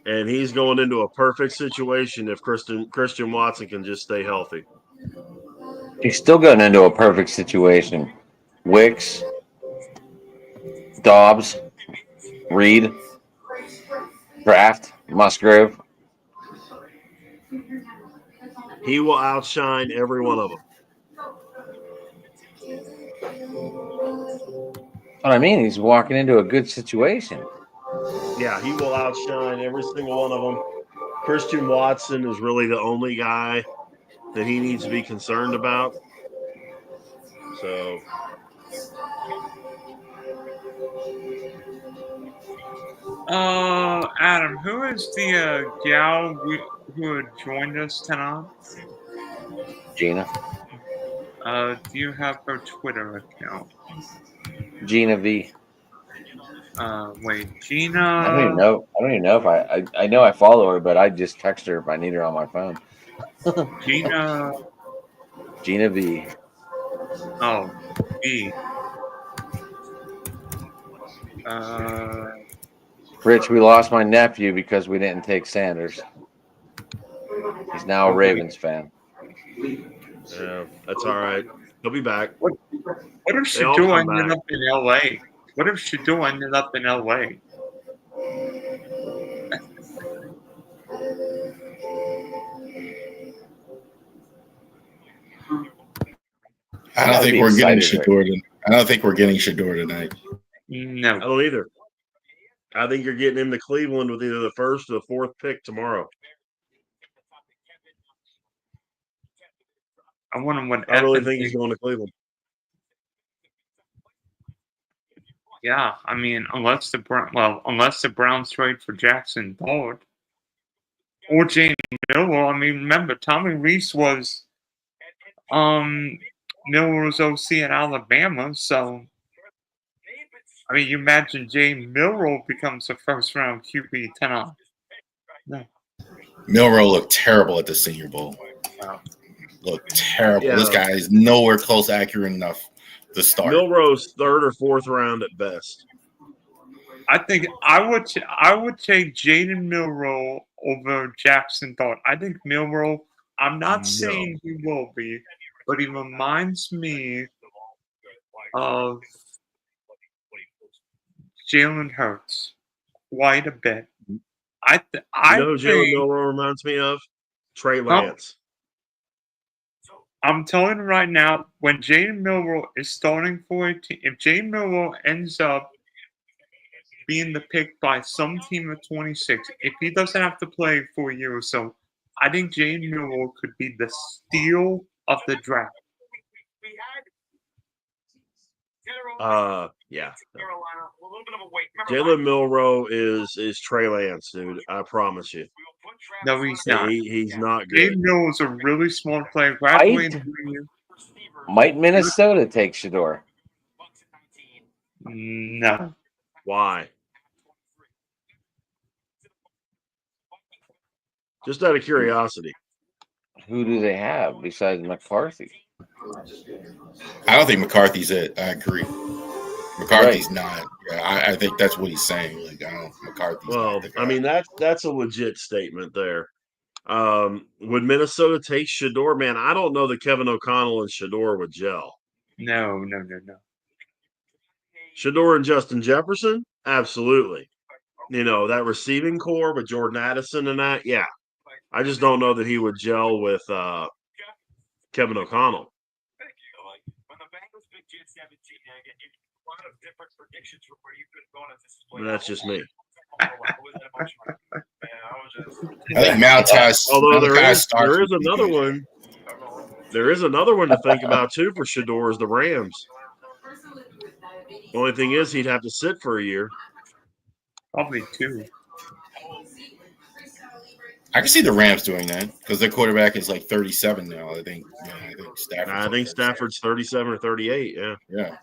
And he's going into a perfect situation if Christian Watson can just stay healthy. He's still going into a perfect situation. Wicks, Dobbs, Reed, Kraft, Musgrave. He will outshine every one of them. What I mean, he's walking into a good situation. Yeah, he will outshine every single one of them. Christian Watson is really the only guy that he needs to be concerned about. So, Adam, who is the gal who had joined us tonight? Gina. Do you have her Twitter account? Gina V. Wait, Gina. I don't even know if I know I follow her, but I just text her if I need her on my phone. Gina. Gina V. Oh, V. Rich, we lost my nephew because we didn't take Sanders. He's now a Ravens fan. yeah, that's all right. He'll be back. What if Shador ended up in LA? What if Shador ended up in LA? I don't think we're getting Shador. I don't think we're getting Shador tonight. No, I don't either. I think you're getting him to Cleveland with either the first or the fourth pick tomorrow. I wonder what. I really think he's going to Cleveland. Yeah, I mean, unless the Browns trade for Jackson Dart or James Miller. I mean, remember Tommy Reese was Miller's OC in Alabama, so I mean, you imagine Jay Milroe becomes a first-round QB tonight. No. Milroe looked terrible at the Senior Bowl. Wow. Looked terrible. Yeah. This guy is nowhere close accurate enough to start. Milroe's third or fourth round at best. I think I would take Jaden Milroe over Jackson Dart. I think Milroe. I'm not saying he will be, but he reminds me of Jalen Hurts quite a bit. You know who Jalen Milroe reminds me of? Trey Lance. I'm telling you right now, when Jaden Milroe is starting for a team, if Jaden Milroe ends up being the pick by some team at 26, if he doesn't have to play for a year or so, I think Jaden Milroe could be the steal of the draft. Yeah. Jalen Milroe is Trey Lance, dude. I promise you. No, he's not. He's not good. Jaden Milroe is a really smart player. Might Minnesota take Shador? No. Why? Just out of curiosity. Who do they have besides McCarthy? I don't think McCarthy's it. I agree. McCarthy's not. I think that's what he's saying. Like, I don't. McCarthy's. Well, not the guy. I mean that's a legit statement there. Would Minnesota take Shador? Man, I don't know that Kevin O'Connell and Shador would gel. No. Shador and Justin Jefferson? Absolutely. You know, that receiving core with Jordan Addison and that, yeah. I just don't know that he would gel with Kevin O'Connell. And that's just me. I think Malachi's. Although there is another one. There is another one to think about too for Shador is the Rams. The only thing is he'd have to sit for a year. Probably 2. I can see the Rams doing that because their quarterback is like 37 now. I think Stafford. I think Stafford's 37 or 38. Yeah. Yeah.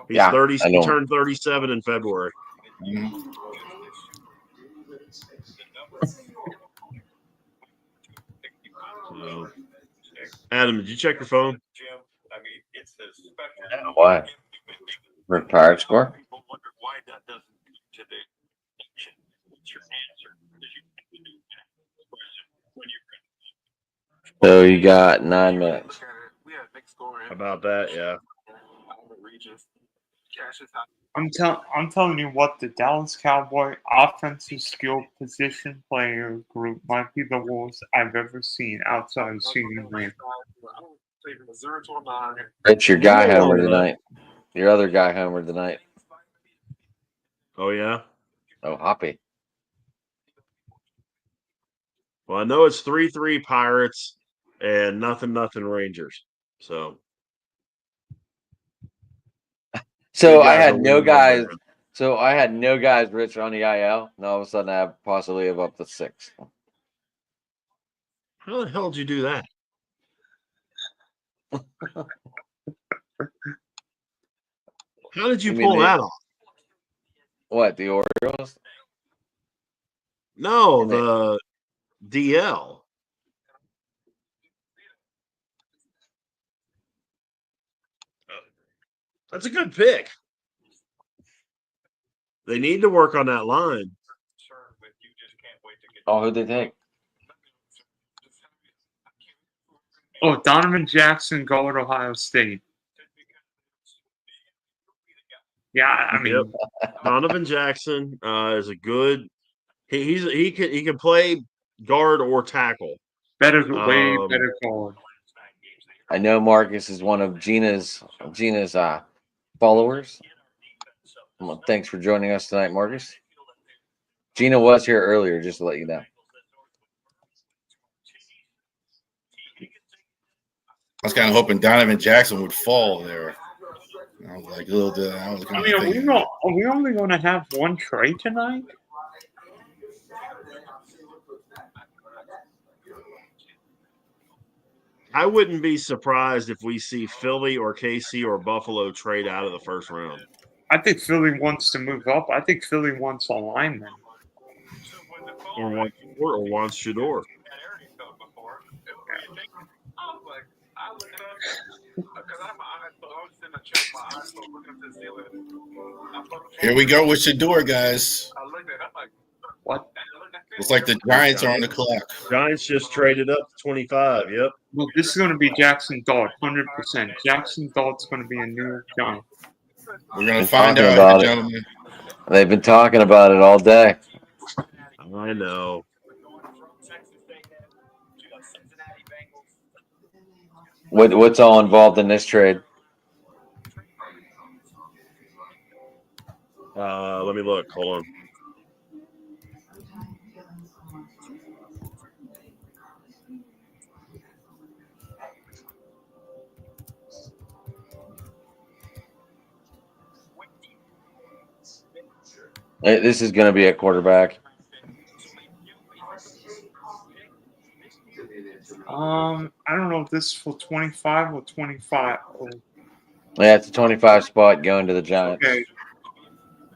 He's 30. He turned 37 in February. Mm-hmm. So, Adam, did you check your phone? Why? Retired score? So you got 9 minutes. About that, yeah. I'm telling you what, the Dallas Cowboy offensive skill position player group might be the worst I've ever seen outside of CeeDee Lamb. Rich, your guy homer tonight. Your other guy homer tonight. Oh, yeah? Oh, Hoppy. Well, I know it's 3-3 Pirates and nothing Rangers. So I had no guys. So I had no guys, Rich, on the IL. And all of a sudden, I have possibly of up to 6. How the hell did you do that? How did you pull that off? What, the Orioles? No, the DL. That's a good pick. They need to work on that line. Oh, who'd they take? Oh, Donovan Jackson, guard, Ohio State. Yeah, I mean, Donovan Jackson is a good. He can play guard or tackle. Way better guard. I know Marcus is one of Gina's followers. Well, thanks for joining us tonight, Marcus. Gina was here earlier, just to let you know. I was kind of hoping Donovan Jackson would fall there. I was like a little bit. Are we only going to have one trade tonight? I wouldn't be surprised if we see Philly or KC or Buffalo trade out of the first round. I think Philly wants to move up. I think Philly wants a lineman. Or wants Shador. Here we go with Shador, guys. What? Looks like the Giants are on the clock. Giants just traded up to 25. Yep. Well, this is going to be Jackson Dart, 100%. Jackson Dart's going to be a New York Giant. We're going to find out, gentlemen. They've been talking about it all day. I know. What's all involved in this trade? Let me look. Hold on. This is going to be a quarterback. I don't know if this is for 25 or 25. Yeah, it's a 25 spot going to the Giants. Okay.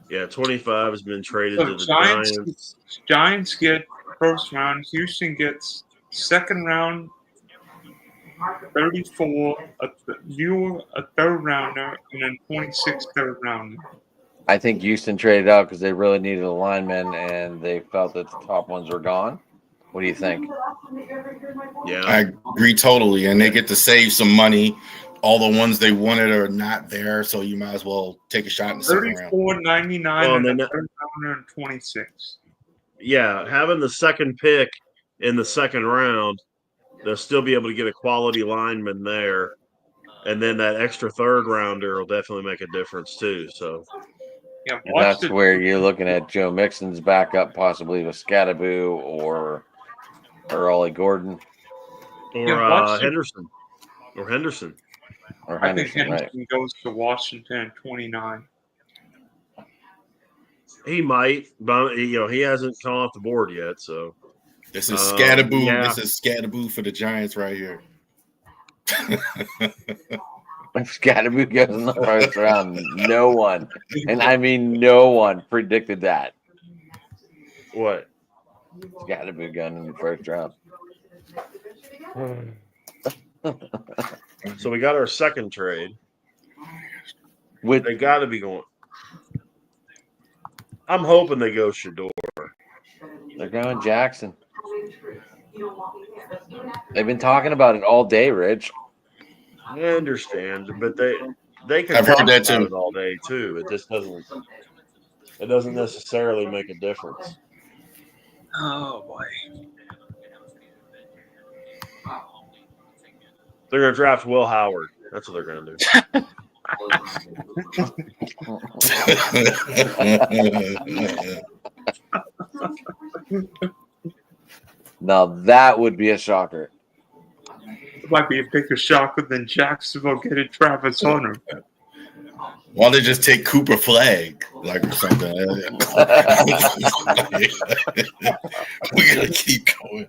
Yeah, 25 has been traded So to the Giants. Giants get first round. Houston gets second round, 34, a third rounder, and then 26 third rounder. I think Houston traded out because they really needed a lineman, and they felt that the top ones were gone. What do you think? Yeah, I agree totally, and they get to save some money. All the ones they wanted are not there, so you might as well take a shot in the second round. 34, 99, Well, and a third rounder, and 26. yeah, having the second pick in the second round, they'll still be able to get a quality lineman there. And then that extra third rounder will definitely make a difference too. So Yeah, And that's where you're looking at Joe Mixon's backup, possibly with Scadaboo or Ollie Gordon. or Henderson. Or I think Henderson, right? Henderson goes to Washington at 29. He might, but he hasn't come off the board yet. So this is Scadaboo. Yeah. This is Scadaboo for the Giants right here. If Scadaboo goes in the first round, no one, and I mean no one, predicted that. What? Scadaboo going in the first round. So we got our second trade. They got to be going. I'm hoping they go Shador. They're going Jackson. They've been talking about it all day, Rich. I understand, but they can I've heard talk that about too. it all day too. It just doesn't necessarily make a difference. Oh boy. They're going to draft Will Howard. That's what they're going to do. Now that would be a shocker. It might be a bigger shocker than Jacksonville getting Travis Hunter. Why don't they just take Cooper Flag, like, or something? We gotta keep going.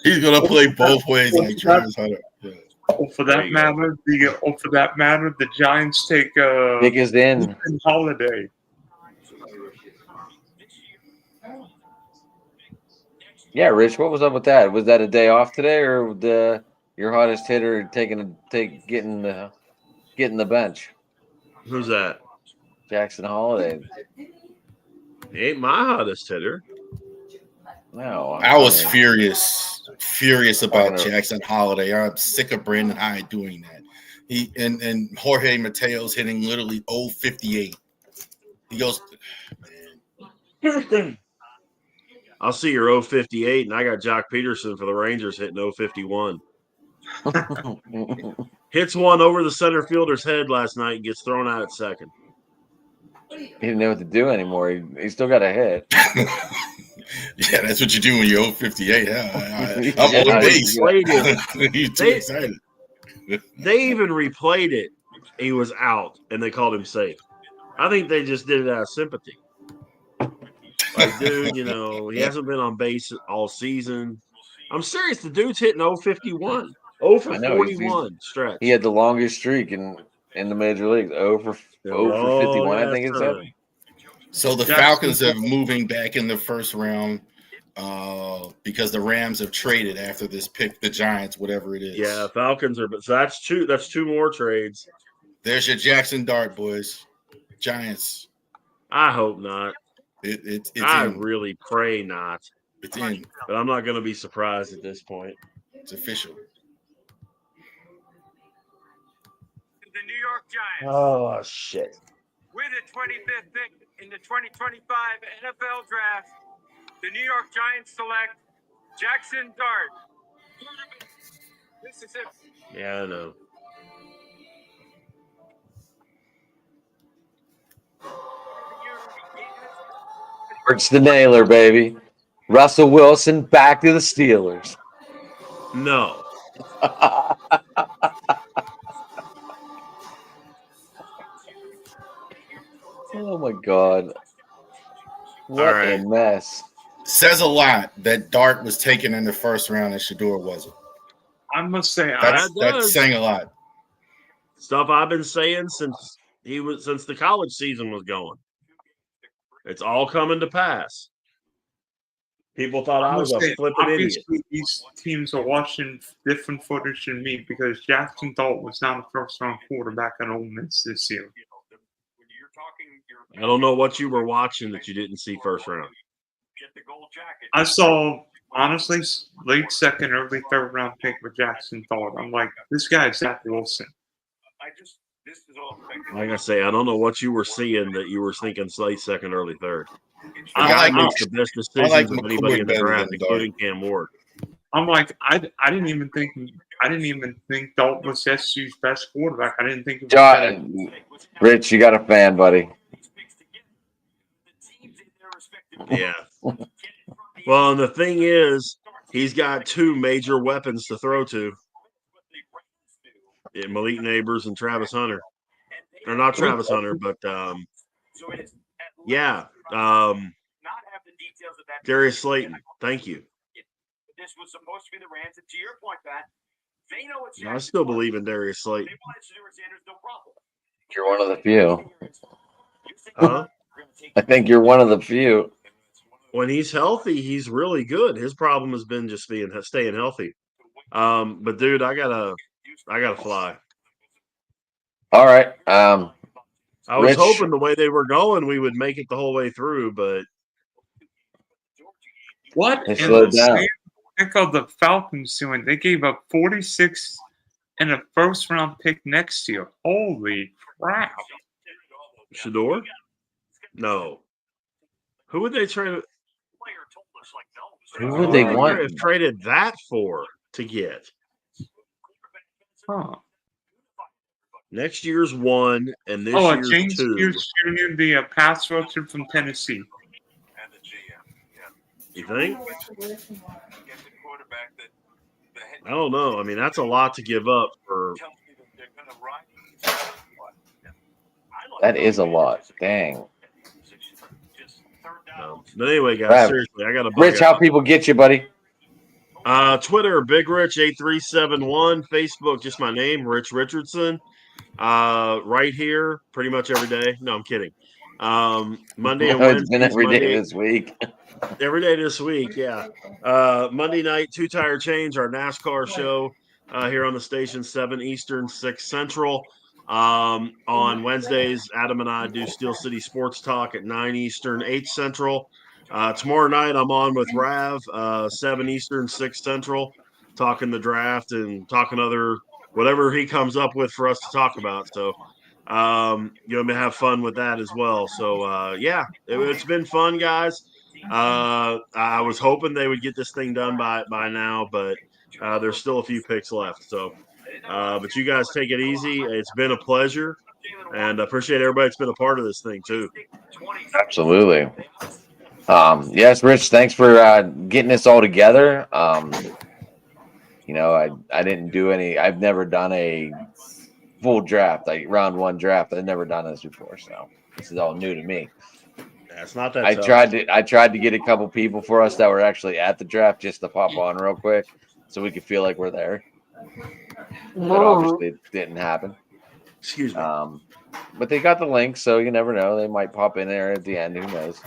He's gonna play both ways, like Travis Hunter. Yeah. For that matter, the Giants take Biggest in Holiday. Yeah, Rich, what was up with that? Was that a day off today, or your hottest hitter getting the bench? Who's that? Jackson Holiday. He ain't my hottest hitter. No, I was furious about Jackson Holiday. I'm sick of Brandon Hyde doing that. He and Jorge Mateo's hitting literally 058. He goes, man. I'll see your 058, and I got Jock Peterson for the Rangers hitting 051. Hits one over the center fielder's head last night and gets thrown out at second. He didn't know what to do anymore. He still got a hit. Yeah, that's what you do when you're 058. Yeah, I'm on base. He's too excited. They even replayed it. He was out, and they called him safe. I think they just did it out of sympathy. Like, dude, he hasn't been on base all season. I'm serious. The dude's hitting 051. 0 for 41 stretch. He had the longest streak in the major leagues. 0 for 51, I think it's up. So the Falcons are moving back in the first round because the Rams have traded after this pick, the Giants, whatever it is. Yeah, Falcons are. So that's two. That's two more trades. There's your Jackson Dart, boys. Giants. I hope not. It's I in. really pray not. It's in. But I'm not going to be surprised at this point. It's official. The New York Giants. Oh, shit. With the 25th pick in the 2025 NFL Draft, the New York Giants select Jackson Dart, Mississippi. Yeah, I know. It's the nailer, baby. Russell Wilson back to the Steelers. No. Oh my God. What All right. a mess. Says a lot that Dart was taken in the first round and Shador wasn't. I must say, That's saying a lot. Stuff I've been saying since the college season was going. It's all coming to pass. People thought I was a flipping idiot. Obviously, these teams are watching different footage than me because Jackson Dart was not a first-round quarterback at Ole Miss this year. I don't know what you were watching that you didn't see first round. I saw, honestly, late second, early third round pick with Jackson Dart. I'm like, this guy is Zach Wilson. Like I say, I don't know what you were seeing that you were thinking late second, early third. The I guy like- makes the best decisions like of anybody in the McCoy better draft, than including Cam Ward. I'm like, I didn't even think Dart was SU's best quarterback. I didn't think it was better. John, Rich, you got a fan, buddy. Yeah. Well, and the thing is, he's got two major weapons to throw to. Yeah, Malik Neighbors and Travis Hunter. Or not Travis Hunter, but Darius Slayton. Thank you. This was supposed to be the Rams, and to your point, Pat, they know it's I still believe in Darius Slayton. You're one of the few. Huh? I think you're one of the few. When he's healthy, he's really good. His problem has been just staying healthy. But dude, I gotta fly. All right. I was Rich, hoping the way they were going, we would make it the whole way through, but What They in slowed the down. heck are the Falcons doing? They gave up 46 and a first-round pick next year. Holy crap! Shador? No. Who would they trade? who would they Who want? have traded that for to get? Huh. Next year's one, and this Oh, year's James two. Pierce Jr., the pass rusher from Tennessee. You think? I don't know. I mean, that's a lot to give up for. That is a lot. Dang. But anyway, guys, Right. seriously, I got a Rich, how people get you, buddy? Twitter, Big Rich 8371. Facebook, just my name, Rich Richardson. Right here, pretty much every day. No, I'm kidding. Monday and No, it's been Wednesdays. every day Monday, this week. every day this week, yeah. Monday night, Two Tire Change, our NASCAR show here on the station, 7 Eastern, 6 Central. On Wednesdays, Adam and I do Steel City Sports Talk at 9 Eastern, 8 Central. Tomorrow night, I'm on with Rav, 7 Eastern, 6 Central, talking the draft and talking other whatever he comes up with for us to talk about. So, you're gonna have fun with that as well. So, yeah, it's been fun, guys. I was hoping they would get this thing done by now, but there's still a few picks left. So, but you guys take it easy. It's been a pleasure, and I appreciate everybody that's been a part of this thing too. Absolutely. Yes, Rich, thanks for getting this all together. You know, I didn't do any. I've never done a full draft, like round one draft. I've never done this before, so this is all new to me. That's not that. I tough. tried to get a couple people for us that were actually at the draft just to pop on real quick, so we could feel like we're there. But obviously, it didn't happen. Excuse me. But they got the link, so you never know. They might pop in there at the end. Who knows?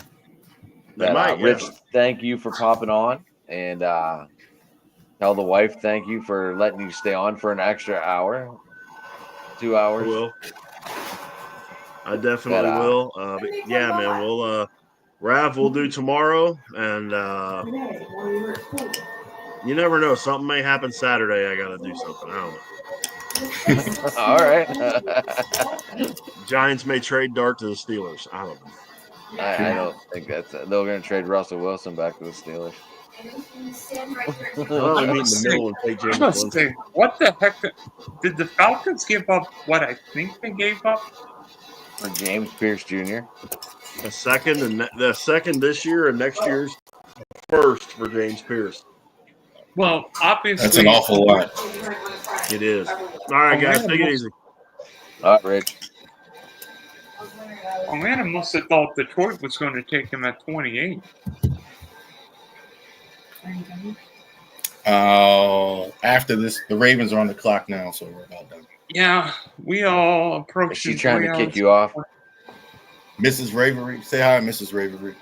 They But, might, Rich, yeah. thank you for popping on, and tell the wife thank you for letting you stay on for an extra hour, 2 I hours. will. I definitely But, will. But yeah, man, we'll Rav, we'll do tomorrow, and you never know. Something may happen Saturday. I got to do something. I don't know. All right. Giants may trade Dart to the Steelers. I don't know. I don't think that's. They're going to trade Russell Wilson back to the Steelers. Well, we meet in the middle and take I James must Winston. say, what the heck did the Falcons give up? What I think they gave up? For James Pierce Jr. The second this year and next year's first for James Pierce. Well, obviously, That's an awful lot. It is. All right, guys, take it easy. All right, Rich. Oh man, I must have thought Detroit was going to take him at 28. After this, the Ravens are on the clock now, so we're about done. Yeah, we all Is approached. she trying to kick you off? Mrs. Ravery, say hi, Mrs. Ravery.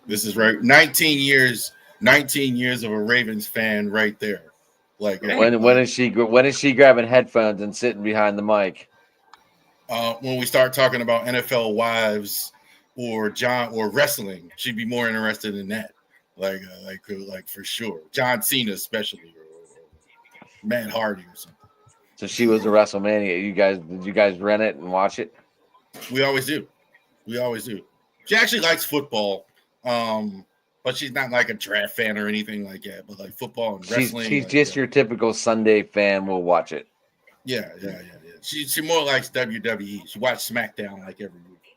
This is right. 19 years of a Ravens fan right there. Like When is she grabbing headphones and sitting behind the mic? When we start talking about NFL wives or wrestling, she'd be more interested in that. Like for sure. John Cena especially, or Matt Hardy or something. So she was a WrestleMania. Did you guys rent it and watch it? We always do. She actually likes football. But she's not like a draft fan or anything like that. But like football and wrestling, she's just your typical Sunday fan. Will watch it. Yeah. She more likes WWE. She watched SmackDown like every week.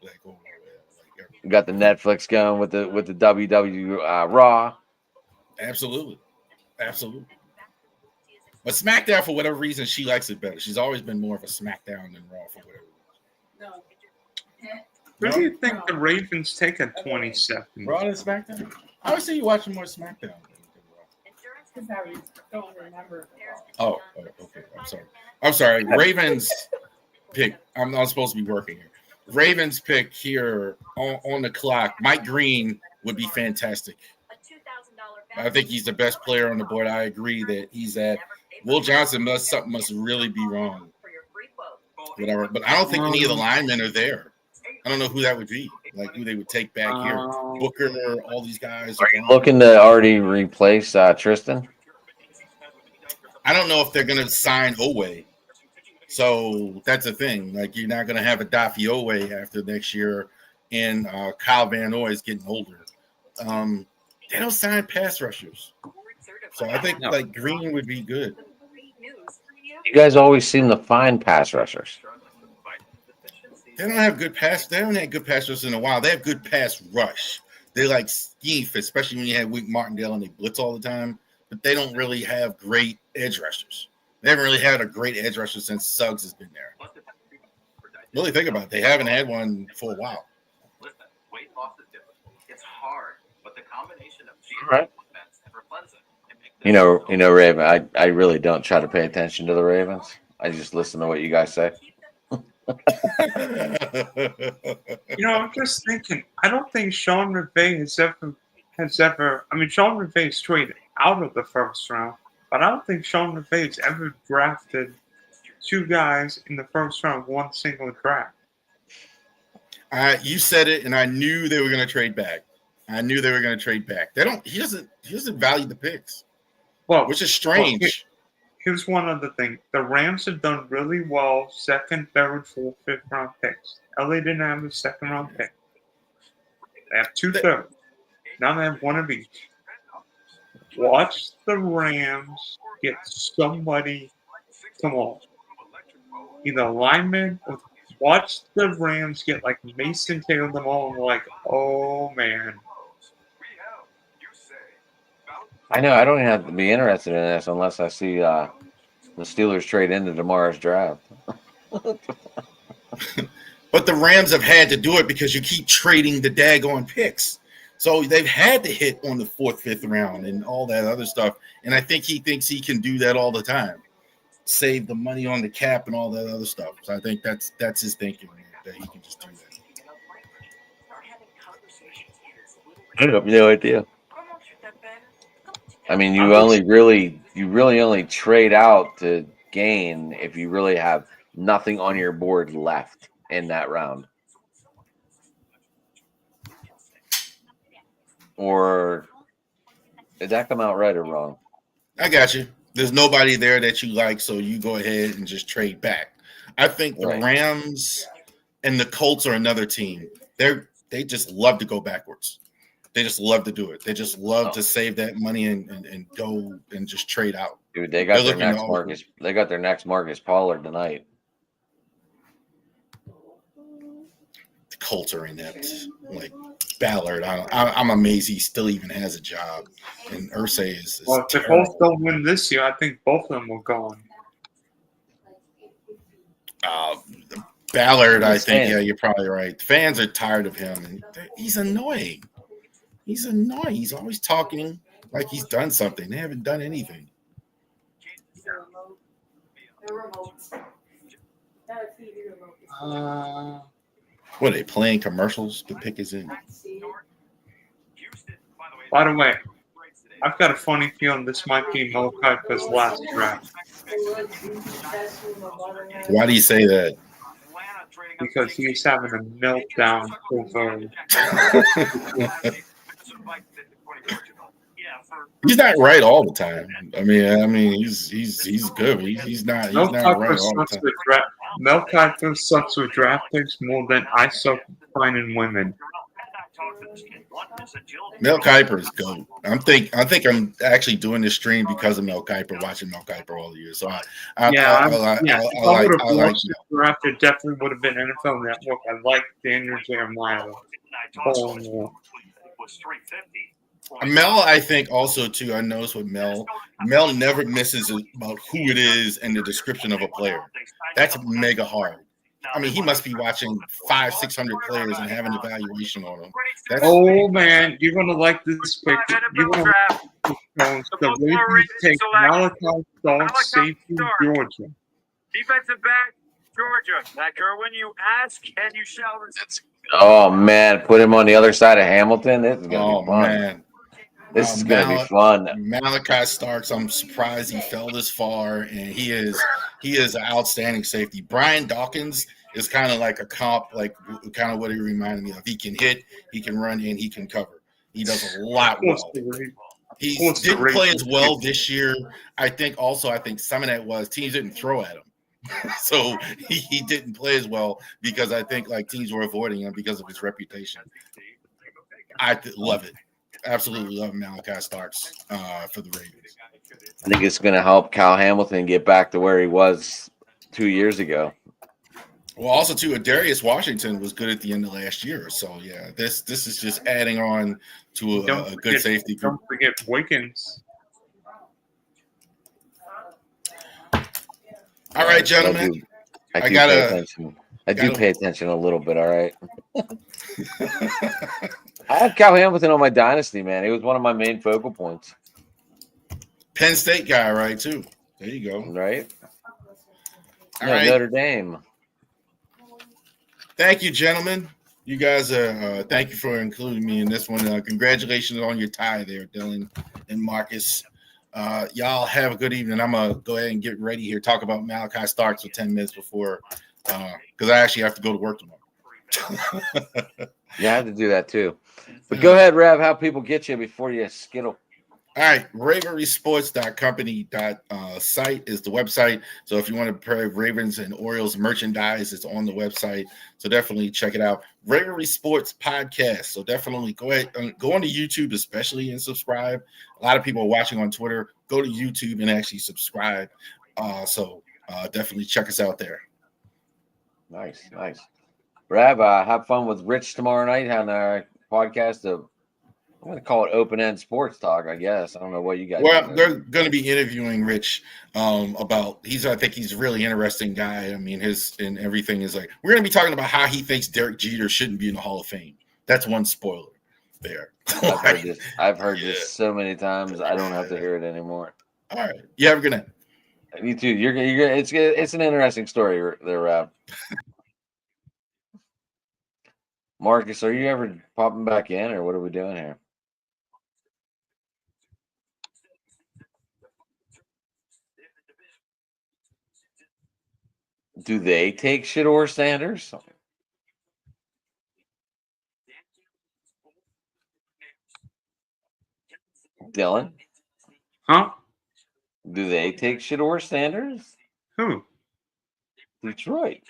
You got the Netflix going with the WWE Raw. Absolutely. But SmackDown, for whatever reason, she likes it better. She's always been more of a SmackDown than Raw for whatever reason. Who do you think the Ravens take at 27? Raw and SmackDown? I would say you're watching more SmackDown. Because I don't remember. Oh, okay. I'm sorry. Ravens pick. I'm not supposed to be working here. Ravens pick here on the clock. Mike Green would be fantastic. I think he's the best player on the board. I agree that he's at. Will Johnson something must really be wrong. Whatever. But I don't think any of the linemen are there. I don't know who that would be. Like who they would take back here. Booker, all these guys. Are you looking to already replace Tristan? I don't know if they're going to sign Oweh. So that's the thing. Like you're not going to have a Daffy Oweh after next year, and Kyle Van Noy is getting older. They don't sign pass rushers. So I think like Green would be good. You guys always seem to find pass rushers. They don't have good pass. They haven't had good pass rushers in a while. They have good pass rush. They like scheme fit, especially when you have Wink Martindale and they blitz all the time. But they don't really have great edge rushers. They haven't really had a great edge rusher since Suggs has been there. Really think about it. They haven't had one for a while. Listen, weight loss is difficult. It's hard, but the combination of Right. defense and Replenza can make You know, Raven. I really don't try to pay attention to the Ravens. I just listen to what you guys say. I'm just thinking. I don't think Sean McVay has ever. I mean, Sean McVay's traded out of the first round, but I don't think Sean McVay's ever drafted two guys in the first round, one single draft. You said it, and I knew they were going to trade back. He doesn't value the picks. Well, which is strange. Here's one other thing. The Rams have done really well, second, third, fourth, fifth round picks. LA didn't have a second round pick. They have two thirds. Now they have one of each. Watch the Rams get somebody, come on, either lineman or watch the Rams get like Mason Taylor them all and like, oh man. I know. I don't even have to be interested in this unless I see the Steelers trade into tomorrow's draft. But the Rams have had to do it because you keep trading the daggone picks. So they've had to hit on the fourth, fifth round and all that other stuff. And I think he thinks he can do that all the time. Save the money on the cap and all that other stuff. So I think that's his thinking, that he can just do that. I have no idea. I mean, you really only trade out to gain if you really have nothing on your board left in that round. Or did that come out right or wrong? I got you. There's nobody there that you like, so you go ahead and just trade back. I think the Rams and the Colts are another team. They just love to go backwards. They just love to do it. They just love to save that money and go and just trade out. Dude, they got their next Marcus. They got their next Marcus Pollard tonight. The Colts are inept. Like Ballard, I'm amazed he still even has a job. And Irsay is well, if the Colts don't win this year, I think both of them will go on. Ballard, I think, yeah, you're probably right. Fans are tired of him, and he's annoying. He's annoying. He's always talking like he's done something. They haven't done anything. What are they playing commercials? The pick is in. By the way, I've got a funny feeling this might be Mo Kiper's last draft. Why do you say that? Because he's having a meltdown over. He's not right all the time. I mean, he's good. He's not right all the time. Mel Kiper sucks with draft picks more than I suck finding women. Mel Kiper is GOAT. I think I'm actually doing this stream because of Mel Kiper, watching Mel Kiper all the years. So I like draft. It definitely would have been NFL Network. I like Daniel Jeremiah. Mel, I think also too. I noticed with Mel never misses about who it is and the description of a player. That's mega hard. I mean, he must be watching 500-600 players and having an evaluation on them. Man, you're gonna like this pick. You're gonna the Ravens take Malachi Starks, safety, Georgia. Defensive back, Georgia. That Kerwin, you ask and you shall receive. Oh man, put him on the other side of Hamilton. This is gonna be fun. Man. This is gonna be fun. Malachi Starks, I'm surprised he fell this far, and he is an outstanding safety. Brian Dawkins is kind of like a comp, like kind of what he reminded me of. He can hit, he can run, and he can cover. He does a lot well. He didn't play as well this year. I think some of that was teams didn't throw at him. So he didn't play as well because I think like teams were avoiding him because of his reputation. I love it. Absolutely love Malachi Starks for the Ravens. I think it's going to help Kyle Hamilton get back to where he was 2 years ago. Well, also too, Darius Washington was good at the end of last year. So yeah, this is just adding on to a good safety group. Don't forget Wiggins. All right, gentlemen. I do pay attention a little bit. All right. I have Kyle Hamilton on my dynasty, man. He was one of my main focal points. Penn State guy, right? Too. There you go. Right. All right. Notre Dame. Thank you, gentlemen. You guys thank you for including me in this one. Congratulations on your tie there, Dylan and Marcus. Y'all have a good evening. I'm gonna go ahead and get ready here. Talk about Malachi Starks for 10 minutes before, because I actually have to go to work tomorrow. Yeah, I have to do that too. But go ahead, Rev. How people get you before you skittle? All right, ravenrysports.company.site is the website. So if you want to play Ravens and Orioles merchandise, it's on the website. So definitely check it out. Ravenry Sports Podcast. So definitely go ahead and go onto YouTube, especially, and subscribe. A lot of people are watching on Twitter. Go to YouTube and actually subscribe. So definitely check us out there. Nice. Rav, have fun with Rich tomorrow night on our podcast of, I'm going to call it open-end sports talk, I guess. I don't know what you guys. Well, they're going to be interviewing Rich about. I think he's a really interesting guy. I mean, and everything is like we're going to be talking about how he thinks Derek Jeter shouldn't be in the Hall of Fame. That's one spoiler there. I've heard this so many times. I don't have to hear it anymore. All right, you have a good night. Me too. You're it's an interesting story there, Rav. Marcus, are you ever popping back in, or what are we doing here? Do they take Shedeur Sanders? Dylan? Huh? Do they take Shador Sanders? Who? Detroit.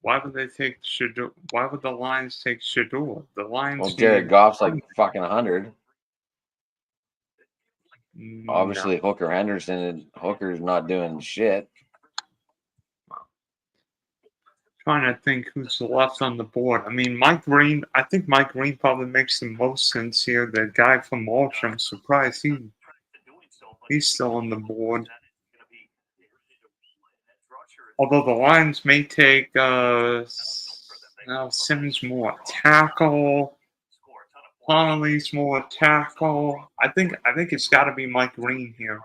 Why would they take Shador? Why would the Lions take Shador? The Lions. Well, Jared Goff's like fucking 100. Obviously, No. Hooker Henderson and Hooker's not doing shit. Trying to think who's left on the board. I mean, Mike Green. I think Mike Green probably makes the most sense here. The guy from March. I'm surprised he's still on the board. Although the Lions may take Simmons more tackle, Connolly's more tackle. I think it's got to be Mike Green here.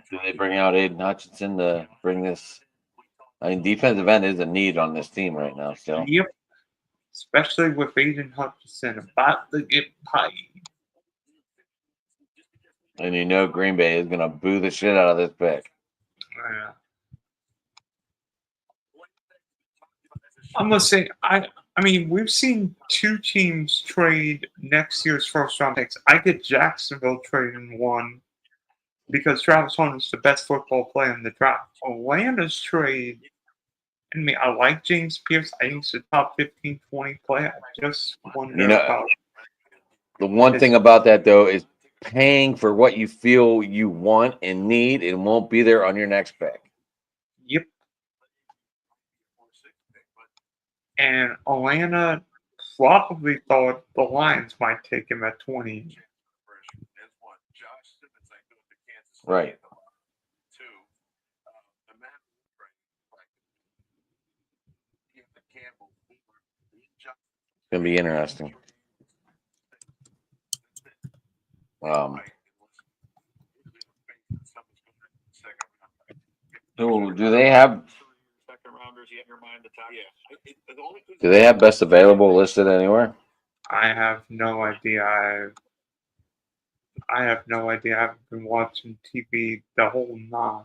Do they bring out Aiden Hutchinson to bring this? I mean, defensive end is a need on this team right now. Still. Yep. Especially with Aiden Hutchinson about to get paid. And you know Green Bay is gonna boo the shit out of this pick. Yeah. I'm gonna say I mean we've seen two teams trade next year's first round picks. I get Jacksonville trading one because Travis Hunter's the best football player in the draft. Atlanta's trade. I mean, I like James Pierce. I think he's a top 15, 20 player. I just wonder about the one thing about that though is paying for what you feel you want and need. It won't be there on your next pick. Yep. And Atlanta probably thought the Lions might take him at 20. Right. It's gonna be interesting. Do they have? Do they have best available listed anywhere? I have no idea. I have no idea. I haven't been watching TV the whole night.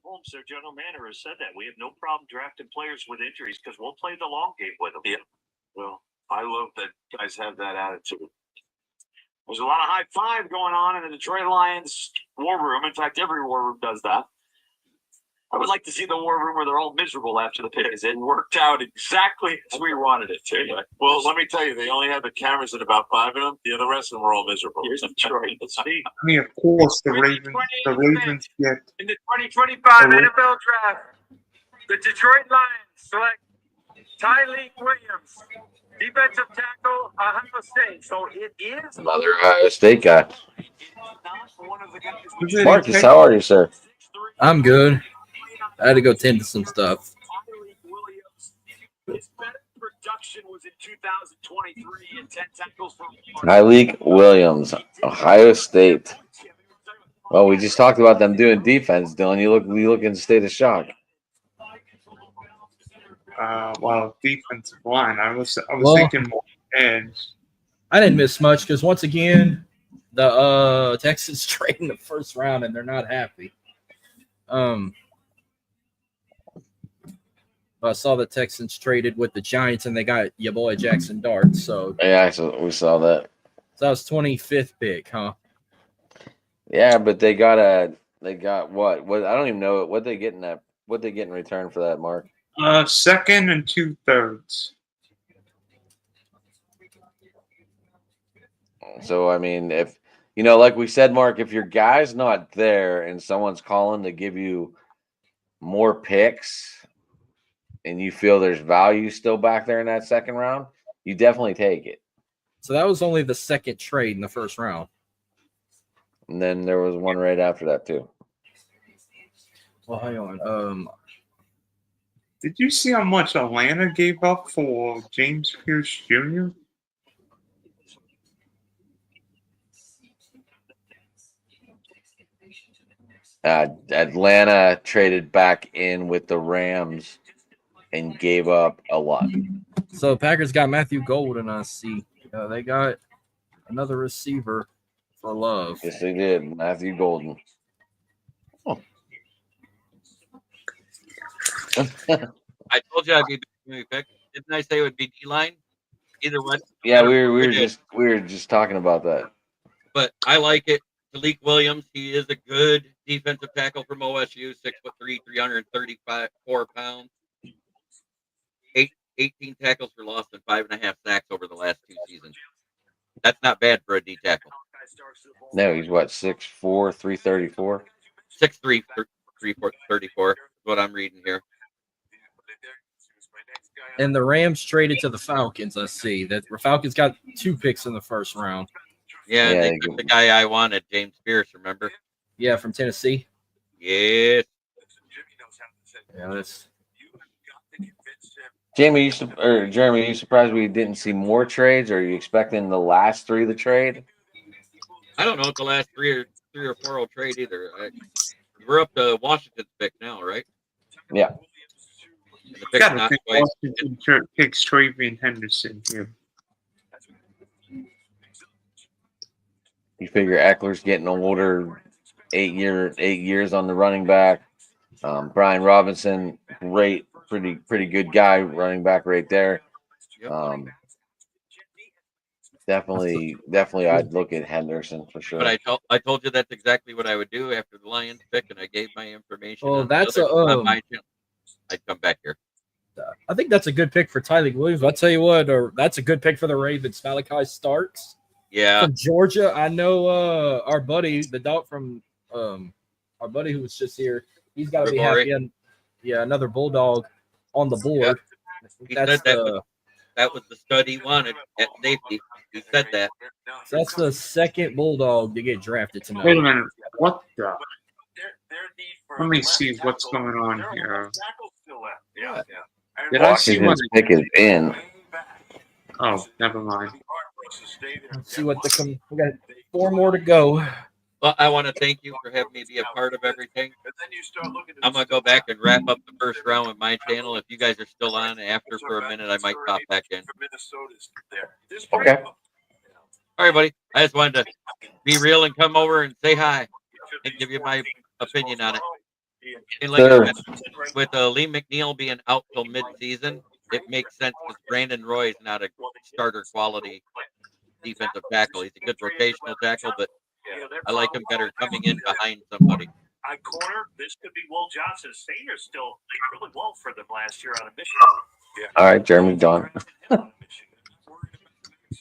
Holmes, their general manager, has said that we have no problem drafting players with injuries because we'll play the long game with them. Yeah. Well, I love that guys have that attitude. There's a lot of high five going on in the Detroit Lions war room. In fact, every war room does that. I would like to see the war room where they're all miserable after the pick. It worked out exactly as we wanted it to. Well, let me tell you, they only had the cameras in about 5 of them. The other rest of them were all miserable. Here's Detroit. Let's see. I mean, of course, the Ravens get in the 2025 NFL Draft. The Detroit Lions select Tyreek Williams, defensive tackle, Ohio State. So it is Another Ohio State guy. Marcus, Marcus, how are you, sir? I'm good. I had to go tend to some stuff. His better production was in 2023 and 10 tackles for Tyreek Williams, Ohio State. Well, we just talked about them doing defense, Dylan. You look in a state of shock. Well, defensive line. I was thinking more edge. I didn't miss much because once again, the Texans trade in the first round and they're not happy. I saw the Texans traded with the Giants and they got your boy Jackson Dart. So yeah, we saw that. So that was 25th pick, huh? Yeah, but they got what? I don't even know what they get in return for that, Mark. Second and 2/3. So I mean, if like we said, Mark, if your guy's not there and someone's calling to give you more picks and you feel there's value still back there in that second round, you definitely take it. So that was only the second trade in the first round. And then there was one right after that too. Well, hang on. Did you see how much Atlanta gave up for James Pierce Jr.? Atlanta traded back in with the Rams and gave up a lot. So Packers got Matthew Golden, I see. They got another receiver for Love. Yes, they did. Matthew Golden. Oh. I told you I'd be pick. Didn't I say it would be D-line? either one. Yeah, we were just talking about that. But I like it. Talik Williams, he is a good defensive tackle from OSU, 6'3", 334 pounds. 18 tackles for loss and 5.5 sacks over the last 2 seasons. That's not bad for a D tackle. No, he's what, 6'4", 334? 6'3", 334 is what I'm reading here. And the Rams traded to the Falcons. Let's see. The Falcons got 2 picks in the first round. Yeah, and they took the guy I wanted, James Pierce, remember? Yeah, from Tennessee. Yes. Yeah, that's... Jeremy, are you surprised we didn't see more trades, or are you expecting the last 3 to trade? I don't know if the last 3 or 4 will trade either. We're up to Washington's pick now, right? Yeah. And the pick's not quite. Washington picks Travian Henderson here. You figure Eckler's getting older, 8 years on the running back. Brian Robinson, pretty good guy, running back right there. Definitely, I'd look at Henderson for sure. But I told you that's exactly what I would do after the Lions pick, and I gave my information. Oh, that's on my channel. I'd come back here. I think that's a good pick for Tyler Williams. I'll tell you what, that's a good pick for the Ravens. Malachi Starks. Yeah. From Georgia. I know our buddy, the dog from our buddy who was just here, he's got to be happy. And yeah, another Bulldog on the board. Yeah. He said that was the stud he wanted at safety. He said that. So that's the second Bulldog to get drafted tonight. Wait a minute. What the? Let me see what's going on here. Did I see one? Pick is in. Oh, never mind. Let's see what we got 4 more to go. Well, I want to thank you for having me be a part of everything. I'm going to go back and wrap up the first round with my channel. If you guys are still on after for a minute, I might pop back in. Okay. All right, buddy. I just wanted to be real and come over and say hi and give you my opinion on it. And like I said, with Lee McNeil being out till mid-season, it makes sense because Brandon Roy is not a starter quality defensive tackle. He's a good rotational tackle, but I like him better coming in behind somebody. At corner, this could be Will Johnson. Senior still played really well for them last year on a mission. Yeah. All right, Jeremy, done.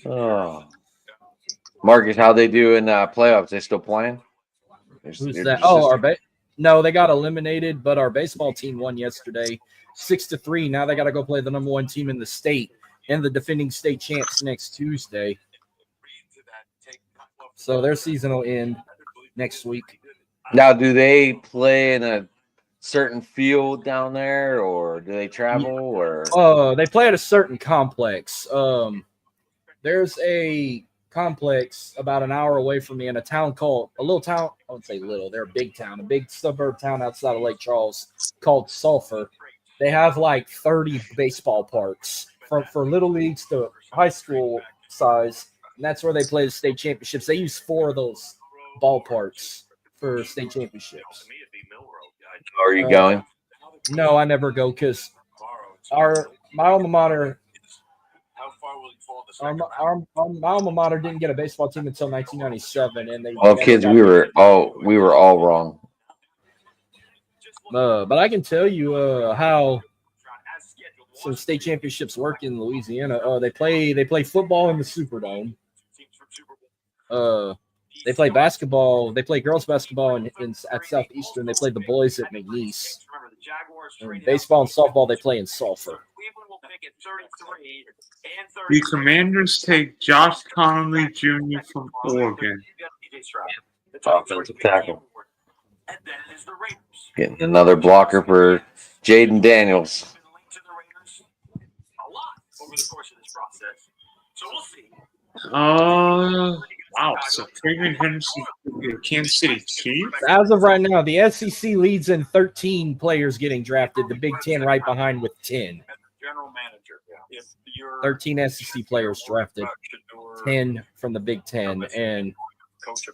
Oh, Marcus, how they do in playoffs? They still playing? Who's that? Oh, no, they got eliminated, but our baseball team won yesterday, 6-3. Now they got to go play the number 1 team in the state and the defending state champs next Tuesday. So their season will end next week. Now, do they play in a certain field down there, or do they travel? Or they play at a certain complex. There's a complex about an hour away from me in a little town. I wouldn't say little. They're a big town, a big suburb town outside of Lake Charles called Sulphur. They have like 30 baseball parks for little leagues to high school size. And that's where they play the state championships. They use 4 of those ballparks for state championships. Are you going? No, I never go because my alma mater. My alma mater didn't get a baseball team until 1997, and they. Well, kids, we were all wrong. But I can tell you how some state championships work in Louisiana. They play football in the Superdome. They play basketball. They play girls basketball at Southeastern. They play the boys at McNeese. And baseball and softball they play in Sulphur. The Commanders take Josh Connolly Jr. from Oregon. Offensive tackle. Getting another blocker for Jaden Daniels. Wow. So Travian Henderson, Kansas City Chiefs. As of right now, the SEC leads in 13 players getting drafted. The Big Ten right behind with 10. 13 SEC players drafted, 10 from the Big Ten, and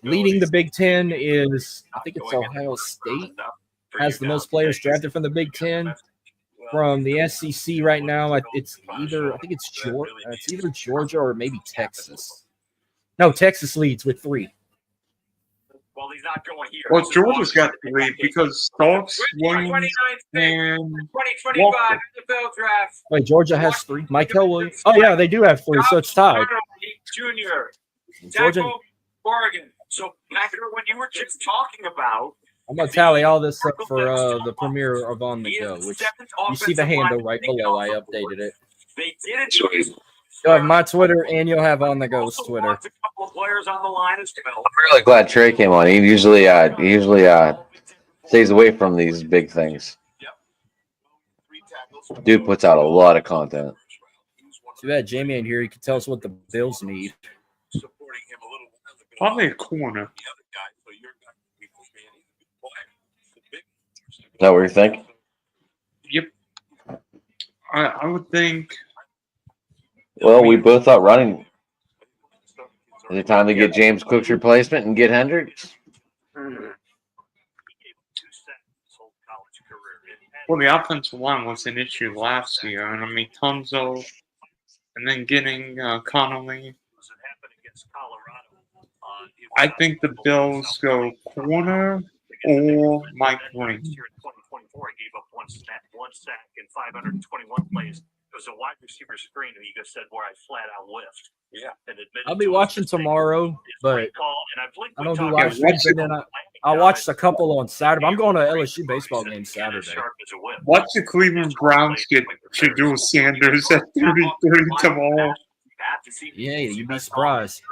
leading the Big Ten is, I think it's Ohio State, has the most players drafted from the Big Ten. from the SEC right now. It's either I think it's Georgia. It's either Georgia or maybe Texas. No, Texas leads with 3. Well, he's not going here. Well, Georgia's got 3 because Stokes, Williams, and 2025 Walker. NFL draft. Wait, Georgia has 3. Michael Williams. Oh yeah, they do have 3, so it's tied. Junior, Georgia. tackle, Oregon. So, Packer, when you were just talking about, I'm gonna tally all this up for the premiere of On the Go, which you see the handle right below. I updated it. they didn't. You'll have my Twitter and you'll have On the Go's Twitter. A couple of players on the line as well. I'm really glad Trey came on. He usually stays away from these big things. Dude puts out a lot of content. Too bad Jamie ain't here. He can tell us what the Bills need. Probably a corner. Is that what you think? Yep. I would think. Well, we both thought running. Is it time to get James Cook's replacement and get Hendricks? Well, the offensive line was an issue last year, and I mean Tunzo, and then getting Connolly. I think the Bills go corner or Mike Green. He gave up one sack in 521 plays. It was a wide receiver screen, and he just said, "Where I flat out whiffed." Yeah, and I'll be watching tomorrow, but I don't do live streams. And then I watched a couple on Saturday. I'm going to LSU baseball game Saturday. Watch the Cleveland Browns get Shadul Sanders at 33 tomorrow. Yeah, you'd be surprised.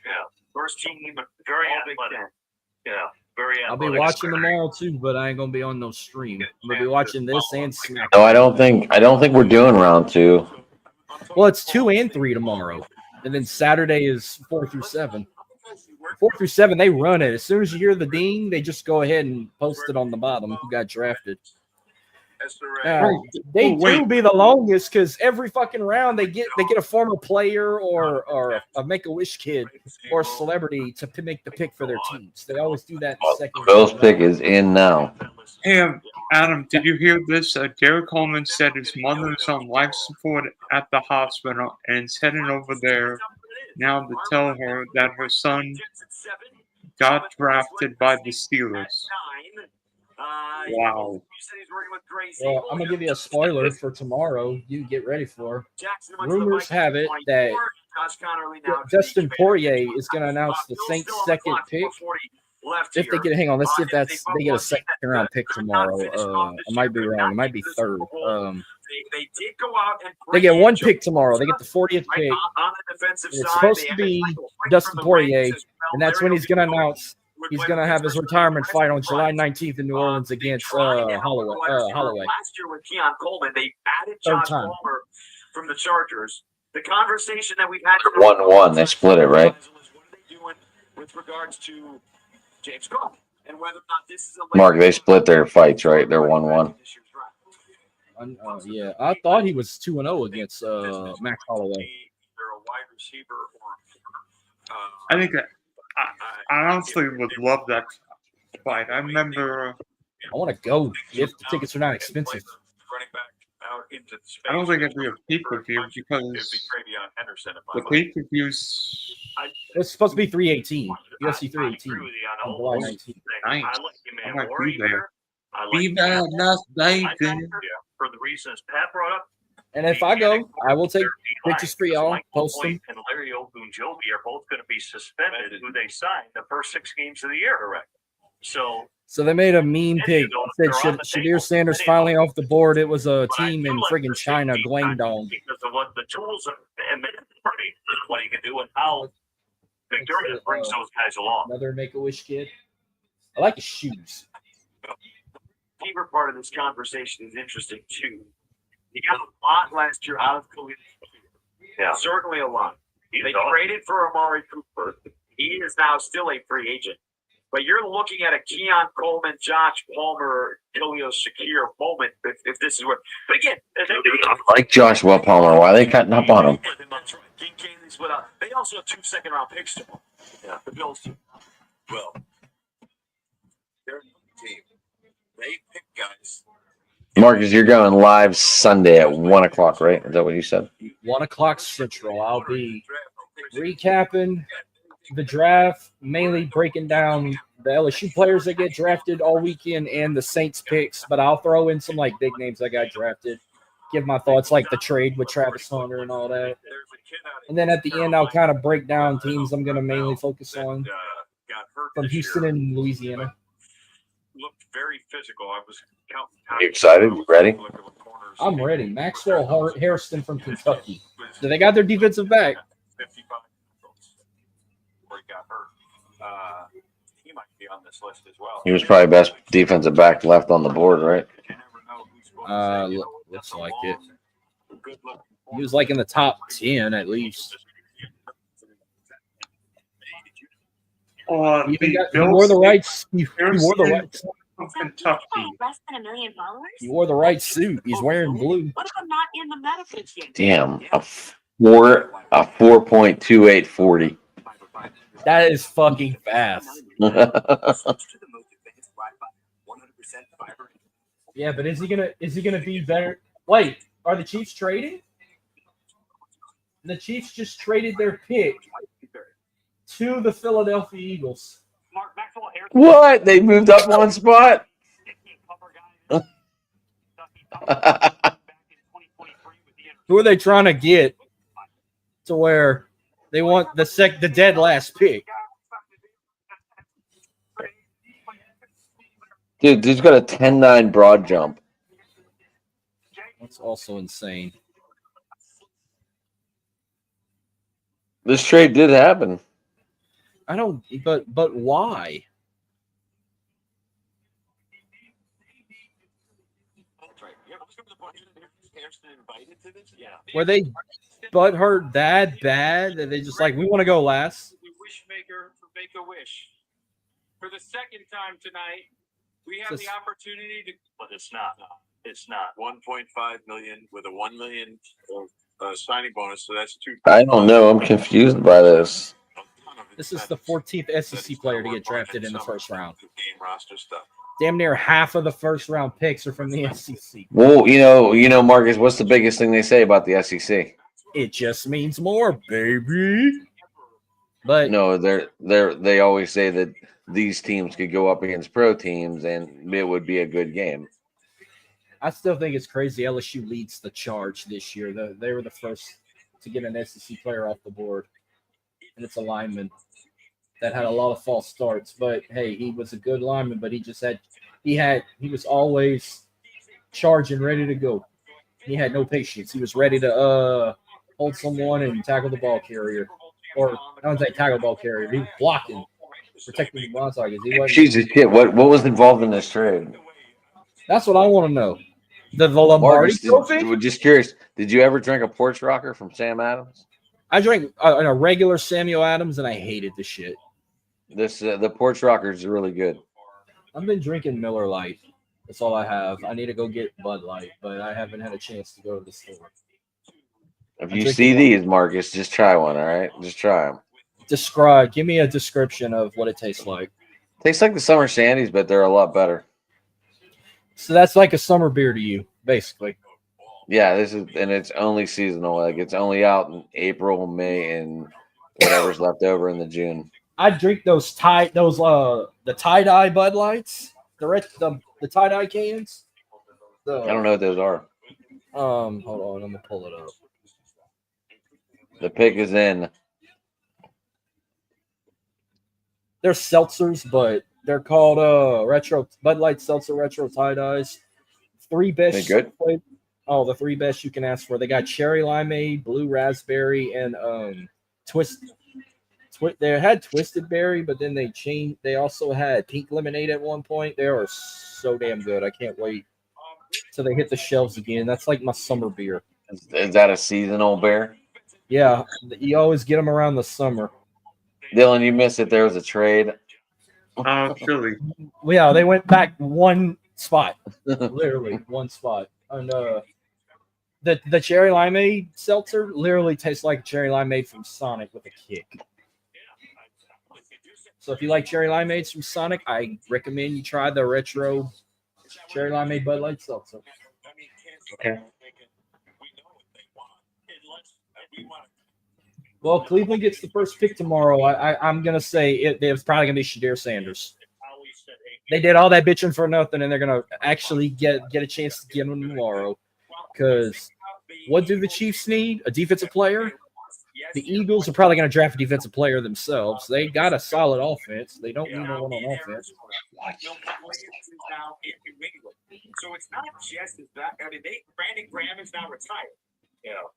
Yeah, first team, very athletic. Yeah, very athletic. I'll be watching tomorrow too, but I ain't gonna be on no stream. I'm gonna be watching this and Smack. No, I don't think we're doing round 2. Well, it's 2 and 3 tomorrow, and then Saturday is 4 through 7. 4 through 7, they run it. As soon as you hear the ding, they just go ahead and post it on the bottom who got drafted. Day 2 will be the longest because every fucking round they get a former player or a Make-A-Wish kid or a celebrity to make the pick for their teams. They always do that in the second Bill's round. pick is in now. Hey, Adam, did you hear this? Derek Coleman said his mother is on life support at the hospital and is heading over there now to tell her that her son got drafted by the Steelers. Wow. Well, I'm gonna give you a spoiler for tomorrow. You get ready for. Rumors have it that Justin Poirier is going to announce the Saints' second pick. If they get, hang on, let's see if they get a second round pick tomorrow. I might be wrong. It might be third. They get 1 pick tomorrow. They get the 40th pick. It's supposed to be Dustin Poirier, and that's when he's going to announce he's going to have his retirement fight on July 19th in New Orleans against Holloway. Last year with Keon Coleman, they added Josh Palmer from the Chargers. The conversation that we've had 1-1. They split it, right? What are they doing with regards to James Cook and whether or not this is a Mark, they split their fights, right? They're 1-1. Yeah, I thought he was 2-0 against Max Holloway. I think that I honestly would love that fight. I remember. I want to go if the tickets are not expensive. I don't think it'd be a pay-per-view because the pay-per-views. It's supposed to be 318. UFC 318 on July 19th. Nice. I might be there. Be there, Las Vegas. For the reasons Pat brought up. And if I go, I will take pictures for y'all, post them. And Larry Ogunjobi are both going to be suspended, who they signed the first 6 games of the year already. So they made a meme pick. Said Shadir Sanders finally off the board. It was a team in friggin' China, Guangdong. Because of what the tools and what he can do and how Victoria brings those guys along. Another Make-A-Wish kid. I like his shoes. The favorite part of this conversation is interesting too. He got a lot last year out of Khalil. Yeah, certainly a lot. They traded for Amari Cooper. He is now still a free agent. But you're looking at a Keon Coleman, Josh Palmer, Khalil Shakir moment if this is what. But again, I like Joshua Palmer. Why are they cutting up on him? They also have 2 second-round picks to them. Yeah, the Bills do. Well, they're a team. They pick guys. Marcus, you're going live Sunday at 1 o'clock, right? Is that what you said? 1 o'clock Central. I'll be recapping the draft, mainly breaking down the LSU players that get drafted all weekend and the Saints picks, but I'll throw in some like big names that got drafted. Give my thoughts like the trade with Travis Hunter and all that. And then at the end, I'll kind of break down teams I'm going to mainly focus on from Houston and Louisiana. Looked very physical. I was counting. You excited? You ready? I'm ready. Maxwell Harrison from Kentucky. So they got their defensive back. 55 before he got hurt. He might be on this list as well. He was probably best defensive back left on the board, right? Looks like it. He was like in the top 10 at least. He wore the right. He wore the right. Kentucky. Less than 1 million followers? He wore the right suit. He's wearing blue. What if I'm not in the medicine game? Damn, a 4.2840. That is fucking fast. Yeah, but is he gonna be better? Wait, are the Chiefs trading? The Chiefs just traded their pick to the Philadelphia Eagles. What? They moved up one spot? Who are they trying to get to where they want the dead last pick? Dude, dude's got a 10-9 broad jump. That's also insane. This trade did happen. I don't, but why? Were they butthurt that bad that they just like, we want to go last? Wishmaker for Make a Wish. For the second time tonight, we have the opportunity to. But it's not. It's not 1.5 million with a 1 million signing bonus. So that's 2. I don't know. I'm confused by this. This is the 14th SEC player to get drafted in the first round. Game roster stuff. Damn near half of the first round picks are from the SEC. Well, you know, Marcus, what's the biggest thing they say about the SEC? It just means more, baby. But no, they always say that these teams could go up against pro teams and it would be a good game. I still think it's crazy. LSU leads the charge this year. They were the first to get an SEC player off the board, and it's a lineman that had a lot of false starts. But hey, he was a good lineman, but he was always charging, ready to go. He had no patience. He was ready to hold someone and tackle the ball carrier, or I don't say tackle the ball carrier. He was blocking, protecting the ball targets. Jesus shit! What was involved in this trade? That's what I want to know. The Lombardi Trophy? Just curious. Did you ever drink a porch rocker from Sam Adams? I drank a regular Samuel Adams, and I hated the shit. The porch rocker is really good. I've been drinking Miller Lite. That's all I have. I need to go get Bud Light, but I haven't had a chance to go to the store. If you see these, Marcus, just try one, all right? Just try them. Give me a description of what it tastes like. Tastes like the summer Shandies, but they're a lot better. So that's like a summer beer to you, basically. Yeah, and it's only seasonal. Like it's only out in April, May, and whatever's left over in the June. I drink the tie-dye Bud Lights, the tie-dye cans. I don't know what those are. Hold on, I'm gonna pull it up. The pick is in. They're seltzers, but they're called retro Bud Light Seltzer Retro tie-dyes. Three best. They good? The three best you can ask for. They got cherry limeade, blue raspberry, and they had twisted berry, but then they changed. They also had pink lemonade at one point. They are so damn good. I can't wait till they hit the shelves again. That's like my summer beer. Is that a seasonal beer? Yeah, you always get them around the summer. Dylan, you missed it. There was a trade. Philly. Yeah, they went back one spot, literally one spot. And the cherry limeade seltzer literally tastes like cherry limeade from Sonic with a kick. So if you like cherry limeades from Sonic, I recommend you try the retro cherry limeade Bud Light seltzer. Okay. Well, Cleveland gets the first pick tomorrow. I'm gonna say it's probably gonna be Shadir Sanders. They did all that bitching for nothing, and they're gonna actually get a chance to get him tomorrow. Because what do the Chiefs need? A defensive player. The Eagles are probably gonna draft a defensive player themselves. They got a solid offense. They don't need no one on offense. So it's not just as that. I mean, Brandon Graham is now retired.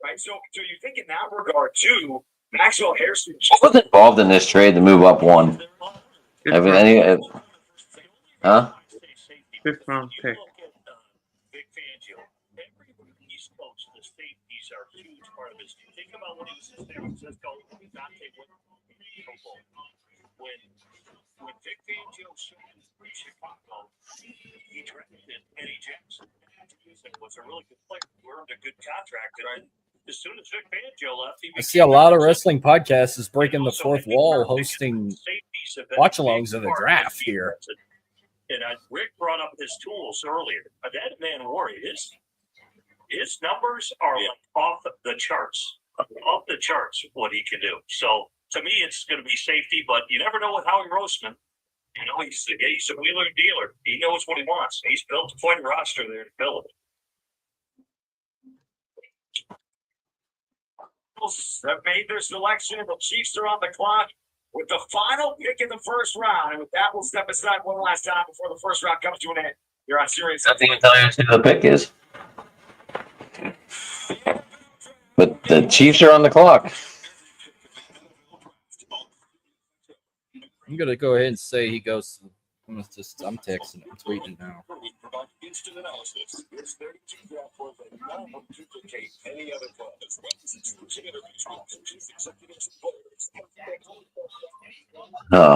Right. So you think in that regard too, Maxwell Harrison Who was involved in this trade to move up one? Have any? Huh? Fifth round pick. Vic Fangio. Every East Coast, the safeties are a huge part of this. Think about when he was in San Francisco, Dante when Vic Fangio showed in Chicago, he drafted Eddie Jackson. Was a really good player. Earned a good contract. And as soon as Vic Fangio left, I see a lot of wrestling podcasts is breaking the fourth wall, hosting watchalongs of the draft here. And Rick brought up his tools earlier. That man Warrior, his numbers are like off the charts. Off the charts what he can do. So to me, it's going to be safety, but you never know with Howie Roseman. He's a wheeler dealer. He knows what he wants. He's built quite a roster there to fill it. Have made their selection. The Chiefs are on the clock with the final pick in the first round. And with that, we'll step aside one last time before the first round comes to an end. You're on Sirius. I think tell you who the pick is. But the Chiefs are on the clock. I'm gonna go ahead and say he goes. I'm texting. I'm tweeting now. Instant analysis. It's 32 draft points that not duplicate any other players.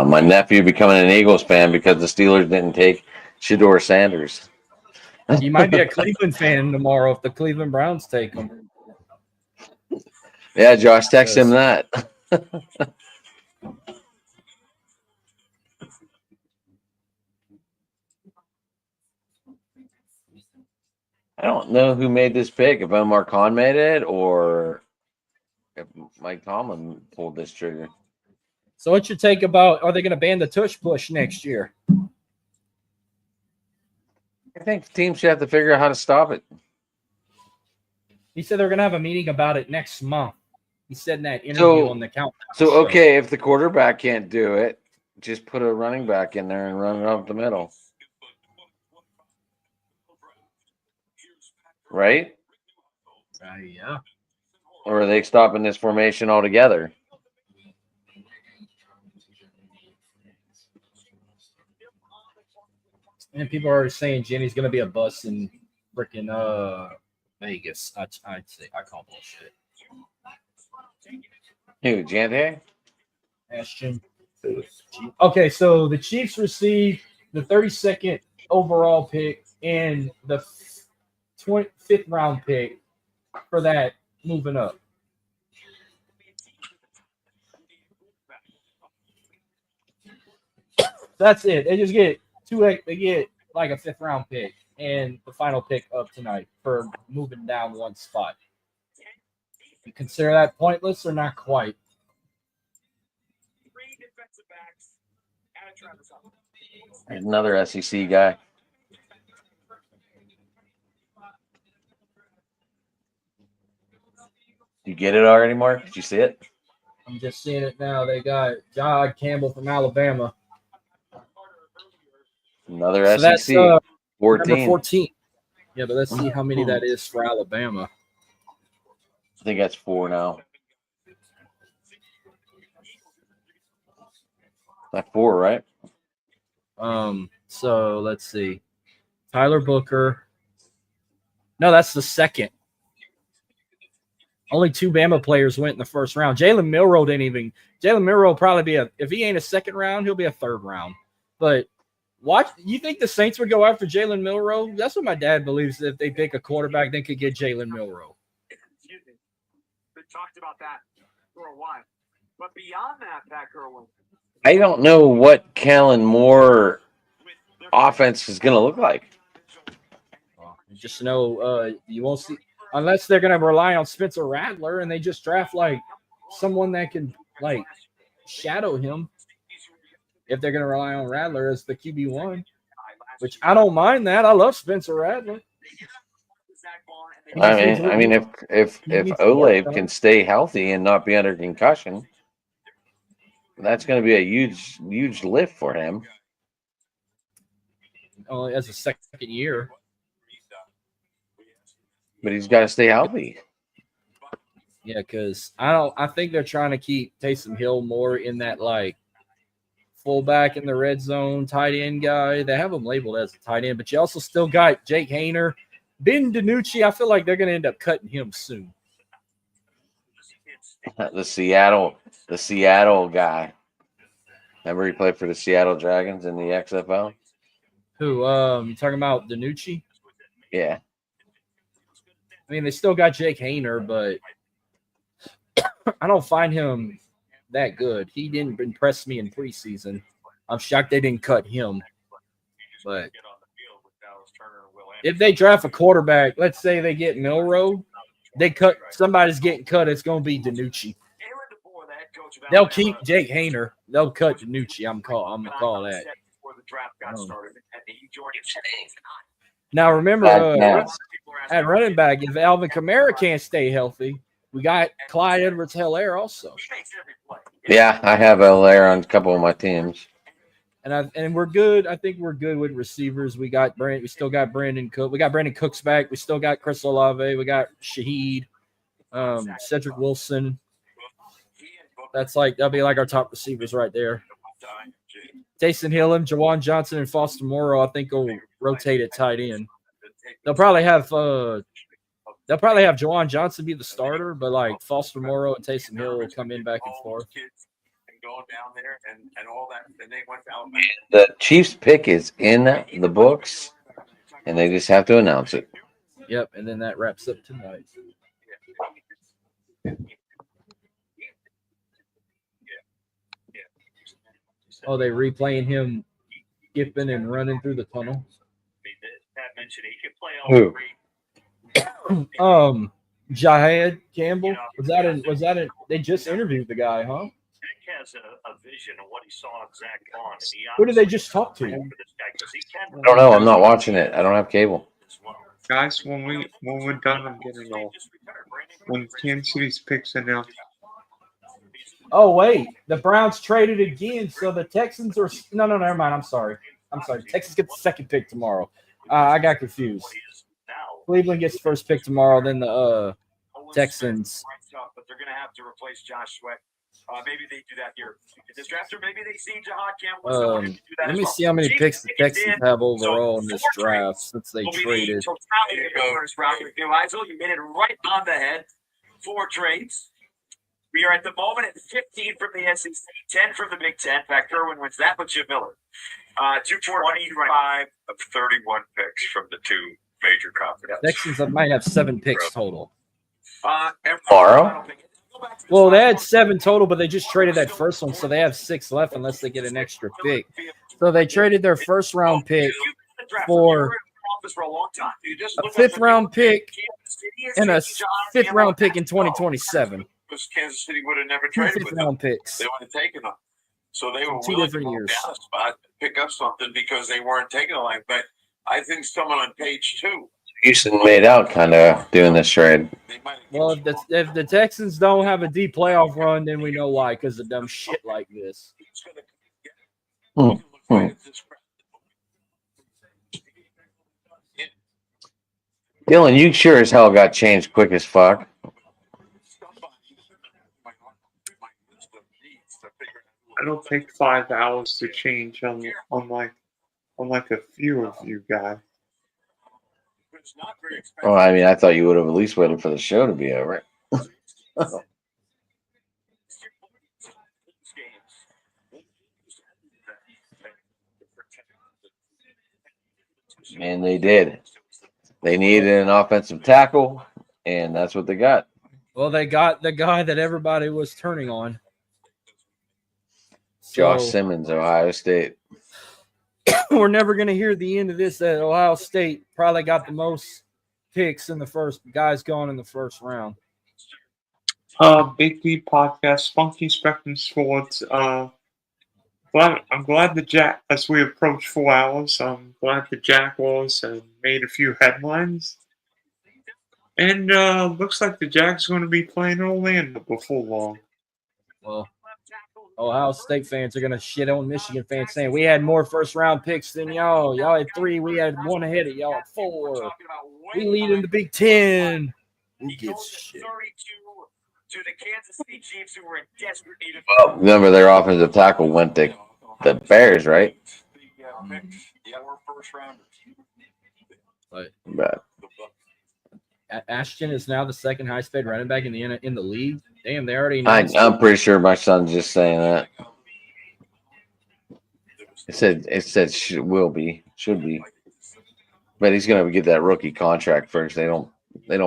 My nephew becoming an Eagles fan because the Steelers didn't take Shedeur Sanders. He might be a Cleveland fan tomorrow if the Cleveland Browns take him. Yeah, Josh, text him that. I don't know who made this pick, if Omar Khan made it or if Mike Tomlin pulled this trigger. So what's your take about, are they going to ban the tush push next year? I think teams should have to figure out how to stop it. He said they're going to have a meeting about it next month. He said in that interview on the countdown. So, okay, if the quarterback can't do it, just put a running back in there and run it up the middle. Right? Yeah. Or are they stopping this formation altogether? And people are already saying Jenny's going to be a bust in freaking Vegas. I'd say I call bullshit. Who, Jante? Ask Jim. Okay, so the Chiefs received the 32nd overall pick and the 25th round pick for that moving up. That's it. They just get they get like a 5th round pick and the final pick of tonight for moving down one spot. You consider that pointless or not quite? There's another SEC guy. You get it already, Mark? Did you see it? I'm just seeing it now. They got John Campbell from Alabama. Another So that's, SEC. 14. Number 14. Yeah, but let's see how many that is for Alabama. I think that's 4 now. That's 4, right? So let's see. Tyler Booker. No, that's the second. Only 2 Bama players went in the first round. Jalen Milroe didn't even. Jalen Milroe will probably be if he ain't a second round, he'll be a 3rd round. But you think the Saints would go after Jalen Milroe? That's what my dad believes. If they pick a quarterback, they could get Jalen Milroe. Excuse me. We talked about that for a while. But beyond that, Pat Kerwin. I don't know what Kellen Moore offense is going to look like. Just know you won't see unless they're going to rely on Spencer Rattler and they just draft like someone that can like shadow him. If they're going to rely on Rattler as the QB1, which I don't mind that. I love Spencer Rattler. I mean, if Olave can stay healthy and not be under concussion, that's going to be a huge lift for him. Only as a second year, but he's got to stay healthy. Yeah, because I think they're trying to keep Taysom Hill more in that like fullback in the red zone, tight end guy. They have him labeled as a tight end, but you also still got Jake Hayner. Ben DiNucci, I feel like they're going to end up cutting him soon. The Seattle guy. Remember he played for the Seattle Dragons in the XFL? Who, you talking about DiNucci? Yeah. I mean, they still got Jake Hayner, but I don't find him that good. He didn't impress me in preseason. I'm shocked they didn't cut him. But if they draft a quarterback, let's say they get Milroe, somebody's getting cut. It's going to be DiNucci. They'll keep Jake Hayner. They'll cut DiNucci. I'm gonna call that. Now remember, at running back, if Alvin Kamara can't stay healthy, we got Clyde Edwards-Helaire also. Yeah, I have Helaire on a couple of my teams. And we're good. I think we're good with receivers. We still got Brandon Cook. We got Brandon Cooks back. We still got Chris Olave. We got Shaheed, Cedric Wilson. That'll be like our top receivers right there. Taysom Hill, Jawan Johnson, and Foster Moreau, I think, will rotate at tight end. They'll probably have Jawan Johnson be the starter, but like Foster Moreau and Taysom Hill will come in back and forth. The Chiefs pick is in the books, and they just have to announce it. Yep, and then that wraps up tonight. Oh, they replaying him skipping and running through the tunnel. Who? Jahed Campbell. Was that a they just interviewed the guy, huh? Has a vision of what he saw of Zach Bond. Who did they just talk to? I don't know. I'm not watching it. I don't have cable. Guys, when we're done, I'm getting off. When Kansas City's picks announced. Oh wait, the Browns traded again, so the Texans are no, never mind. I'm sorry. Texans get the second pick tomorrow. I got confused. Cleveland gets the first pick tomorrow, then the Texans. But they're going to have to replace Josh Sweat. Maybe they do that here in this draft, or maybe they see Jahad Campbell. Let me see how many picks the Texans have overall in this draft since they traded. You hit it right on the head. 4 trades. We are at the moment at 15 from the SEC, 10 from the Big Ten. In fact, Irwin wins that with Jim Miller. 225 of 31 picks from the 2 major conferences. Texans might have 7 picks total. Tomorrow? Well, they had 7 total, but they just traded that first one, so they have 6 left unless they get an extra pick. So they traded their first round pick for a 5th round pick and a 5th round pick in 2027. Because Kansas City would have never traded with them. Picks. They would have taken them. So they were 2 willing different to years. down a spot, pick up something because they weren't taking a line. But I think someone on page 2. Houston made out kind of doing this trade. Well, if the Texans don't have a deep playoff run, then we know why, because of dumb shit like this. Dylan, you sure as hell got changed quick as fuck. It'll take 5 hours to change on like a few of you guys. Well, I mean, I thought you would have at least waited for the show to be over. And they did. They needed an offensive tackle, and that's what they got. Well, they got the guy that everybody was turning on. Josh Simmons, Ohio State. We're never going to hear the end of this. That Ohio State probably got the most picks in the first. Guys gone in the first round. Big D podcast, Spunky Spectrum Sports. I'm glad the Jack, as we approach 4 hours, I'm glad the Jaguars have made a few headlines. And looks like the Jags are going to be playing Orlando before long. Well, Ohio State fans are gonna shit on Michigan fans saying we had more first round picks than y'all. Y'all had 3, we had 1 ahead of y'all at 4. We lead in the Big Ten. Who gives a shit? To the Kansas City Chiefs, who were in desperate need of. Well, remember their offensive tackle went to the Bears, right? But Ashton is now the second highest paid running back in the league. Damn, they already announced. I'm pretty sure my son's just saying that. It said should be, but he's gonna get that rookie contract first. They don't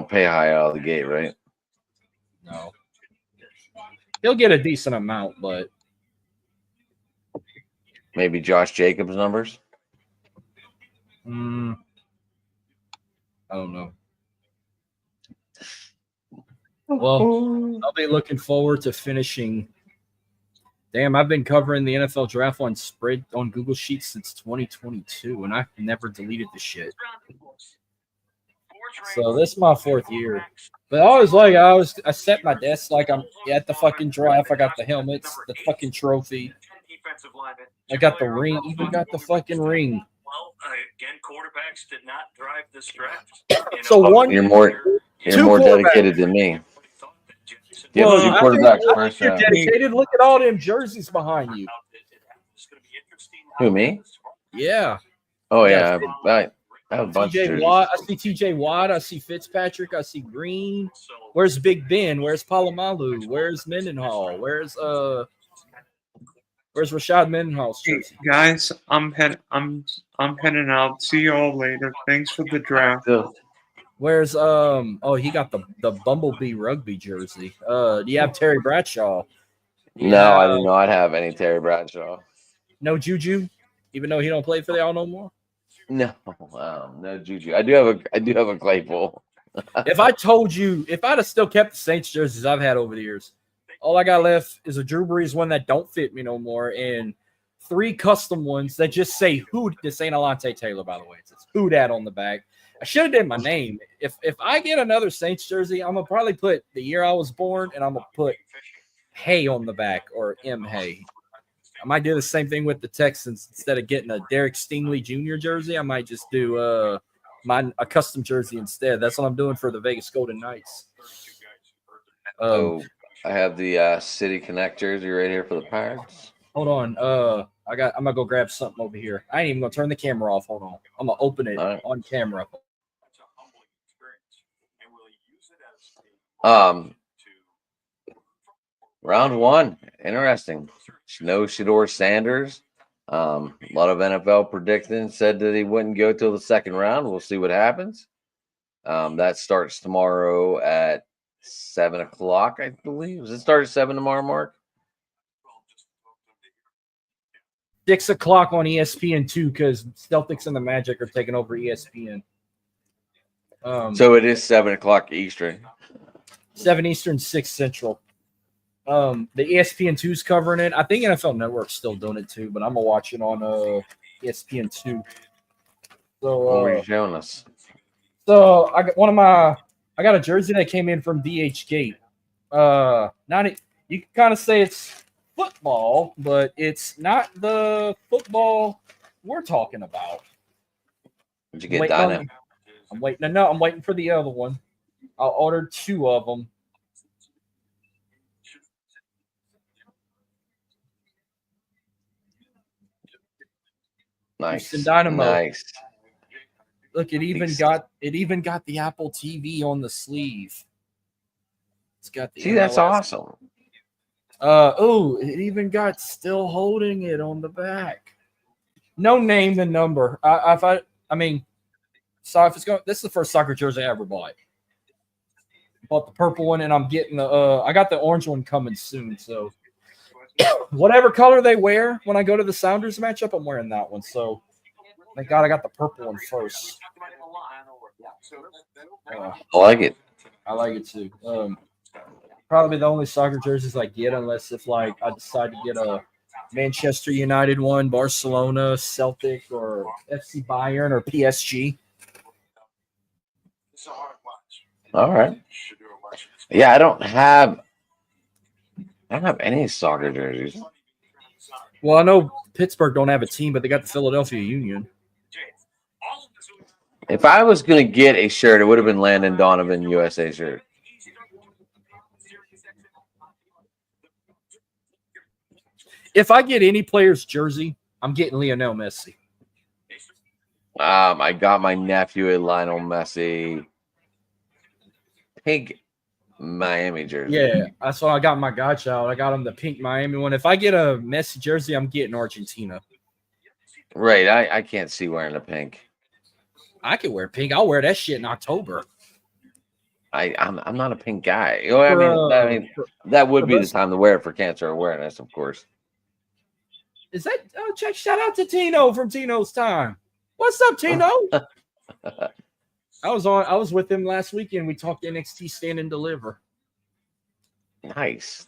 pay high out of the gate, right? No, he'll get a decent amount, but maybe Josh Jacobs numbers. I don't know. Well, I'll be looking forward to finishing. Damn, I've been covering the NFL draft on spread on Google Sheets since 2022, and I've never deleted the shit. So this is my 4th year. But I set my desk like I'm at the fucking draft. I got the helmets, the fucking trophy. I got the ring, even got the fucking ring. Well, again, quarterbacks did not drive this draft. So You're more dedicated than me. Yeah, Well, two I quarterbacks think first you're round. dedicated. Look at all them jerseys behind you. Who, me? Yeah. Oh yeah, I have a bunch of TJ jerseys. Watt. I see TJ Watt. I see Fitzpatrick. I see Green. Where's Big Ben? Where's Palomalu? Where's Mendenhall? Where's Rashad Mendenhall's jersey? Guys, I'm heading out. See y'all later. Thanks for the draft. Where's he got the Bumblebee rugby jersey. Do you have Terry Bradshaw? No, I did not have any Terry Bradshaw. No Juju, even though he don't play for y'all no more. No, no Juju. I do have a Claypool. If I told you, if I'd have still kept the Saints jerseys I've had over the years, all I got left is a Drew Brees one that don't fit me no more, and 3 custom ones that just say "Who." This ain't Alante Taylor, by the way. It says "Who Dat" on the back. I should have did my name. If I get another Saints jersey, I'm gonna probably put the year I was born, and I'm gonna put Hay on the back or M Hay. I might do the same thing with the Texans. Instead of getting a Derek Stingley Jr. jersey, I might just do a custom jersey instead. That's what I'm doing for the Vegas Golden Knights. I have the City Connect jersey right here for the Pirates. Hold on. I'm gonna go grab something over here. I ain't even gonna turn the camera off. Hold on. I'm gonna open it on camera. Round 1, interesting. No Shador Sanders. A lot of NFL predicting said that he wouldn't go till the 2nd round. We'll see what happens. That starts tomorrow at 7 o'clock, I believe. Does it start at 7 tomorrow, Mark? 6 o'clock on ESPN2 because Celtics and the Magic are taking over ESPN. So it is 7 o'clock Eastern. 7 Eastern, 6 Central. The ESPN2's covering it. I think NFL Network's still doing it too, but I'm gonna watch it on ESPN2. So what were you showing us? So I got a jersey that came in from DH Gate. You can kind of say it's football, but it's not the football we're talking about. Did you get Dino? I'm waiting for the other one. I ordered 2 of them. Nice. Dynamo. Nice. Look, it even got the Apple TV on the sleeve. It's got the that's awesome. It even got still holding it on the back. No name and number. If it's going, this is the first soccer jersey I ever bought. Bought the purple one, and I'm getting I got the orange one coming soon. So whatever color they wear when I go to the Sounders matchup, I'm wearing that one. So thank God I got the purple one first. I like it. I like it too. Probably the only soccer jerseys I get, unless if like I decide to get a Manchester United one, Barcelona, Celtic, or FC Bayern or PSG. All right. Yeah, I don't have any soccer jerseys. Well, I know Pittsburgh don't have a team, but they got the Philadelphia Union. If I was gonna get a shirt, it would have been Landon Donovan USA shirt. If I get any player's jersey, I'm getting Lionel Messi. I got my nephew a Lionel Messi pink Miami jersey. Yeah, that's why I got my godchild. I got him the pink Miami one. If I get a Messi jersey, I'm getting Argentina. Right. I can't see wearing the pink. I could wear pink. I'll wear that shit in October. I'm not a pink guy. You know, I mean, that would be the time to wear it for cancer awareness, of course. Is that shout out to Tino from Tino's Time. What's up, Tino? I was with him last weekend. We talked NXT Stand and Deliver. Nice.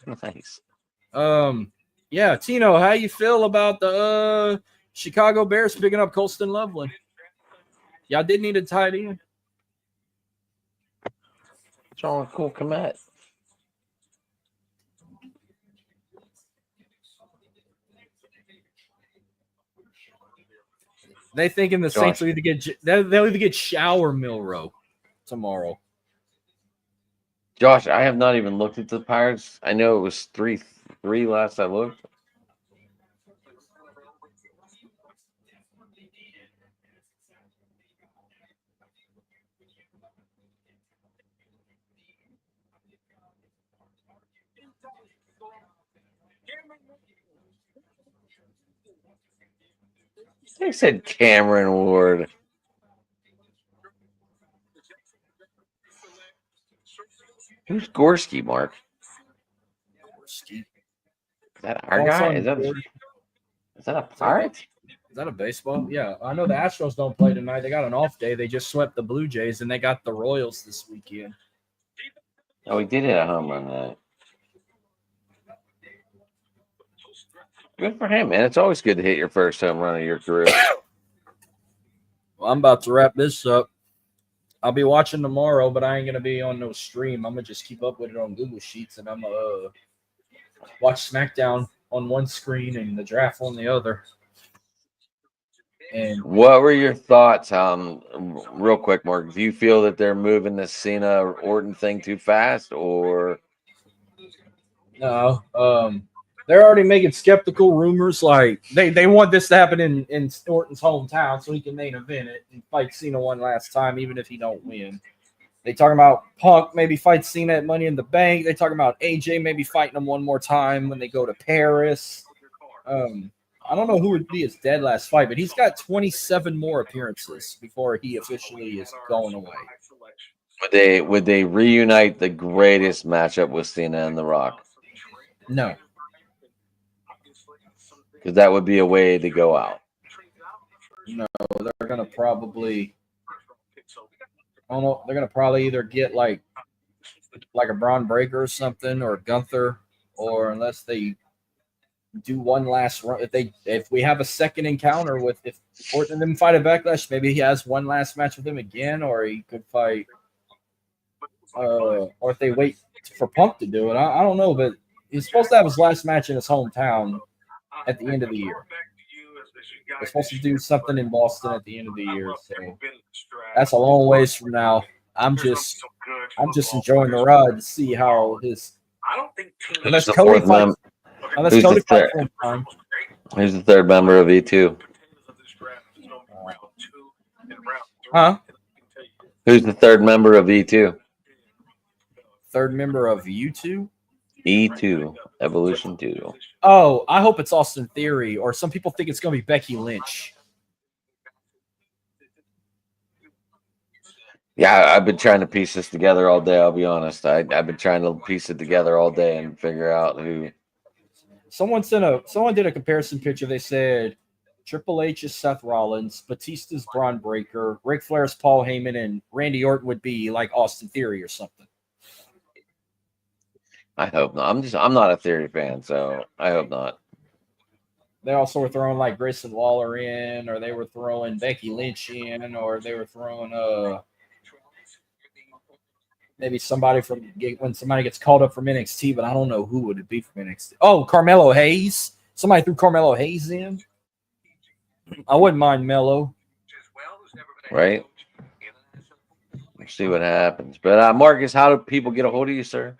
Yeah, Tino, how you feel about the Chicago Bears picking up Colston Loveland? Y'all did need a tight end. What's wrong with Cole Kmet? They thinking the Saints will they'll either get Shaw or Milrow tomorrow. Josh, I have not even looked at the Pirates. I know it was 3-3 last I looked. They said Cameron Ward. Who's Gorski, Mark? Gorski. Is that our guy? Is that a Pirate? Is that a baseball? Yeah, I know the Astros don't play tonight. They got an off day. They just swept the Blue Jays, and they got the Royals this weekend. Oh, he did hit a home run that. Good for him, man. It's always good to hit your first home run of your career. Well, I'm about to wrap this up. I'll be watching tomorrow, but I ain't going to be on no stream. I'm going to just keep up with it on Google Sheets, and I'm going to watch SmackDown on one screen and the draft on the other. And what were your thoughts? Real quick, Mark, do you feel that they're moving the Cena Orton thing too fast, or no? They're already making skeptical rumors. Like they want this to happen in Orton's hometown so he can main event it and fight Cena one last time, even if he don't win. They talking about Punk maybe fight Cena at Money in the Bank. They talking about AJ maybe fighting him one more time when they go to Paris. I don't know who would be his dead last fight, but he's got 27 more appearances before he officially is going away. Would they reunite the greatest matchup with Cena and The Rock? No. Because that would be a way to go out. No, they're gonna probably. I don't know. They're gonna probably either get like a Braun Breaker or something, or Gunther, or unless they do one last run. If we have a second encounter with if Orton and them fight at Backlash, maybe he has one last match with him again, or he could fight. Or if they wait for Punk to do it, I don't know, but he's supposed to have his last match in his hometown at the end of the year. They're supposed to do something in Boston at the end of the year, so that's a long ways from now. I'm just enjoying the ride to see how his. Unless Cody fights. Unless Cody fights one time. Who's the third member of E2? Huh? Who's the third member of E2? Third member of U2? E2, Evolution 2. Oh, I hope it's Austin Theory, or some people think it's going to be Becky Lynch. Yeah, I've been trying to piece this together all day. I'll be honest. I've been trying to piece it together all day and figure out who. Someone did a comparison picture. They said Triple H is Seth Rollins, Batista's Braun Breaker, Ric Flair's Paul Heyman, and Randy Orton would be like Austin Theory or something. I hope not. I'm not a Theory fan, so I hope not. They also were throwing like Grayson Waller in, or they were throwing Becky Lynch in, or they were throwing maybe somebody when somebody gets called up from NXT, but I don't know who would it be from NXT. Oh, Carmelo Hayes. Somebody threw Carmelo Hayes in. I wouldn't mind Melo. Right? We'll see what happens. But Marcus, how do people get a hold of you, sir?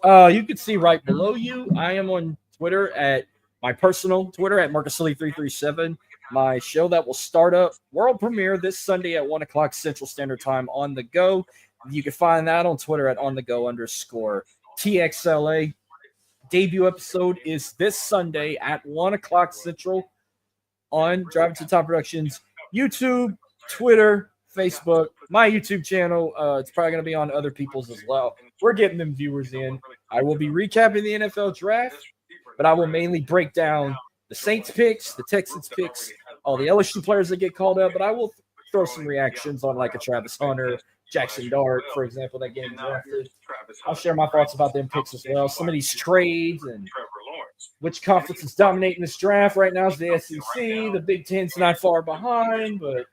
You can see right below you. I am on Twitter at my personal Twitter at MarcusLilly337. My show that will start up world premiere this Sunday at 1 o'clock Central Standard Time on the go. You can find that on Twitter at @onthego_TXLA. Debut episode is this Sunday at 1 o'clock Central on Driving to the Top Productions, YouTube, Twitter, Facebook, my YouTube channel. It's probably going to be on other people's as well. We're getting them viewers in. I will be recapping the NFL draft, but I will mainly break down the Saints picks, the Texans picks, all the LSU players that get called up, but I will throw some reactions on like a Travis Hunter, Jackson Dart, for example, that getting drafted. I'll share my thoughts about them picks as well. Some of these trades and which conference is dominating this draft right now is the SEC. The Big Ten's not far behind, but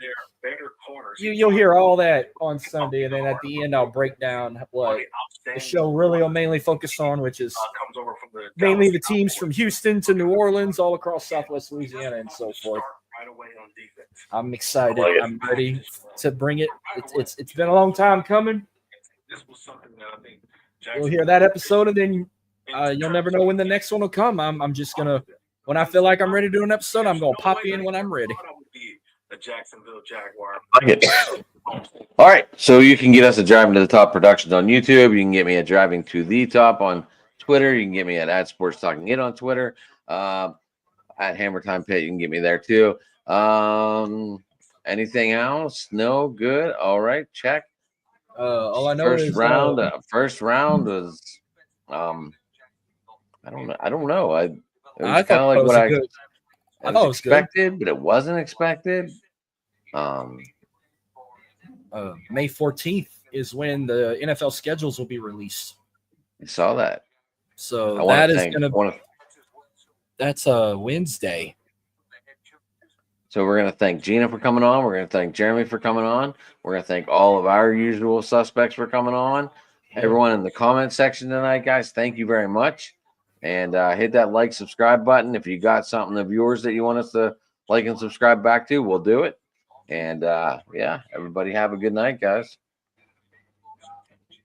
you'll hear all that on Sunday, and then at the end I'll break down what the show really will mainly focus on, which is mainly the teams from Houston to New Orleans, all across Southwest Louisiana, and so forth. I'm excited. I'm ready to bring it. It's been a long time coming. You'll hear that episode, and then you'll never know when the next one will come. I'm just gonna, when I feel like I'm ready to do an episode, I'm gonna pop in when I'm ready. All right, so you can get us at Driving to the Top Productions on YouTube. You can get me at Driving to the Top on Twitter. You can get me at Sports Talking It on Twitter. At Hammer Time Pit, you can get me there too. Anything else? No, good. All right, check. All I know first is round. First round was I don't know. It was kind of like what I thought was expected, but it wasn't expected. May 14th is when the NFL schedules will be released. I saw that. So that is that's a Wednesday. So we're going to thank Gina for coming on. We're going to thank Jeremy for coming on. We're going to thank all of our usual suspects for coming on. Everyone in the comment section tonight, guys, thank you very much. And hit that like, subscribe button. If you got something of yours that you want us to like and subscribe back to, we'll do it. And, yeah, everybody have a good night, guys.